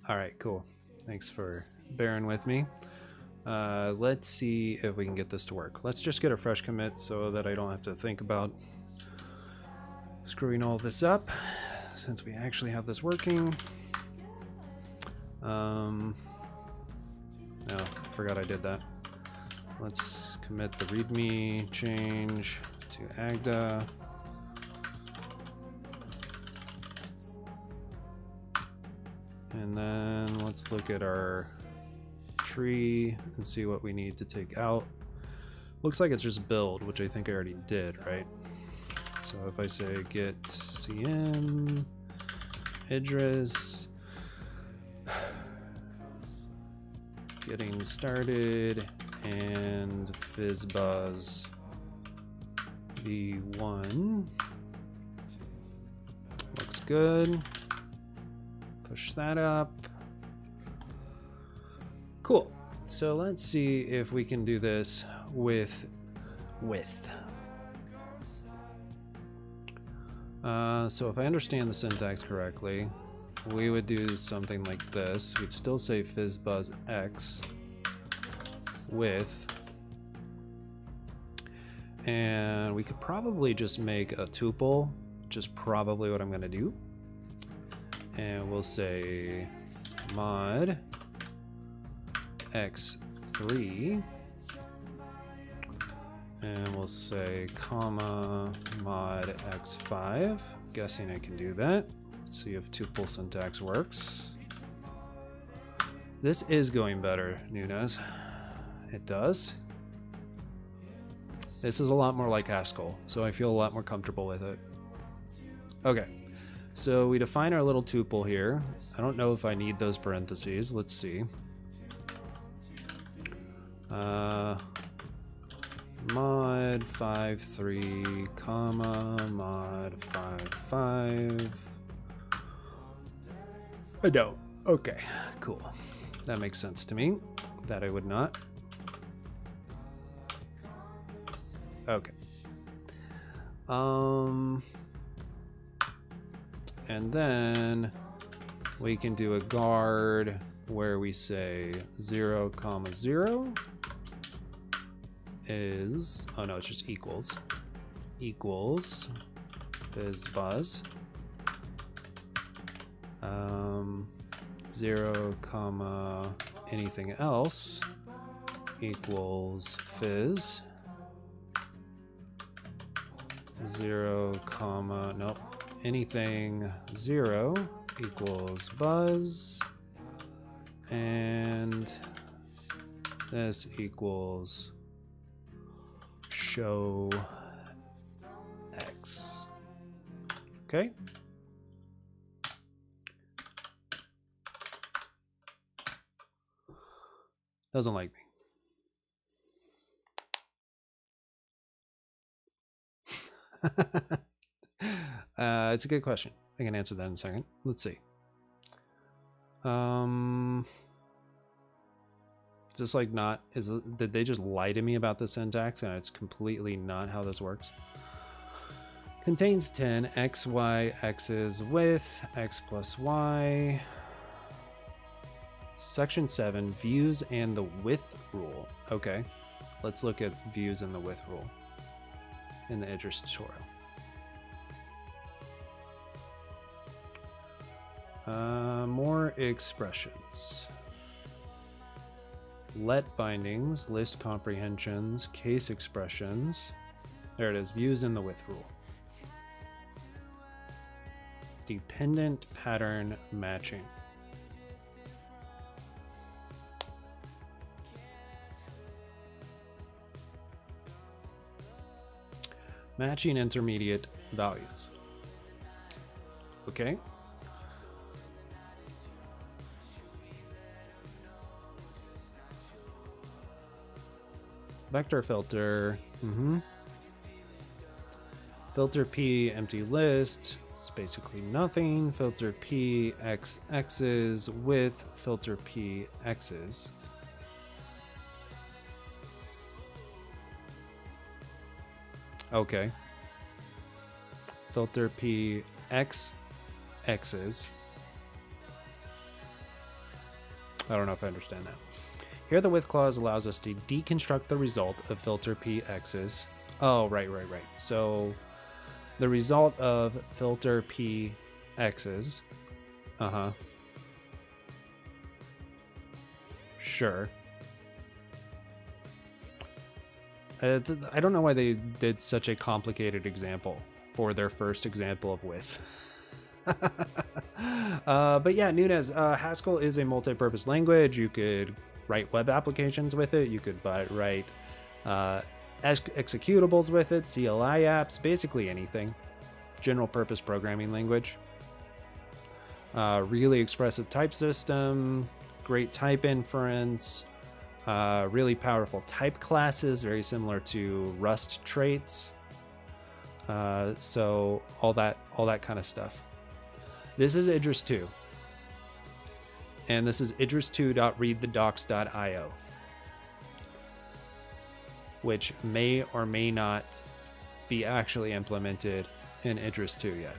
All right, cool. Thanks for bearing with me. Let's see if we can get this to work. Let's just get a fresh commit so that I don't have to think about screwing all this up, since we actually have this working. No, I forgot I did that. Let's commit the readme change to Agda. And then let's look at our tree and see what we need to take out. Looks like it's just build, which I think I already did, right? So if I say get cm Idris, getting started, and fizzbuzz v1, looks good. Push that up. Cool. So let's see if we can do this with width. So if I understand the syntax correctly, we would do something like this. We'd still say fizzbuzz x width, and we could probably just make a tuple, which is probably what I'm going to do. And we'll say mod x3, and we'll say comma mod x5. Guessing I can do that. Let's see if tuple syntax works. This is going better, Nunez. It does. This is a lot more like Haskell, so I feel a lot more comfortable with it. Okay. So we define our little tuple here. I don't know if I need those parentheses. Let's see. Mod 5.3, comma, mod 5.5. I don't. Okay, cool. That makes sense to me. That I would not. Okay. And then we can do a guard where we say 0, comma 0 is, oh no, it's just equals fizzbuzz 0, comma anything else equals fizz 0, comma nope, anything 0 equals buzz, and this equals show x. Okay. Doesn't like me. It's a good question. I can answer that in a second. Let's see. Is this like not, did they just lie to me about the syntax and it's completely not how this works? Contains 10 x, y, x's with x plus y. Section 7, views and the width rule. Okay, let's look at views and the width rule in the Idris tutorial. More expressions. Let bindings, list comprehensions, case expressions. There it is, views in the width rule. Dependent pattern matching. Matching intermediate values. Okay. Vector filter. Filter P empty list. It's basically nothing. Filter P x x's with filter P x's. Okay. Filter P x x's I don't know if I understand that. Here, the with clause allows us to deconstruct the result of filter PX's. Oh, right. So the result of filter PX's. Sure. I don't know why they did such a complicated example for their first example of with. But yeah, Nunez, Haskell is a multi-purpose language. You could write web applications with it. You could write executables with it, CLI apps, basically anything. General purpose programming language. Really expressive type system, great type inference, really powerful type classes, very similar to Rust traits. So all that kind of stuff. This is Idris 2. And this is idris2.readthedocs.io, which may or may not be actually implemented in Idris 2 yet.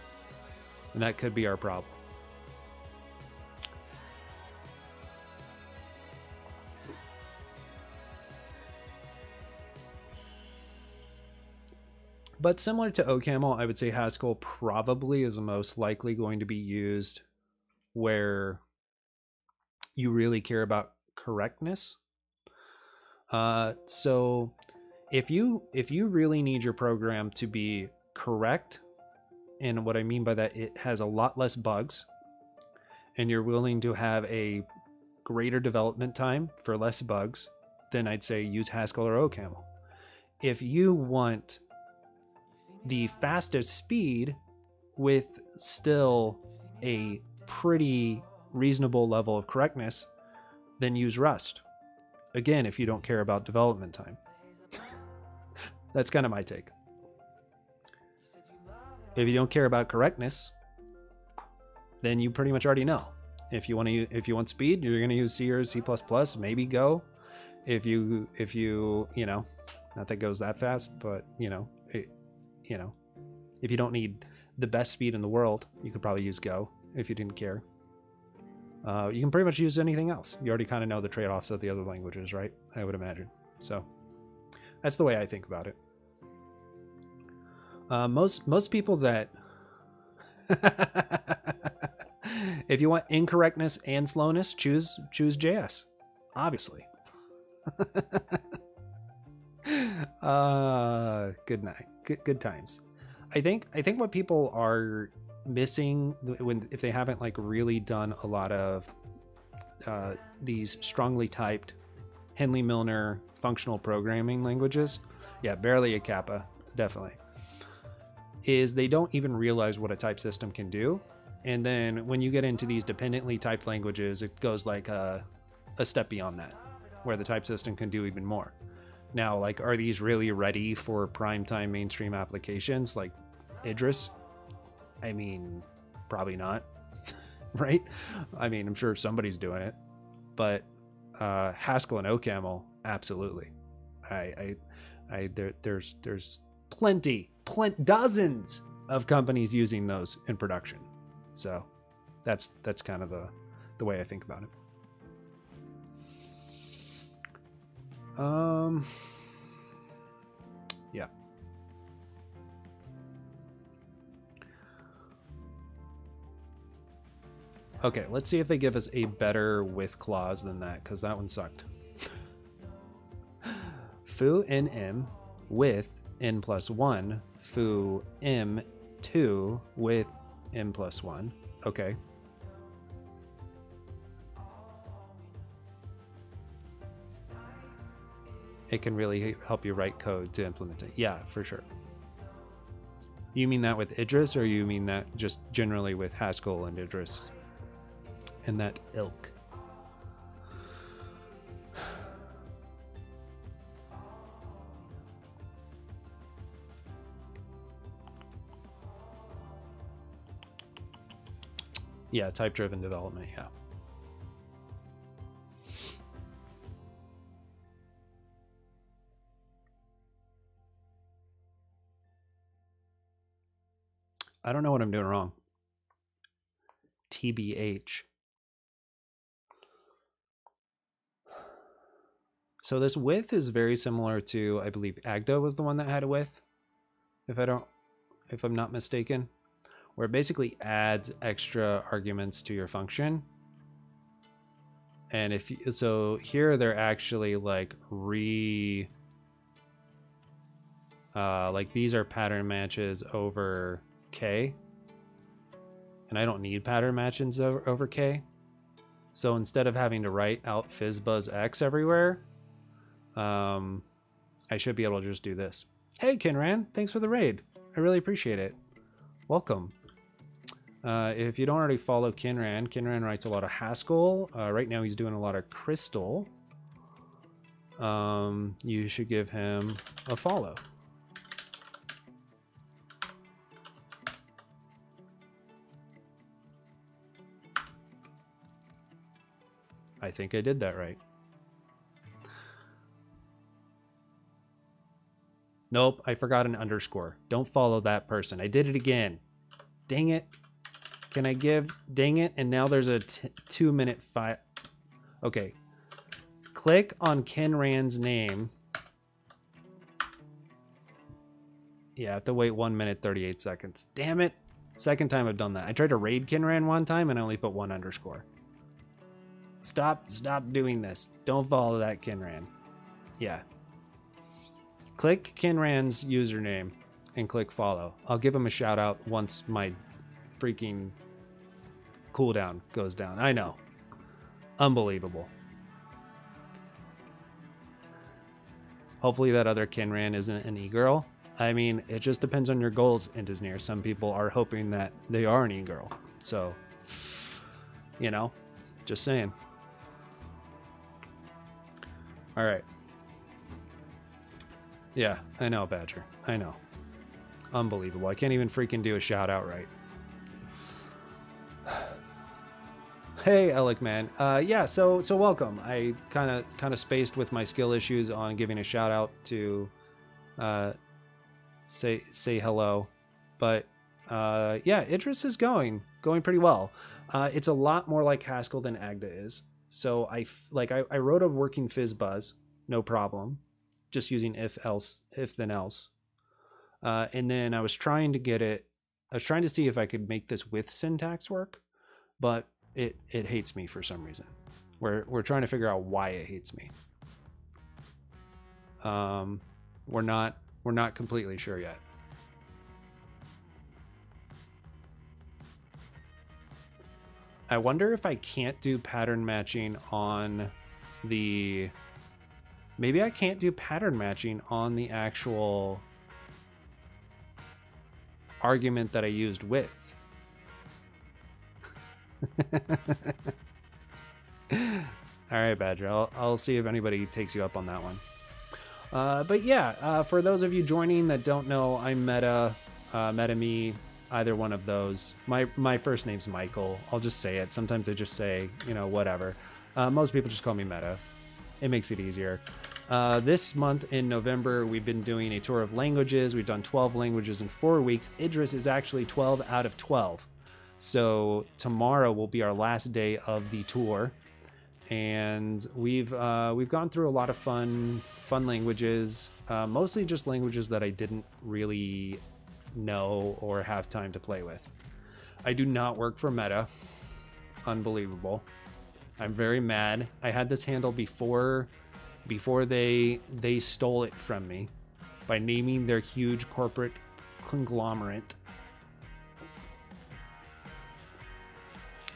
And that could be our problem. But similar to OCaml, I would say Haskell probably is most likely going to be used where you really care about correctness. So if you really need your program to be correct, and what I mean by that, it has a lot less bugs, and you're willing to have a greater development time for less bugs, then I'd say use Haskell or OCaml. If you want the fastest speed with still a pretty reasonable level of correctness, then use Rust. Again, if you don't care about development time. That's kind of my take. If you don't care about correctness, then you pretty much already know. If you want speed, you're going to use C or C++, maybe Go. If you know, not that Go's that fast, but if you don't need the best speed in the world, you could probably use Go if you didn't care. You can pretty much use anything else. You already kind of know the trade-offs of the other languages, right? I would imagine. So that's the way I think about it. Most people that if you want incorrectness and slowness, choose JS, obviously. Good night. Good times. I think what people are missing if they haven't really done a lot of these strongly typed Henley Milner functional programming languages, yeah, barely a kappa, definitely, is they don't even realize what a type system can do. And then when you get into these dependently typed languages, it goes a step beyond that, where the type system can do even more. Now, are these really ready for primetime mainstream applications like Idris? I mean, probably not, right? I mean, I'm sure somebody's doing it, but Haskell and OCaml, absolutely. There's dozens of companies using those in production. So that's kind of the way I think about it. Yeah. Okay, let's see if they give us a better with clause than that, because that one sucked. Foo nm with n+1, foo m2 with m+1. Okay. It can really help you write code to implement it. Yeah, for sure. You mean that with Idris, or you mean that just generally with Haskell and Idris and that ilk? Yeah, type-driven development, yeah. I don't know what I'm doing wrong. TBH. So this with is very similar to, I believe Agda was the one that had a with, if I'm not mistaken, where it basically adds extra arguments to your function. And so here they're actually like like these are pattern matches over K. And I don't need pattern matches over K. So instead of having to write out fizzbuzz X everywhere, I should be able to just do this. Hey, Kinran, thanks for the raid. I really appreciate it. Welcome. If you don't already follow Kinran writes a lot of Haskell. Right now he's doing a lot of Crystal. You should give him a follow. I think I did that right. Nope, I forgot an underscore. Don't follow that person. I did it again. Dang it. Can I give... Dang it. And now there's a 2-minute file. Okay. Click on Kinran's name. Yeah, I have to wait 1 minute, 38 seconds. Damn it. Second time I've done that. I tried to raid Kinran one time and I only put 1 underscore. Stop doing this. Don't follow that Kinran. Yeah. Click Kinran's username and click follow. I'll give him a shout out once my freaking cooldown goes down. I know. Unbelievable. Hopefully that other Kinran isn't an e-girl. I mean, it just depends on your goals, Indisneer. Some people are hoping that they are an e-girl. So, you know, just saying. All right. Yeah, I know, Badger. I know. Unbelievable. I can't even freaking do a shout out right. Hey, Alec, man. Yeah, so welcome. I kind of spaced with my skill issues on giving a shout out to say hello. But yeah, Idris is going pretty well. It's a lot more like Haskell than Agda is. So I wrote a working fizzbuzz, no problem, just using if then else. And then I was trying to see if I could make this with syntax work, but it hates me for some reason. We're trying to figure out why it hates me. We're not completely sure yet. I wonder if I can't do pattern matching on the... Maybe I can't do pattern matching on the actual argument that I used with. All right, Badger. I'll see if anybody takes you up on that one. But yeah, for those of you joining that don't know, I'm Meta, MetaMe, either one of those. My first name's Michael. I'll just say it. Sometimes I just say, you know, whatever. Most people just call me Meta. It makes it easier. This month in November, we've been doing a tour of languages. We've done 12 languages in 4 weeks. Idris is actually 12 out of 12. So tomorrow will be our last day of the tour. And we've gone through a lot of fun languages, mostly just languages that I didn't really know or have time to play with. I do not work for Meta. Unbelievable. I'm very mad. I had this handle before they stole it from me by naming their huge corporate conglomerate.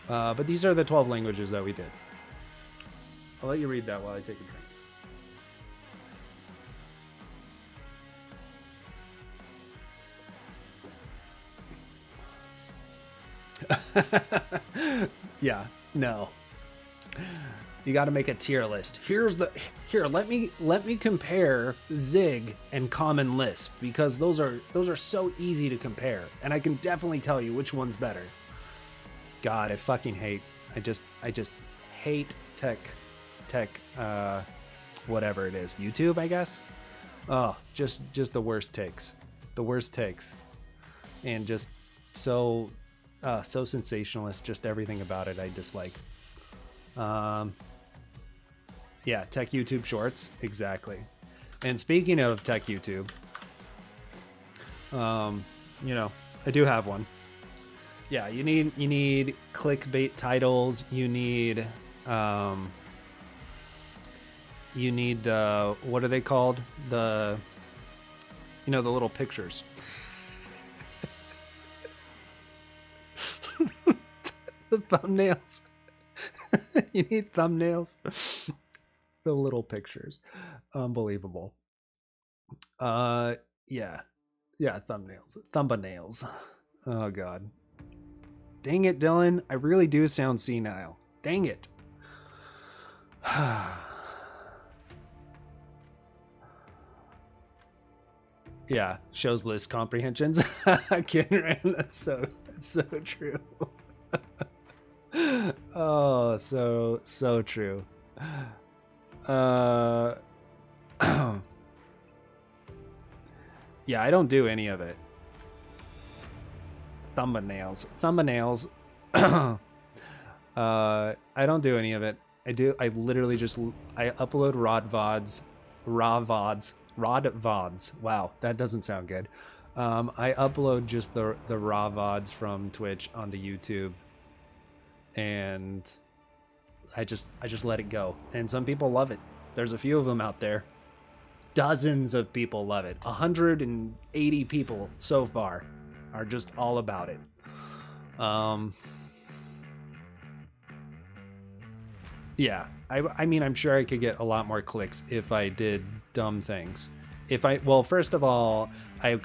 But these are the 12 languages that we did. I'll let you read that while I take a drink. Yeah, no. You got to make a tier list. Here, let me compare Zig and Common Lisp, because those are so easy to compare, and I can definitely tell you which one's better. God, I fucking hate. I just hate tech, whatever it is. YouTube, I guess. Oh, just the worst takes. The worst takes. And just so sensationalist, just everything about it I dislike. Yeah, Tech YouTube Shorts, exactly. And speaking of Tech YouTube, you know, I do have one. Yeah, you need clickbait titles. You need what are they called? The the little pictures. The thumbnails. You need thumbnails. The little pictures. Unbelievable. Yeah, thumbnails. Oh god, dang it, Dylan, I really do sound senile. Dang it. Yeah, shows list comprehensions. That's so true. Oh, so true. Yeah, I don't do any of it. Thumbnails. I don't do any of it. I literally just upload raw VODs. Wow, that doesn't sound good. I upload just the raw VODs from Twitch onto YouTube, and I just let it go. And some people love it. There's a few of them out there. Dozens of people love it. 180 people so far are just all about it. Yeah, I mean, I'm sure I could get a lot more clicks if I did dumb things. Well, first of all, I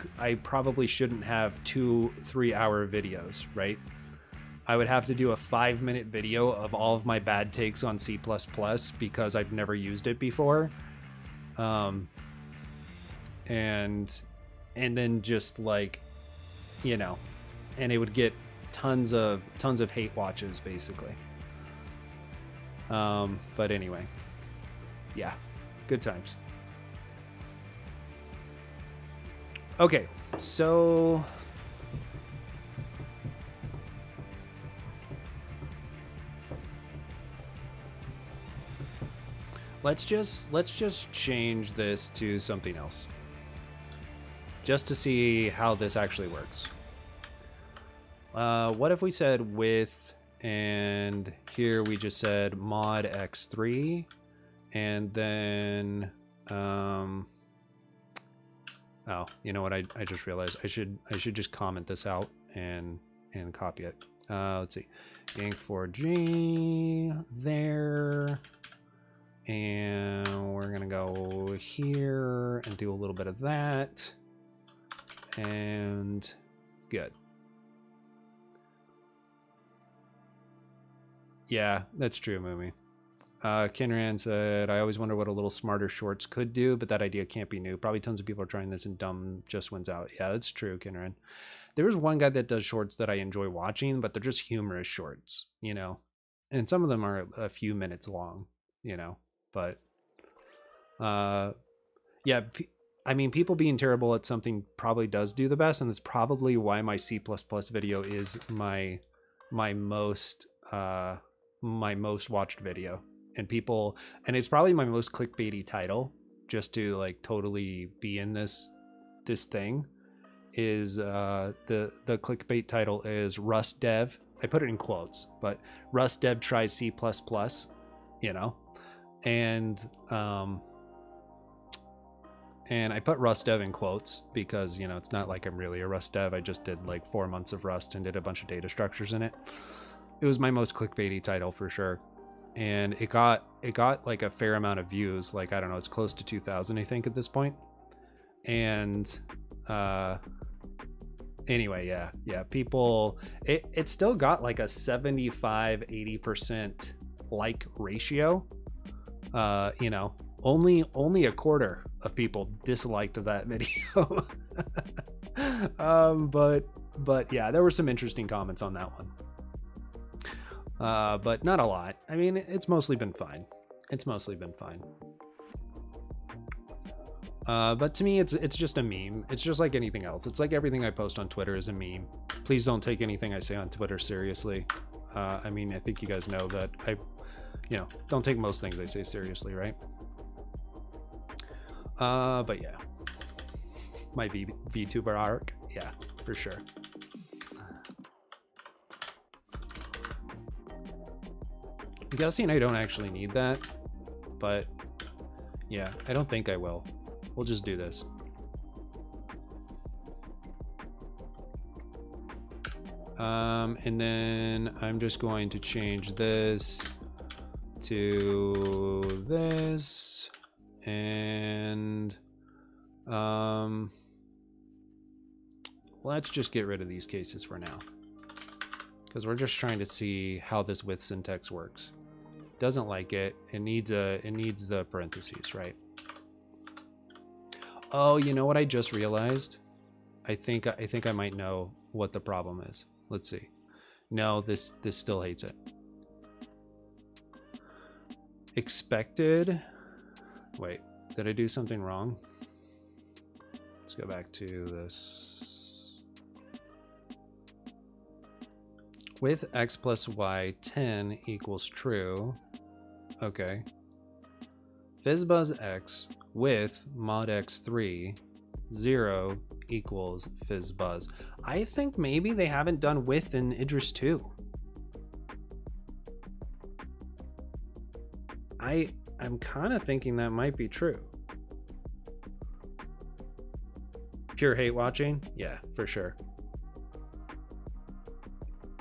probably shouldn't have 2-3 hour videos, right? I would have to do a 5-minute video of all of my bad takes on C++ because I've never used it before. And then just like, and it would get tons of hate watches basically. But anyway, yeah, good times. Okay, so let's just change this to something else, just to see how this actually works. What if we said width, and here we just said mod x3, and then oh, you know what, I just realized I should just comment this out and copy it. Let's see, yank4g there, and we're gonna go here and do a little bit of that, and good. Yeah, that's true, Moomy. Kinran said, I always wonder what a little smarter shorts could do, but that idea can't be new. Probably tons of people are trying this and dumb just wins out. Yeah, that's true, Kinran. There was one guy that does shorts that I enjoy watching, but they're just humorous shorts, and some of them are a few minutes long, but yeah, I mean, people being terrible at something probably does do the best, and that's probably why my C++ video is my most watched video, and it's probably my most clickbaity title, just to like totally be in this thing, is the clickbait title is Rust Dev. I put it in quotes, but Rust Dev tries C++, and I put Rust Dev in quotes because, it's not like I'm really a Rust Dev. I just did like 4 months of Rust and did a bunch of data structures in it. It was my most clickbaity title for sure. And it got like a fair amount of views. Like, I don't know, it's close to 2,000, I think, at this point. And anyway, yeah, people, it still got like a 75-80% like ratio. Only a quarter of people disliked that video. But yeah, there were some interesting comments on that one. But not a lot. I mean, it's mostly been fine. But to me, it's just a meme. It's just like anything else. It's like everything I post on Twitter is a meme. Please don't take anything I say on Twitter seriously. I mean, I think you guys know that you know, don't take most things I say seriously, right? But yeah, my VTuber arc, yeah, for sure. I'm guessing I don't actually need that, but yeah, I don't think I will. We'll just do this. And then I'm just going to change this to this, and let's just get rid of these cases for now, because we're just trying to see how this with syntax works. Doesn't like it. It needs the parentheses, right? Oh, you know what I just realized? I think I might know what the problem is. Let's see. No, this still hates it. Expected. Wait, did I do something wrong? Let's go back to this. With x plus y 10 equals true. Okay. Fizzbuzz x with mod x3 0 equals fizzbuzz. I think maybe they haven't done with in Idris 2. I'm kind of thinking that might be true. Pure hate watching? Yeah, for sure.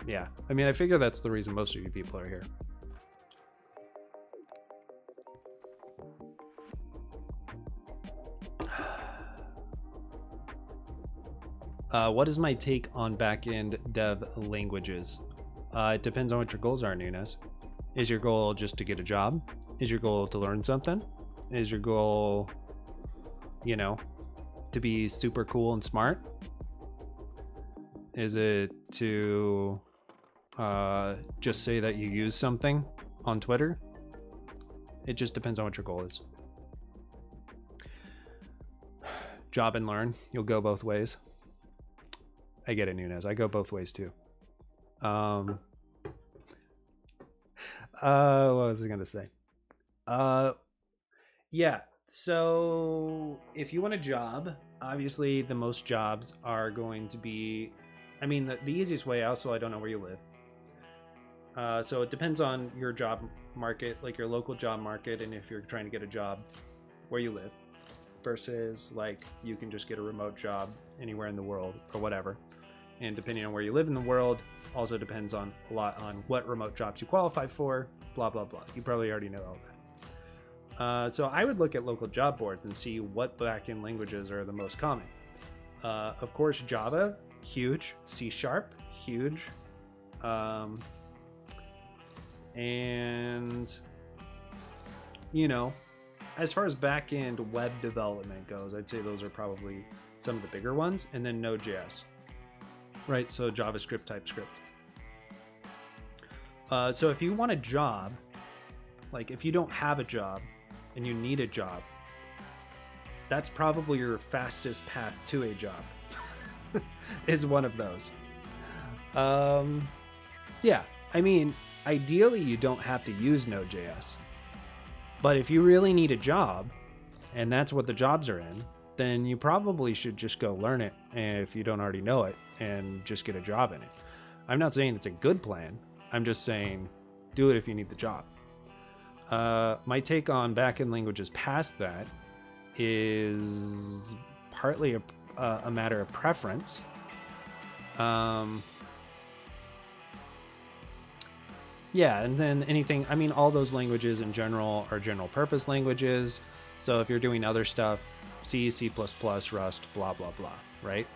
Yeah, I mean, I figure that's the reason most of you people are here. What is my take on backend dev languages? It depends on what your goals are, Nunes. Is your goal just to get a job? Is your goal to learn something? Is your goal, you know, to be super cool and smart? Is it to just say that you use something on Twitter? It just depends on what your goal is. Job and learn. You'll go both ways. I get it, Nunes. I go both ways too. What was I gonna say? Yeah. So if you want a job, obviously the most jobs are going to be, I mean, the easiest way. Also, I don't know where you live. So it depends on your job market, like your local job market, and if you're trying to get a job where you live, versus like you can just get a remote job anywhere in the world or whatever. And depending on where you live in the world, also depends on a lot on what remote jobs you qualify for, blah, blah, blah. You probably already know all that. So I would look at local job boards and see what backend languages are the most common. Of course, Java, huge. C#, huge. And, you know, as far as backend web development goes, I'd say those are probably some of the bigger ones. And then Node.js. Right, so JavaScript, TypeScript. So if you want a job, like if you don't have a job and you need a job, that's probably your fastest path to a job, is one of those. Yeah, I mean, ideally you don't have to use Node.js, but if you really need a job and that's what the jobs are in, then you probably should just go learn it if you don't already know it and just get a job in it. I'm not saying it's a good plan. I'm just saying do it if you need the job. My take on backend languages past that is partly a matter of preference. Yeah, and then anything, I mean, all those languages in general are general purpose languages. So if you're doing other stuff, C, C++, Rust, blah, blah, blah, right?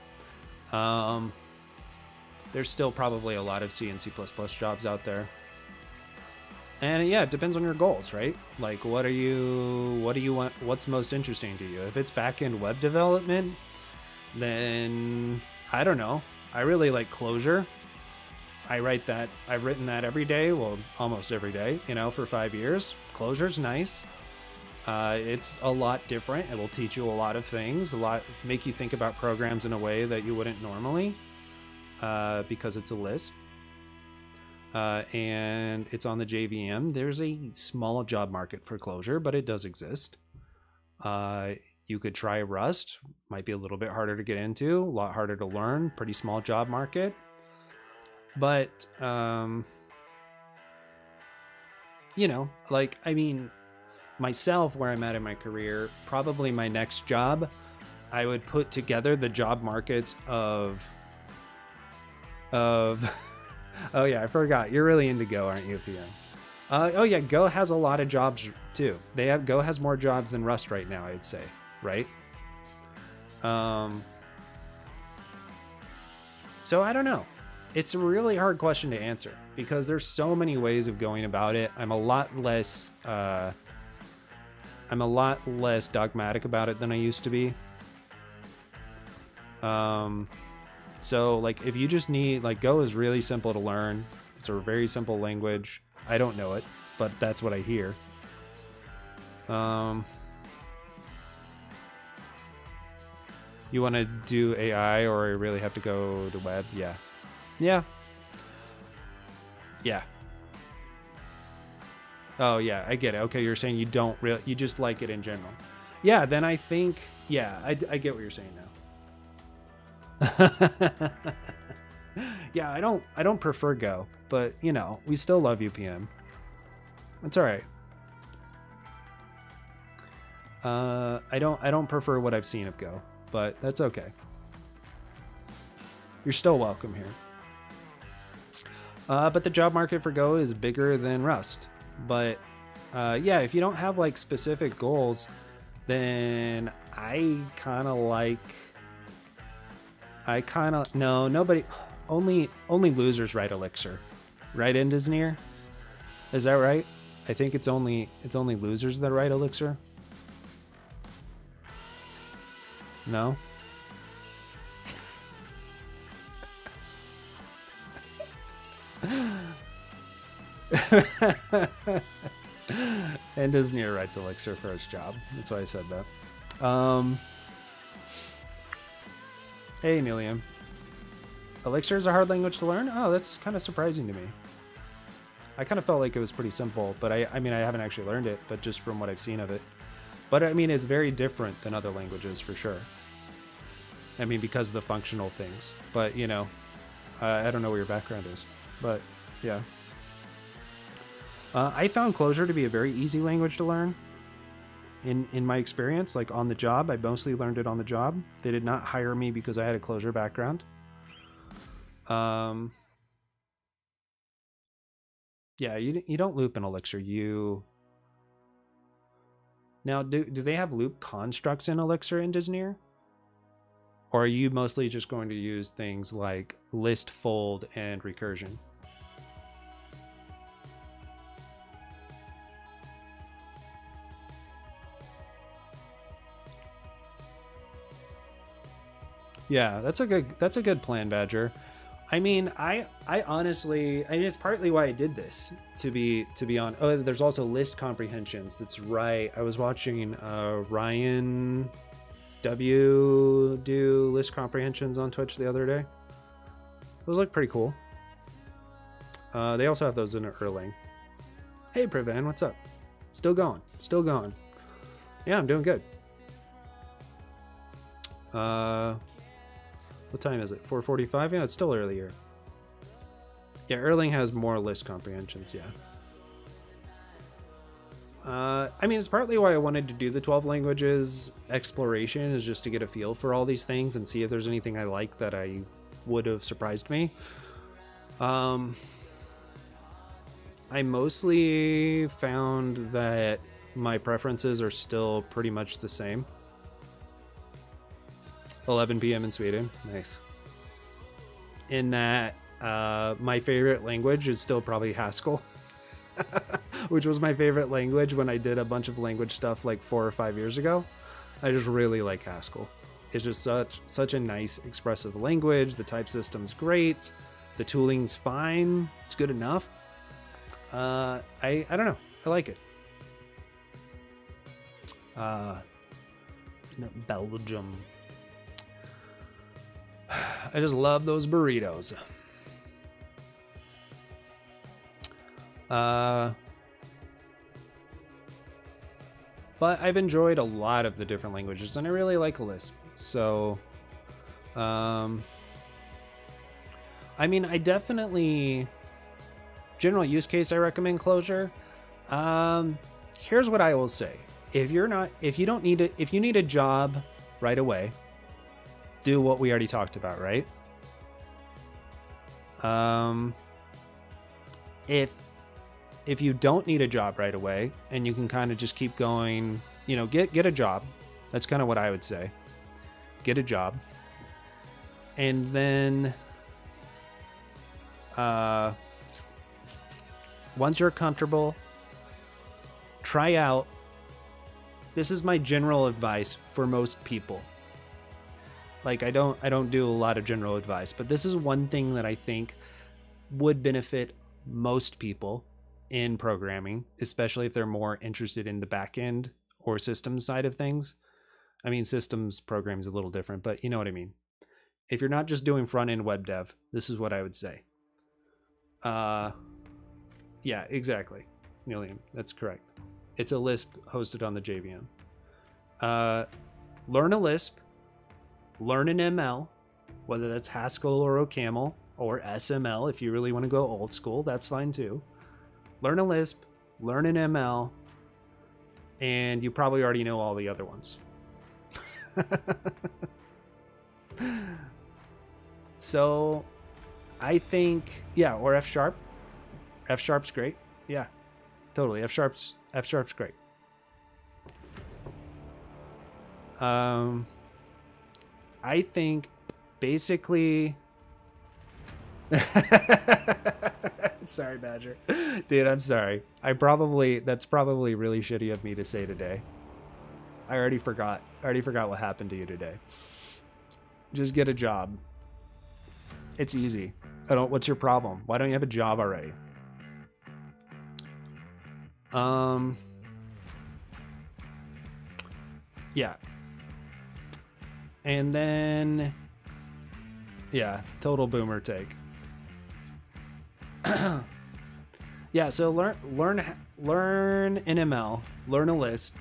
There's still probably a lot of C and C++ jobs out there. And yeah, it depends on your goals, right? Like, what do you want? What's most interesting to you? If it's back-end web development, then I don't know. I really like Clojure. I write that. I've written that every day. Well, almost every day, you know, for 5 years. Clojure's nice. It's a lot different. It will teach you a lot of things, make you think about programs in a way that you wouldn't normally, because it's a Lisp. and it's on the JVM. There's a small job market for Clojure, but it does exist. You could try Rust, might be a little bit harder to get into, a lot harder to learn, pretty small job market. But, you know, like, I mean, myself, where I'm at in my career, probably my next job, I would put together the job markets of oh yeah, I forgot. You're really into Go, aren't you, PM? Oh yeah, Go has a lot of jobs too. Go has more jobs than Rust right now, I'd say, right? So I don't know. It's a really hard question to answer because there's so many ways of going about it. I'm a lot less dogmatic about it than I used to be. So like if you just need, like, Go is really simple to learn. It's a very simple language. I don't know it, but that's what I hear. You want to do AI or you really have to go to web? Yeah. Oh yeah, I get it. Okay, you're saying you don't really, you just like it in general. Yeah, then I think, yeah, I get what you're saying now. Yeah, I don't prefer Go, but you know, we still love you, PM. It's all right. I don't prefer what I've seen of Go, but that's okay. You're still welcome here. But the job market for Go is bigger than Rust. But yeah, if you don't have like specific goals, then nobody, only losers write Elixir, right, Indisneer? Is that right? I think it's only losers that write Elixir. No? And Disney writes Elixir for his job. That's why I said that. Hey, Emilium. Elixir is a hard language to learn? Oh, that's kind of surprising to me. I kind of felt like it was pretty simple, but I mean, I haven't actually learned it, but just from what I've seen of it. But I mean, it's very different than other languages for sure. I mean, because of the functional things. But, you know, I don't know where your background is, but yeah. I found Clojure to be a very easy language to learn. In my experience, like on the job, I mostly learned it on the job. They did not hire me because I had a Clojure background. Yeah, you don't loop in Elixir. Now, do they have loop constructs in Elixir in Disney? Or are you mostly just going to use things like list, fold, and recursion? Yeah, that's a good plan, Badger. I mean, I honestly, I mean, it's partly why I did this, to be on. Oh, there's also list comprehensions. That's right. I was watching Ryan W do list comprehensions on Twitch the other day. Those look pretty cool. They also have those in Erlang. Hey, Prevan, what's up? Still going. Yeah, I'm doing good. What time is it? 4:45? Yeah, it's still early here. Yeah, Erlang has more list comprehensions, yeah. I mean, it's partly why I wanted to do the 12 languages exploration, is just to get a feel for all these things and see if there's anything I like that I would have surprised me. I mostly found that my preferences are still pretty much the same. 11 p.m. in Sweden. Nice. In that, my favorite language is still probably Haskell, which was my favorite language when I did a bunch of language stuff like 4 or 5 years ago. I just really like Haskell. It's just such a nice expressive language. The type system's great. The tooling's fine. It's good enough. I don't know. I like it. Belgium. I just love those burritos. But I've enjoyed a lot of the different languages, and I really like Lisp. So, I mean, I definitely, general use case, I recommend Clojure. Here's what I will say. If you need a job right away, do what we already talked about, right? If you don't need a job right away and you can kind of just keep going, you know, get a job. That's kind of what I would say. Get a job. And then once you're comfortable, try out. This is my general advice for most people. Like I don't do a lot of general advice, but this is one thing that I think would benefit most people in programming, especially if they're more interested in the back end or systems side of things. I mean, systems programming is a little different, but you know what I mean. If you're not just doing front end web dev, this is what I would say. Yeah, exactly. Million. That's correct. It's a Lisp hosted on the JVM. Learn a Lisp, learn an ML, whether that's Haskell or OCaml or SML. If you really want to go old school, that's fine too. Learn a Lisp, learn an ML, and you probably already know all the other ones. So I think, yeah, or F sharp. F sharp's great. Yeah, totally. F sharp's great. I think basically sorry, Badger. Dude, I'm sorry. That's probably really shitty of me to say today. I already forgot what happened to you today. Just get a job. It's easy. What's your problem? Why don't you have a job already? Yeah. And then, yeah, total boomer take. Yeah, so learn an ML, learn a Lisp.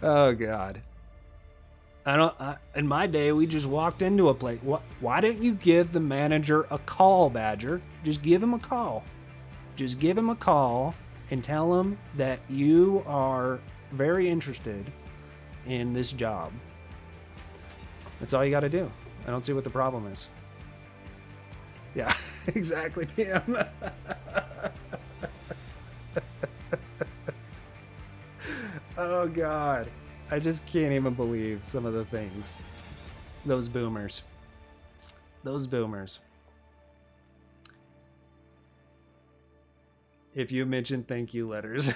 Oh God. In my day, we just walked into a place. Why don't you give the manager a call, Badger? Just give him a call. Just give him a call and tell him that you are very interested in this job. That's all you got to do. I don't see what the problem is. Yeah, exactly, PM. Oh God. I just can't even believe some of the things. Those boomers. Those boomers. If you mention thank you letters.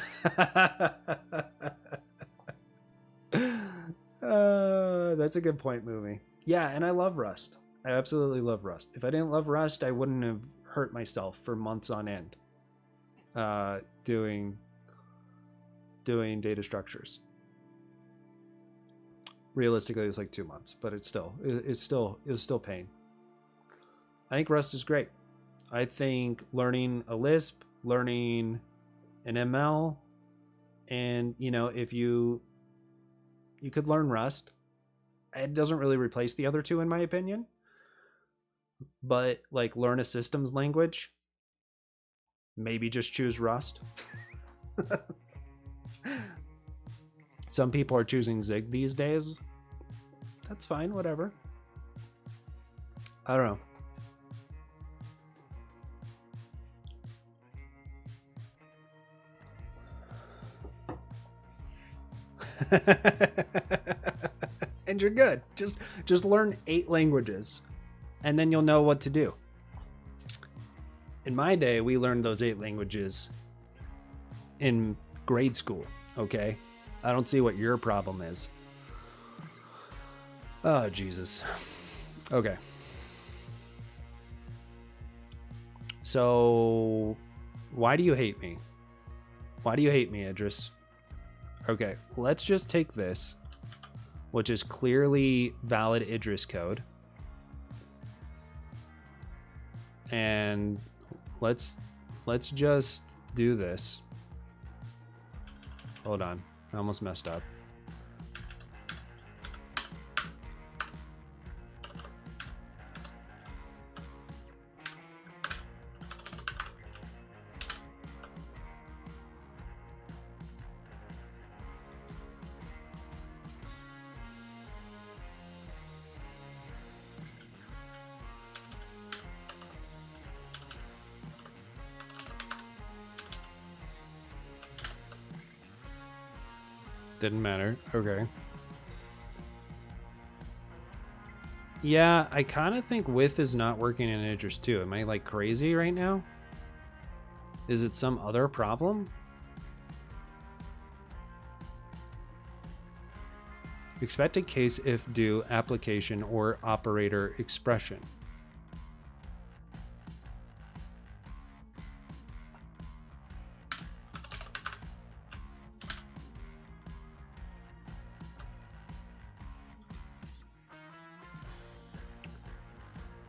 That's a good point, movie. Yeah, and I love Rust. I absolutely love Rust. If I didn't love Rust, I wouldn't have hurt myself for months on end doing data structures. Realistically, it was like 2 months, but it was still pain. I think Rust is great. I think learning a Lisp, learning an ML, and if you could learn Rust. It doesn't really replace the other two in my opinion, but like learn a systems language, maybe just choose Rust. Some people are choosing Zig these days. That's fine, whatever. I don't know. And you're good. Just learn 8 languages and then you'll know what to do. In my day, we learned those 8 languages in grade school, okay? I don't see what your problem is. Oh, Jesus. Okay. So, why do you hate me? Why do you hate me, Idris? Okay, let's just take this, which is clearly valid Idris code. And let's just do this. Hold on, I almost messed up. Didn't matter. Okay. Yeah, I kind of think width is not working in Idris too. Am I like crazy right now? Is it some other problem? Expected case if do application or operator expression.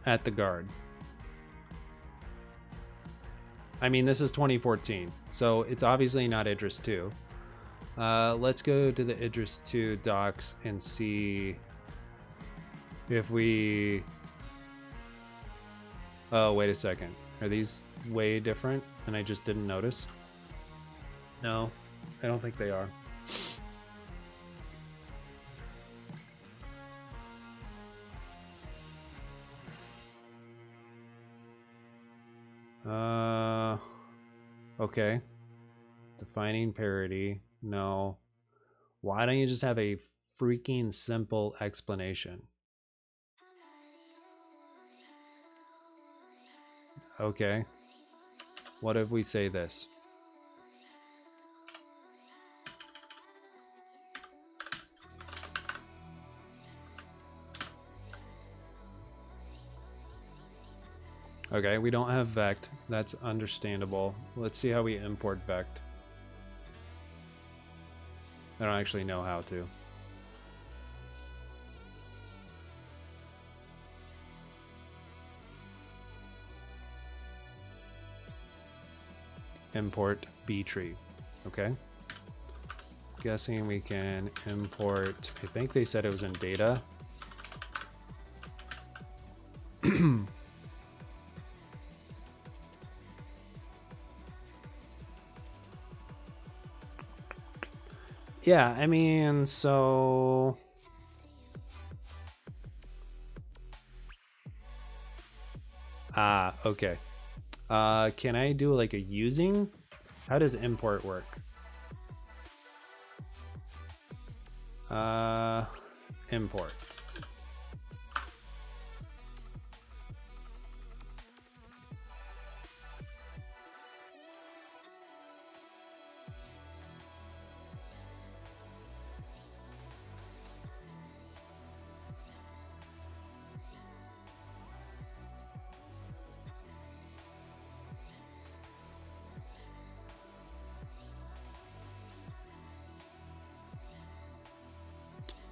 At the guard. I mean, this is 2014, so it's obviously not Idris 2. Let's go to the Idris 2 docs and see if we... Oh, wait a second. Are these way different and I just didn't notice? No, I don't think they are. Okay. Defining parity. No. Why don't you just have a freaking simple explanation? Okay. What if we say this? Okay, we don't have vect. That's understandable. Let's see how we import vect. I don't actually know how to. Import btree. Okay. Guessing we can import, I think they said it was in data. Yeah, I mean, so... Okay. Can I do like a using? How does import work? Import.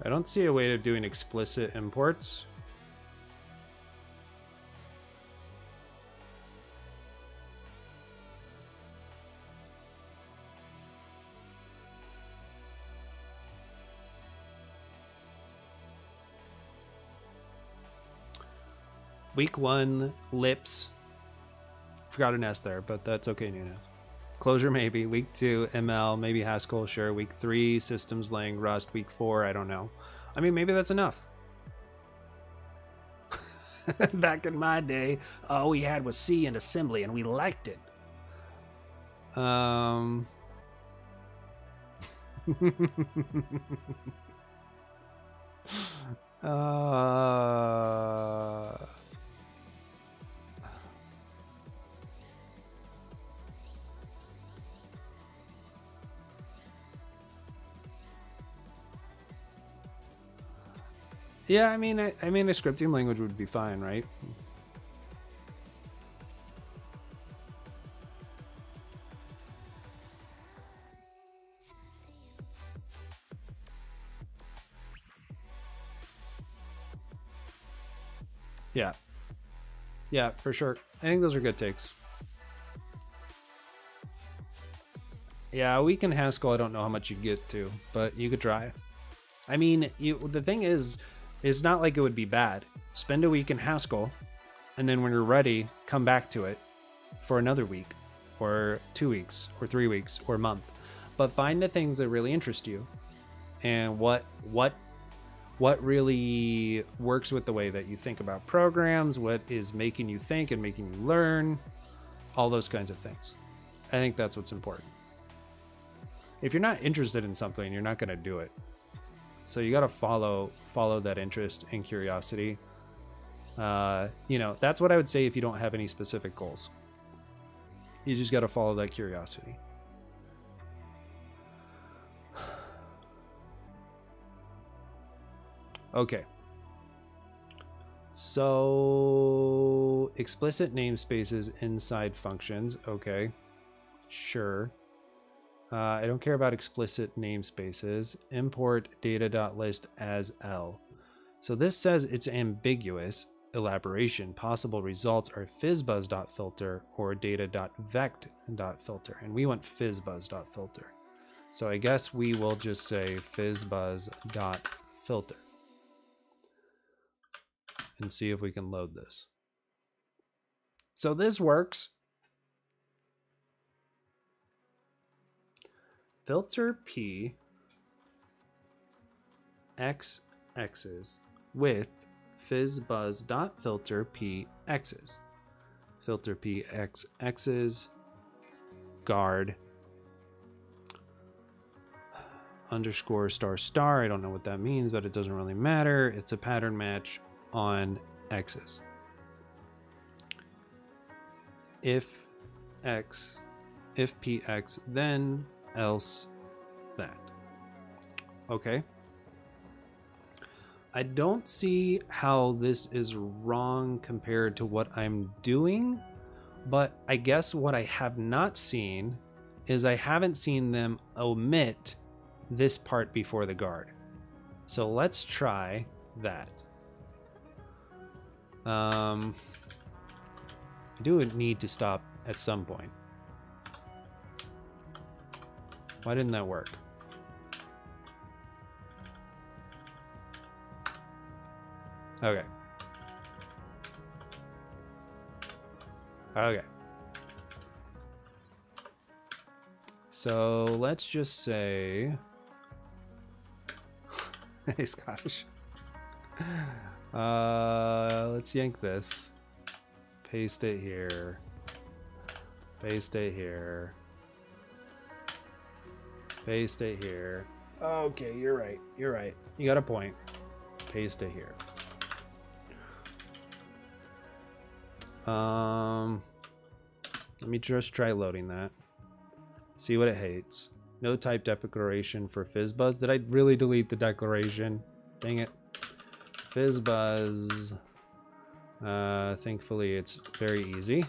I don't see a way of doing explicit imports. Week 1, lips. Forgot an S there, but that's okay, Nunez. Closure, maybe. Week 2, ML, maybe Haskell, sure. Week 3, systems laying Rust. Week 4, I don't know. I mean, maybe that's enough. Back in my day, all we had was C and assembly, and we liked it. Yeah, I mean, a scripting language would be fine, right? Yeah. Yeah, for sure. I think those are good takes. Yeah, a week in Haskell, I don't know how much you get to, but you could try. I mean, the thing is, it's not like it would be bad. Spend a week in Haskell, and then when you're ready, come back to it for another week, or 2 weeks, or 3 weeks, or a month. But find the things that really interest you, and what really works with the way that you think about programs, what is making you think and making you learn, all those kinds of things. I think that's what's important. If you're not interested in something, you're not going to do it. So you got to follow that interest and curiosity. You know, that's what I would say if you don't have any specific goals. You just got to follow that curiosity. Okay. So explicit namespaces inside functions. Okay. Sure. I don't care about explicit namespaces. Import data.list as L. So this says it's ambiguous. Elaboration. Possible results are fizzbuzz.filter or data.vect.filter. And we want fizzbuzz.filter. So I guess we will just say fizzbuzz.filter. And see if we can load this. So this works. Filter P X X's with fizzbuzz.filter P X's. Filter P X X's guard underscore star star. I don't know what that means, but it doesn't really matter. It's a pattern match on X's. If X, if PX, then else that. Okay. I don't see how this is wrong compared to what I'm doing, but I guess what I have not seen is I haven't seen them omit this part before the guard. So let's try that. I do need to stop at some point. Why didn't that work? Okay. Okay. So let's just say, hey Scottish. Let's yank this. Paste it here. Paste it here. Paste it here. Okay, you're right. You're right. You got a point. Paste it here. Let me just try loading that. See what it hates. No type declaration for fizzbuzz. Did I really delete the declaration? Dang it. Fizzbuzz. Thankfully, it's very easy.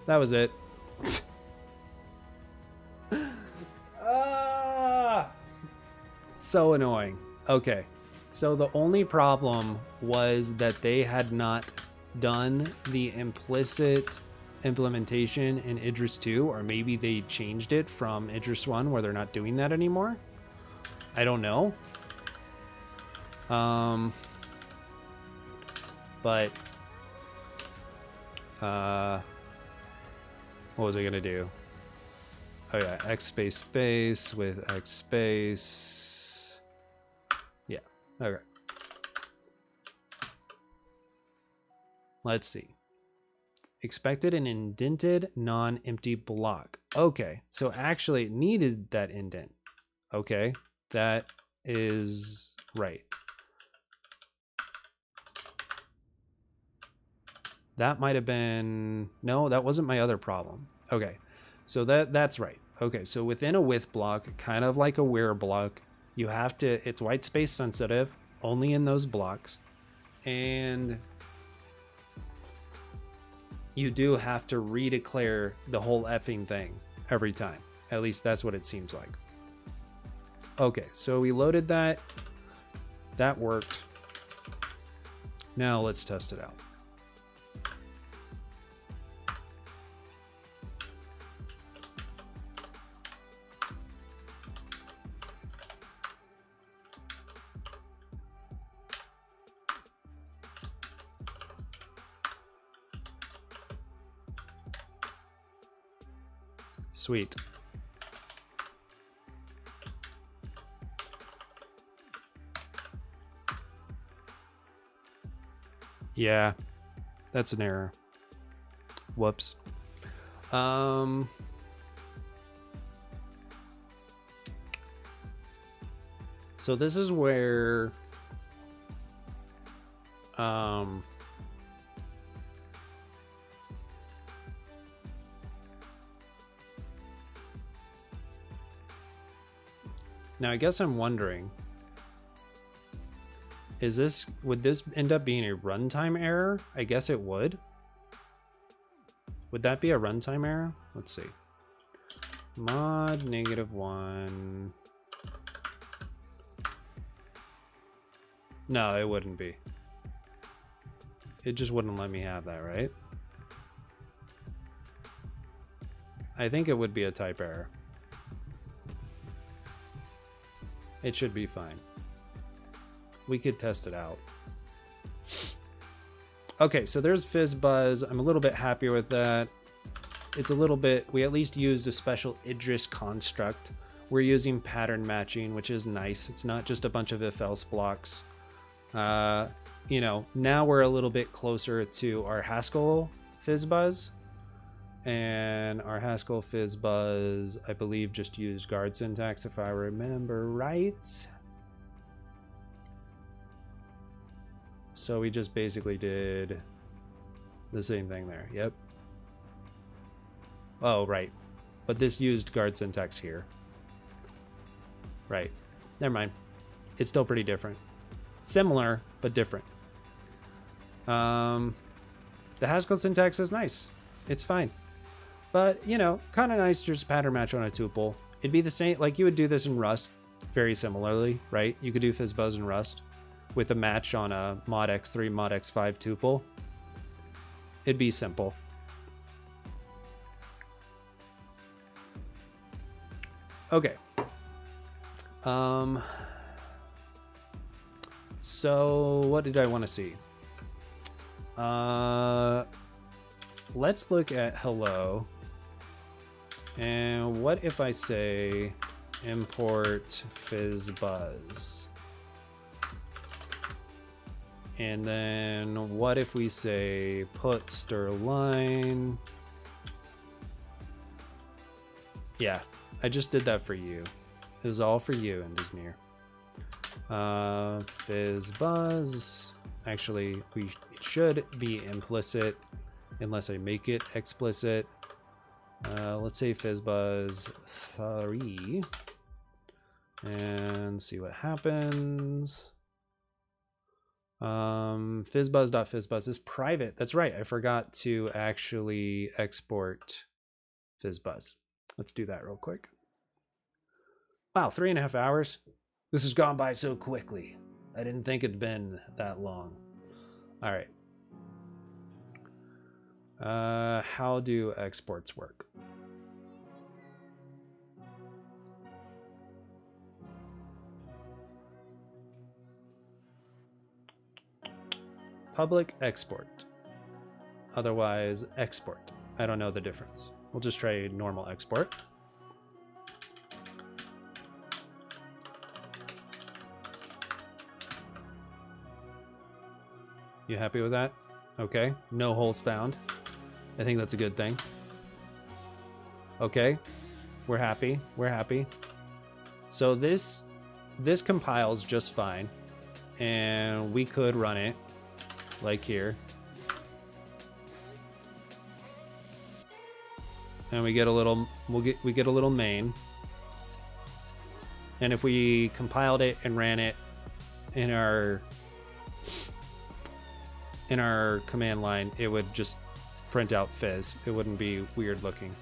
That was it. So annoying. Okay. So the only problem was that they had not done the implicit implementation in Idris 2, or maybe they changed it from Idris 1 where they're not doing that anymore. I don't know. But what was I gonna do? Oh yeah, X space space with X space. Yeah, okay. Let's see. Expected an indented non-empty block. Okay, so actually it needed that indent. Okay, that is right. That might have been, no, that wasn't my other problem. Okay, so that's right. Okay, so within a with block, kind of like a where block, you have to, it's white space sensitive, only in those blocks. And you do have to redeclare the whole effing thing every time. At least that's what it seems like. Okay, so we loaded that. That worked. Now let's test it out. Sweet. Yeah, that's an error. Whoops. So this is where now I guess I'm wondering, would this end up being a runtime error? I guess it would. Would that be a runtime error? Let's see. Mod -1. No, it wouldn't be. It just wouldn't let me have that, right? I think it would be a type error. It should be fine. We could test it out. Okay, so there's fizzbuzz. I'm a little bit happier with that. It's a little bit, we at least used a special Idris construct. We're using pattern matching, which is nice. It's not just a bunch of if-else blocks. You know, now we're a little bit closer to our Haskell fizzbuzz. And our Haskell fizzbuzz, I believe, just used guard syntax, if I remember right. So we just basically did the same thing there. Yep. Oh, right. But this used guard syntax here. Right. Never mind. It's still pretty different. Similar, but different. The Haskell syntax is nice. It's fine. But, you know, kind of nice to just pattern match on a tuple. It'd be the same, like you would do this in Rust very similarly, right? You could do fizzbuzz in Rust with a match on a mod x3, mod x5 tuple. It'd be simple. Okay. So what did I want to see? Let's look at hello. And what if I say import fizzbuzz? And then what if we say put stir line? Yeah, I just did that for you. It was all for you, Indisneer. Fizzbuzz. Actually, it should be implicit unless I make it explicit. Let's say fizzbuzz 3 and see what happens. Fizzbuzz.fizzbuzz is private. That's right. I forgot to actually export fizzbuzz. Let's do that real quick. Wow, 3.5 hours. This has gone by so quickly. I didn't think it'd been that long. All right. How do exports work? Public export. Otherwise, export. I don't know the difference. We'll just try normal export. You happy with that? Okay. No holes found. I think that's a good thing. Okay. We're happy. We're happy. So this compiles just fine. And we could run it like here. And we get a little we get a little main. And if we compiled it and ran it in our command line, it would just print out fizz. It wouldn't be weird looking.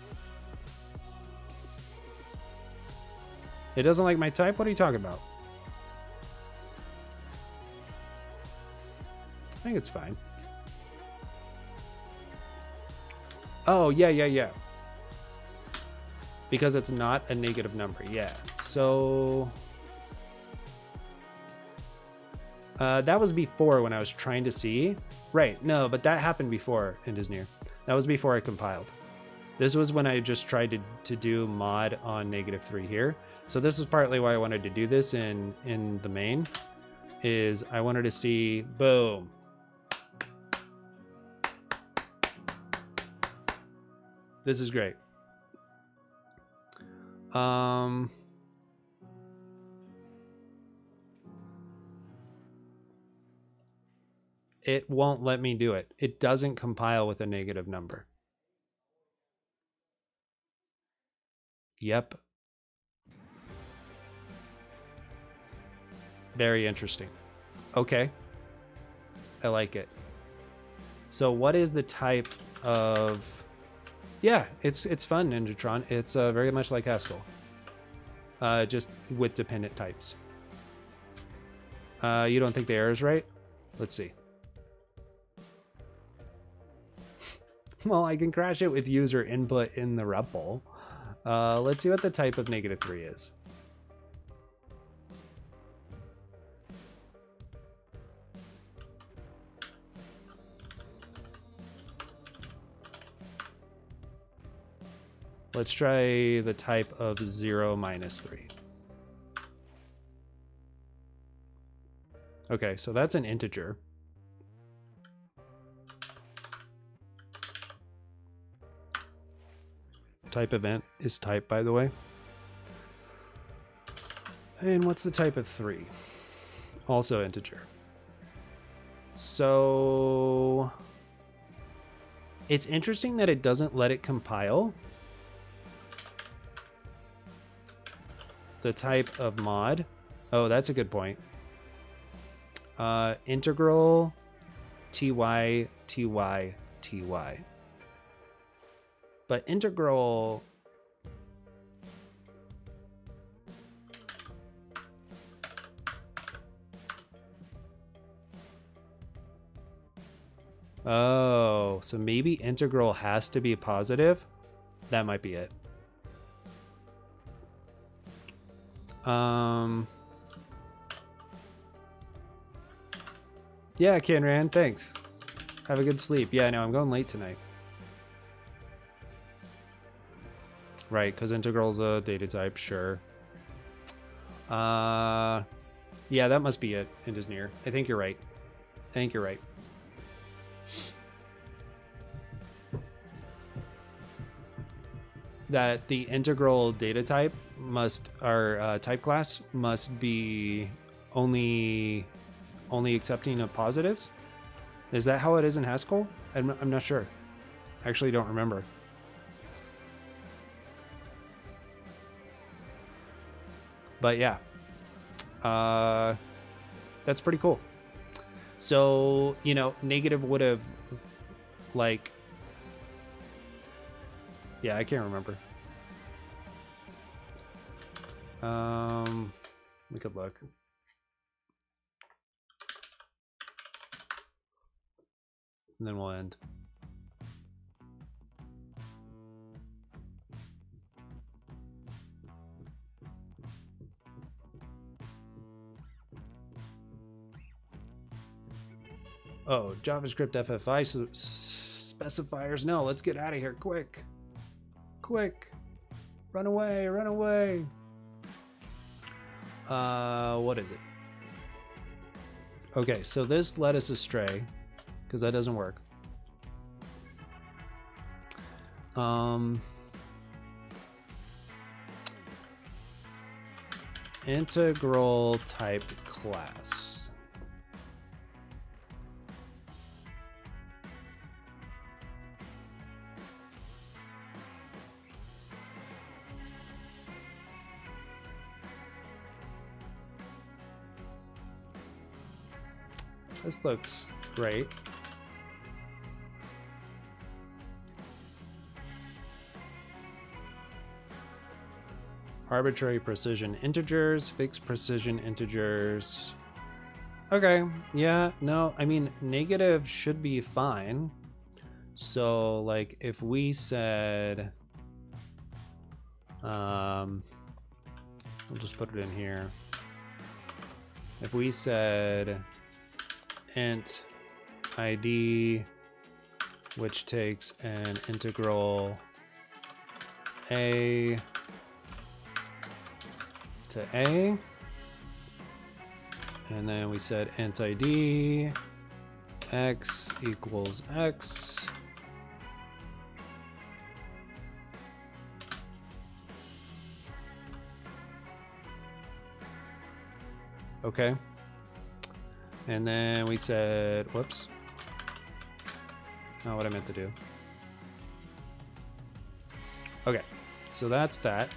It doesn't like my type? What are you talking about? I think it's fine. Oh, yeah. Because it's not a negative number. Yeah. So that was before when I was trying to see. Right. No, but that happened before in Disney. That was before I compiled. This was when I just tried to do mod on -3 here. So this is partly why I wanted to do this in the main, is I wanted to see, boom. This is great. It won't let me do it. It doesn't compile with a negative number. Yep. Very interesting. Okay. I like it. So what is the type of... Yeah, it's fun, Ninjatron. It's very much like Haskell. Just with dependent types. You don't think the error is right? Let's see. Well, I can crash it with user input in the REPL. Let's see what the type of -3 is. Let's try the type of 0 - 3. Okay, so that's an integer. Type event is type, by the way. And what's the type of 3? Also integer. So it's interesting that it doesn't let it compile the type of mod. Oh, that's a good point. Integral ty. But integral... Oh, so maybe integral has to be positive? That might be it. Yeah, Kenran, thanks. Have a good sleep. Yeah, no, I'm going late tonight. Right, because integral's a data type, sure. Yeah, that must be it in Disney. I think you're right. I think you're right. That the integral data type must, or type class must be only accepting of positives. Is that how it is in Haskell? I'm not sure. I actually don't remember. But yeah, that's pretty cool. So, you know, negative would have, like, yeah, I can't remember. We could look. And then we'll end. Oh, JavaScript FFI specifiers. No, let's get out of here. Quick. Quick. Run away. Run away. What is it? Okay, so this led us astray because that doesn't work. Integral type class. This looks great. Arbitrary precision integers, fixed precision integers. Okay, yeah, no, I mean, negative should be fine. So, like, if we said, we'll just put it in here. If we said int id, which takes an integral a to a, and then we said int id x equals x, okay, and then we said, whoops, not what I meant to do. Okay, so that's that.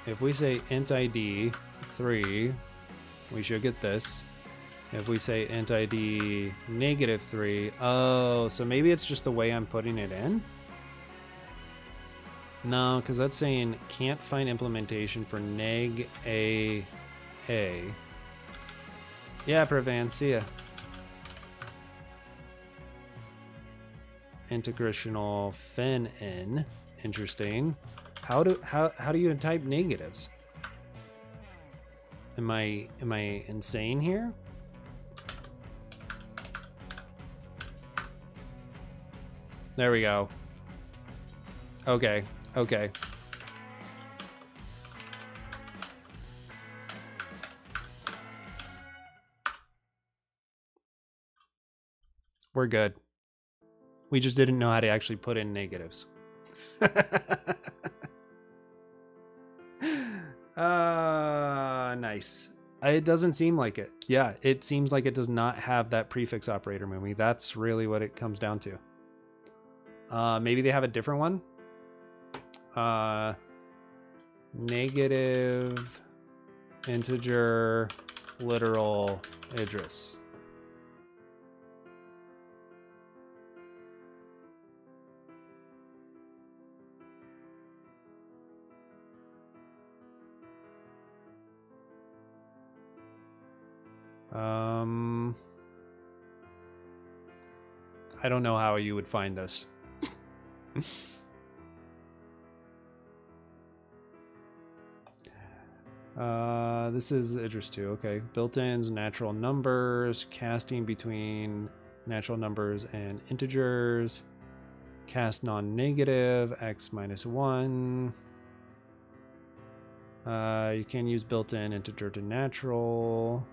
If we say int id 3, we should get this. If we say int id -3, oh, so maybe it's just the way I'm putting it in? No, because that's saying can't find implementation for neg a. Yeah, Pravan, see ya. Integrational fin in. Interesting. How do you type negatives? Am I insane here? There we go. Okay, okay. We're good. We just didn't know how to actually put in negatives. Nice. It doesn't seem like it. Yeah, it seems like it does not have that prefix operator, Moomy. That's really what it comes down to. Maybe they have a different one. Negative integer literal Idris. I don't know how you would find this. This is Idris 2. Okay. Built-ins, natural numbers, casting between natural numbers and integers, cast non-negative, x -1. You can use built-in integer to natural.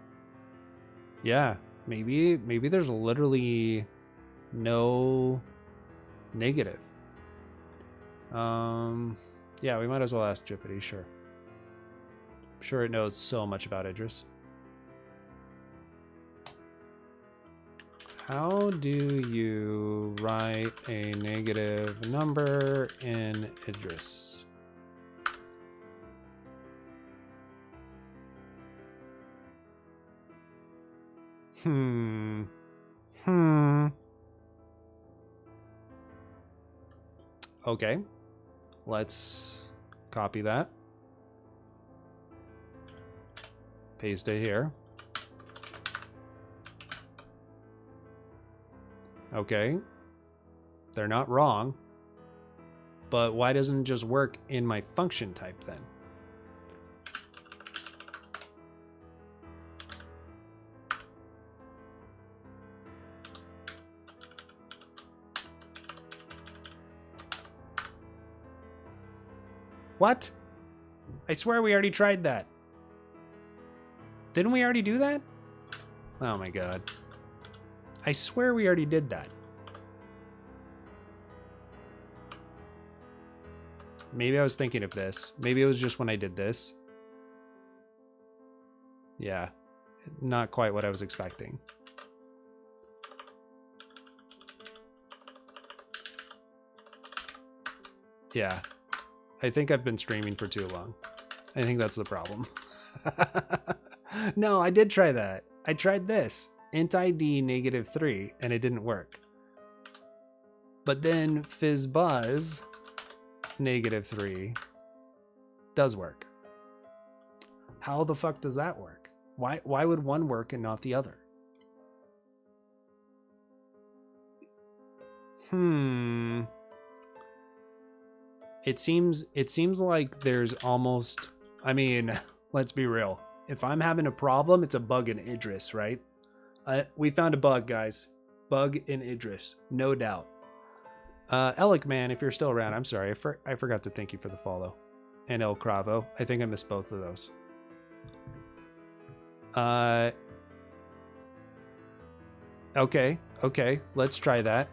Yeah, maybe there's literally no negative. Yeah, we might as well ask Drippity, sure. I'm sure it knows so much about Idris. How do you write a negative number in Idris? Okay, let's copy that. Paste it here. Okay, they're not wrong, but why doesn't it just work in my function type then? What? I swear we already tried that. Didn't we already do that? Oh my god. I swear we already did that. Maybe I was thinking of this. Maybe it was just when I did this. Yeah. Not quite what I was expecting. Yeah. I think I've been streaming for too long. I think that's the problem. No, I did try that. I tried this. Int ID -3, and it didn't work. But then fizzbuzz -3 does work. How the fuck does that work? Why would one work and not the other? It seems like there's almost, I mean, let's be real. If I'm having a problem, it's a bug in Idris, right? We found a bug, guys. Bug in Idris, no doubt. Elik, man, if you're still around, I'm sorry. I forgot to thank you for the follow. And El Cravo. I think I missed both of those. Okay. Let's try that.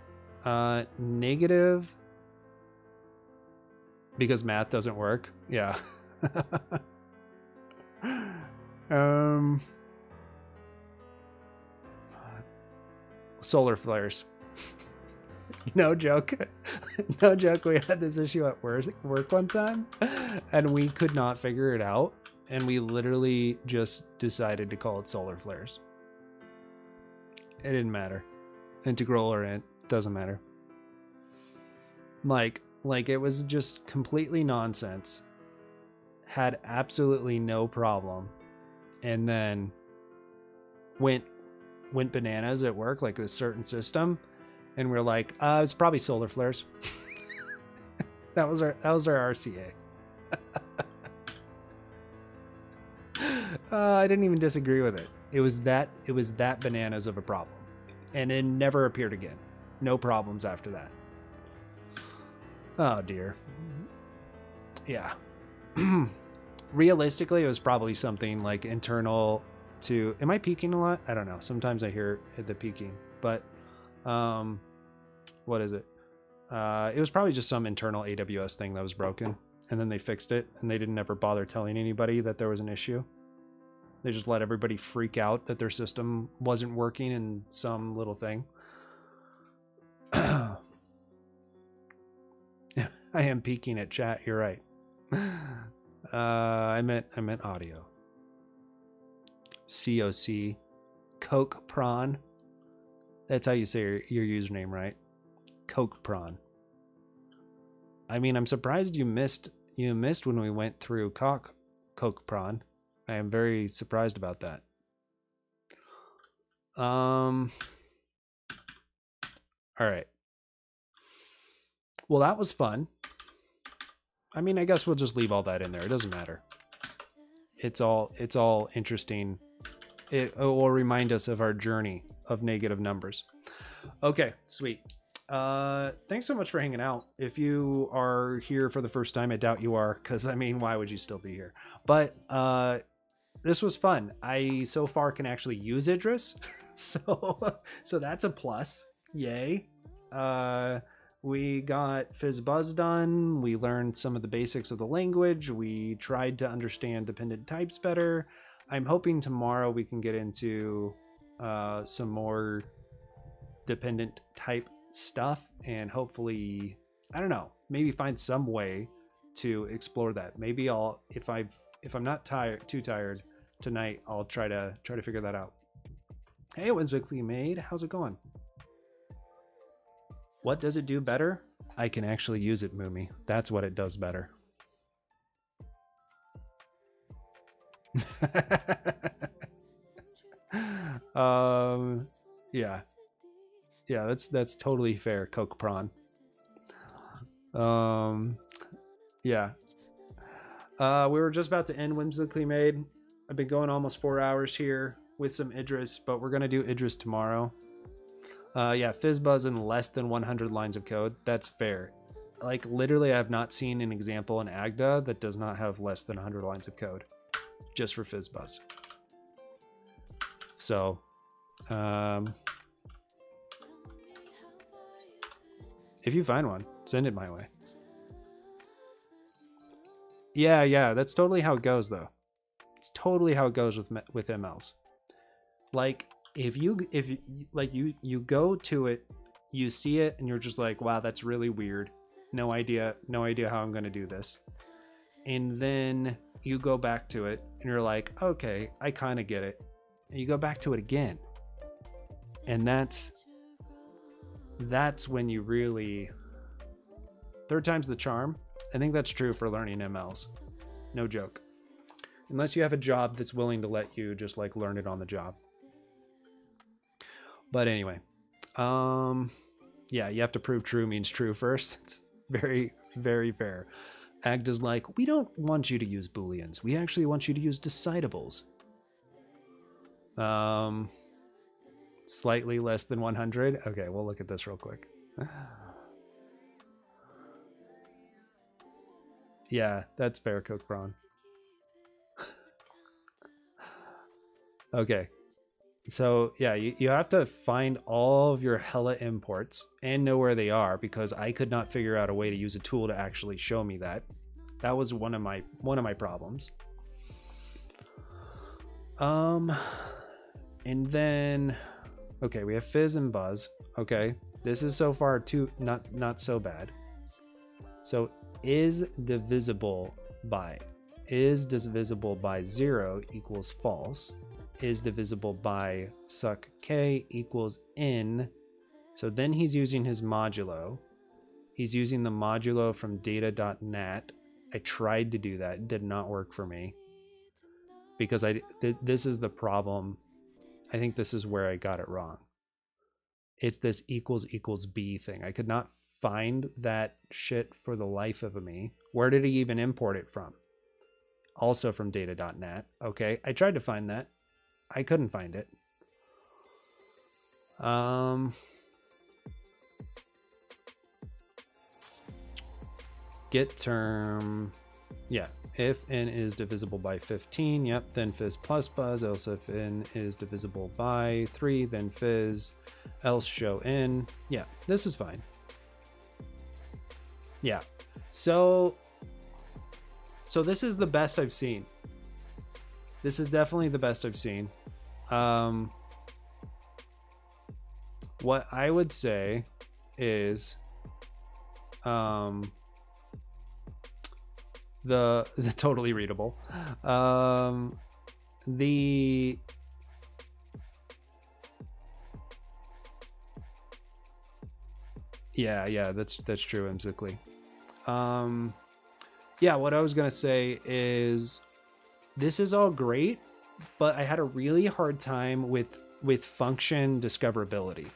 Negative. Because math doesn't work. Yeah. Solar flares. No joke. No joke. We had this issue at work one time and we could not figure it out. And we literally just decided to call it solar flares. It didn't matter. Integral or int, doesn't matter. Like it was just completely nonsense. Had absolutely no problem. And then went bananas at work, like this certain system. And we're like, it's probably solar flares. that was our RCA. I didn't even disagree with it. It was that bananas of a problem. And it never appeared again. No problems after that. Oh dear. Yeah. Realistically, it was probably something like internal to, am I peaking a lot? I don't know. Sometimes I hear the peaking, but what is it? It was probably just some internal AWS thing that was broken, and then they fixed it, and they didn't ever bother telling anybody that there was an issue. They just let everybody freak out that their system wasn't working in some little thing. I am peeking at chat. You're right. I meant audio. COC, Coke Prawn. That's how you say your username, right? Coke Prawn. I mean, I'm surprised you missed when we went through Coke Prawn. I am very surprised about that. All right. Well, that was fun. I mean, I guess we'll just leave all that in there. It doesn't matter. It's all interesting. It will remind us of our journey of negative numbers. Okay, sweet. Thanks so much for hanging out. If you are here for the first time, I doubt you are, because I mean, why would you still be here? But this was fun. I so far can actually use Idris, so that's a plus. Yay. We got fizzbuzz done. We learned some of the basics of the language. We tried to understand dependent types better. I'm hoping tomorrow we can get into some more dependent type stuff, and hopefully, I don't know, maybe find some way to explore that. Maybe I'll, if I'm not too tired tonight, I'll try to figure that out. Hey, it was Vickley Made. How's it going? What does it do better? I can actually use it, Moomy. That's what it does better. Yeah, that's totally fair, Coke Prawn. Yeah. We were just about to end Whimsically Made. I've been going almost 4 hours here with some Idris, but we're gonna do Idris tomorrow. Yeah, fizzbuzz in less than 100 lines of code. That's fair. Like, literally, I have not seen an example in Agda that does not have less than 100 lines of code just for fizzbuzz. So, if you find one, send it my way. Yeah, that's totally how it goes, though. It's totally how it goes with MLs. Like, if you go to it, you see it, and you're just like, wow, that's really weird. No idea how I'm gonna do this. And then you go back to it, and you're like, okay, I kind of get it. And you go back to it again, and that's when you really, third time's the charm. I think that's true for learning MLs. No joke. unless you have a job that's willing to let you just like learn it on the job. But anyway, yeah, you have to prove true means true first. It's very, very fair. Agda's like, we don't want you to use Booleans. We actually want you to use decidable. Slightly less than 100. Okay, we'll look at this real quick. Yeah, that's fair, Coke Braun. Okay. So yeah, you have to find all of your hella imports and know where they are, because I could not figure out a way to use a tool to actually show me that. That was one of my problems. And then okay, we have fizz and buzz. Okay, this is so far not so bad. So is divisible by 0 equals false. Is divisible by suck k equals n. So then he's using his modulo. He's using the modulo from data.nat. I tried to do that. It did not work for me. Because this is the problem. I think this is where I got it wrong. It's this equals b thing. I could not find that shit for the life of me. Where did he even import it from? Also from data.nat. Okay, I tried to find that. I couldn't find it. Get term. Yeah, if n is divisible by 15, yep, then fizz plus buzz. Else if n is divisible by 3, then fizz. Else show n. Yeah, this is fine. Yeah, so this is the best I've seen. This is definitely the best I've seen. What I would say is the totally readable. Yeah, that's true, whimsically. Yeah, what I was gonna say is this is all great, but I had a really hard time with function discoverability,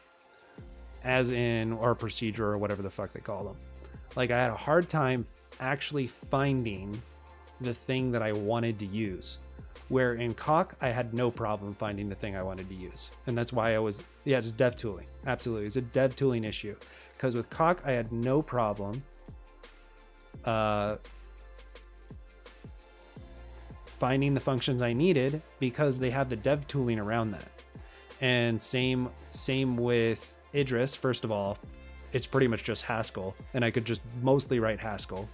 as in, or procedure, or whatever the fuck they call them. Like, I had a hard time actually finding the thing that I wanted to use, where in Coq I had no problem finding the thing I wanted to use. And that's why I was, yeah, just dev tooling. Absolutely, it's a dev tooling issue, because with Coq I had no problem finding the functions I needed, because they have the dev tooling around that. And same with Idris. First of all, it's pretty much just Haskell, and I could just mostly write Haskell.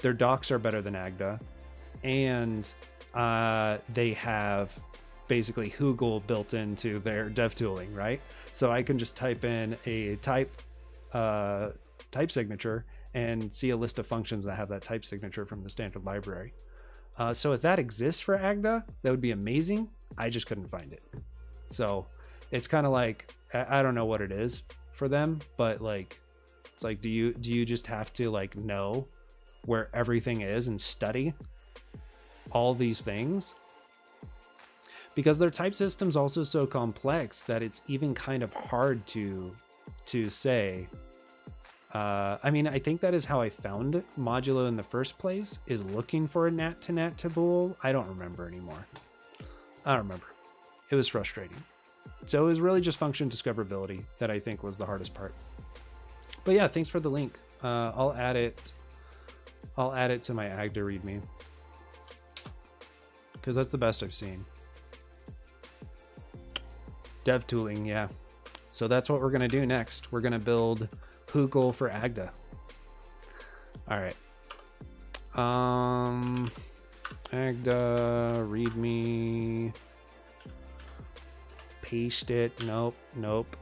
Their docs are better than Agda, and they have basically Hugel built into their dev tooling, right? So I can just type in a type signature and see a list of functions that have that type signature from the standard library. So if that exists for Agda, that would be amazing. I just couldn't find it. So it's kind of like, I don't know what it is for them, but like, it's like, do you just have to like know where everything is and study all these things? Because their type system's also so complex that it's even kind of hard to say. I mean, I think that is how I found modulo in the first place, is looking for a nat to bool. I don't remember anymore. I don't remember. It was frustrating. So it was really just function discoverability that I think was the hardest part. But yeah, thanks for the link. I'll add it to my Agda readme, because that's the best I've seen. Dev tooling, yeah. So that's what we're gonna do next. We're gonna build Hugel for Agda. All right. Agda readme. Paste it. Nope.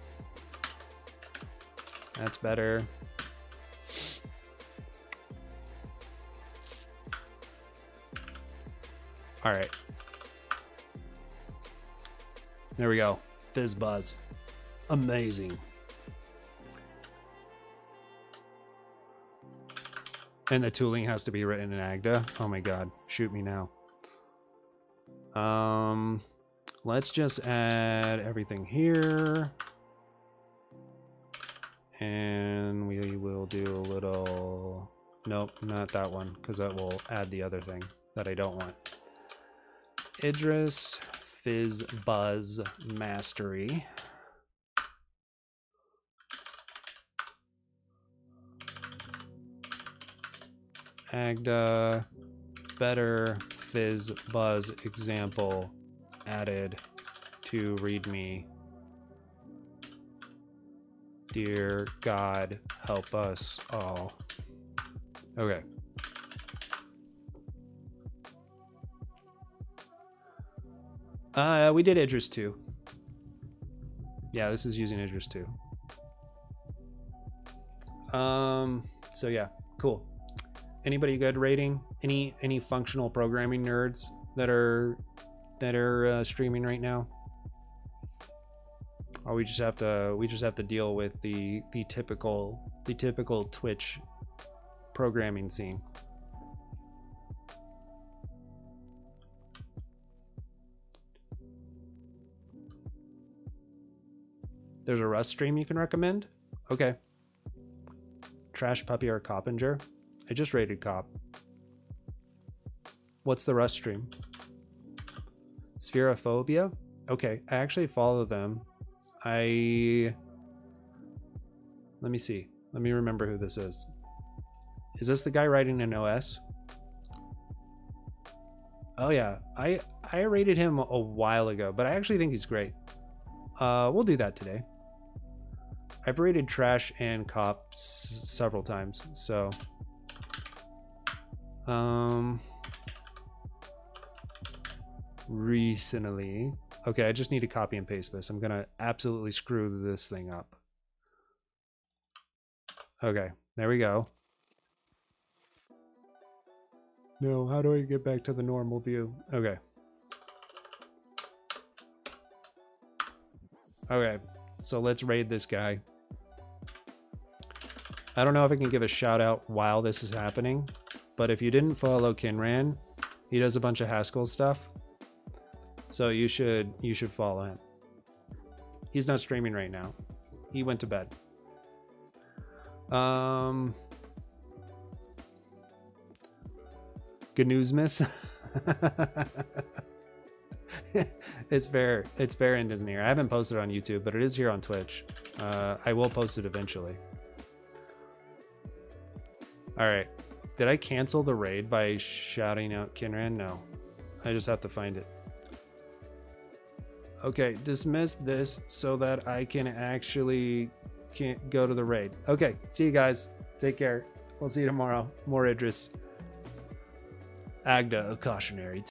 That's better. All right. There we go. Fizzbuzz. Amazing. And the tooling has to be written in Agda. Oh my God, shoot me now. Let's just add everything here. And we will do a little, nope, not that one, because that will add the other thing that I don't want. Idris, fizzbuzz mastery. Agda, better fizzbuzz example added to readme. Dear God, help us all. Okay. We did Idris too. Yeah, this is using Idris too. So yeah, cool. Anybody good rating? Any functional programming nerds that are streaming right now? Or we just have to deal with the typical Twitch programming scene. There's a Rust stream you can recommend? Okay. Trash Puppy or Coppinger? I just rated Cop. What's the Rust stream? Spherophobia? Okay, I actually follow them. Let me see. Let me remember who this is. Is this the guy writing an OS? Oh yeah, I rated him a while ago, but I actually think he's great. We'll do that today. I've rated Trash and Cops several times, so recently. Okay, I just need to copy and paste this. I'm gonna absolutely screw this thing up. Okay, there we go. No, how do I get back to the normal view? Okay. Okay, so let's raid this guy. I don't know if I can give a shout out while this is happening, but if you didn't follow Kinran, he does a bunch of Haskell stuff. So you should follow him. He's not streaming right now. He went to bed. Good news, miss. It's fair and isn't here. I haven't posted it on YouTube, but it is here on Twitch. I will post it eventually. All right. Did I cancel the raid by shouting out Kinran? No. I just have to find it. Okay, dismiss this so that I can actually go to the raid. Okay, see you guys. Take care. We'll see you tomorrow. More Idris. Agda, a cautionary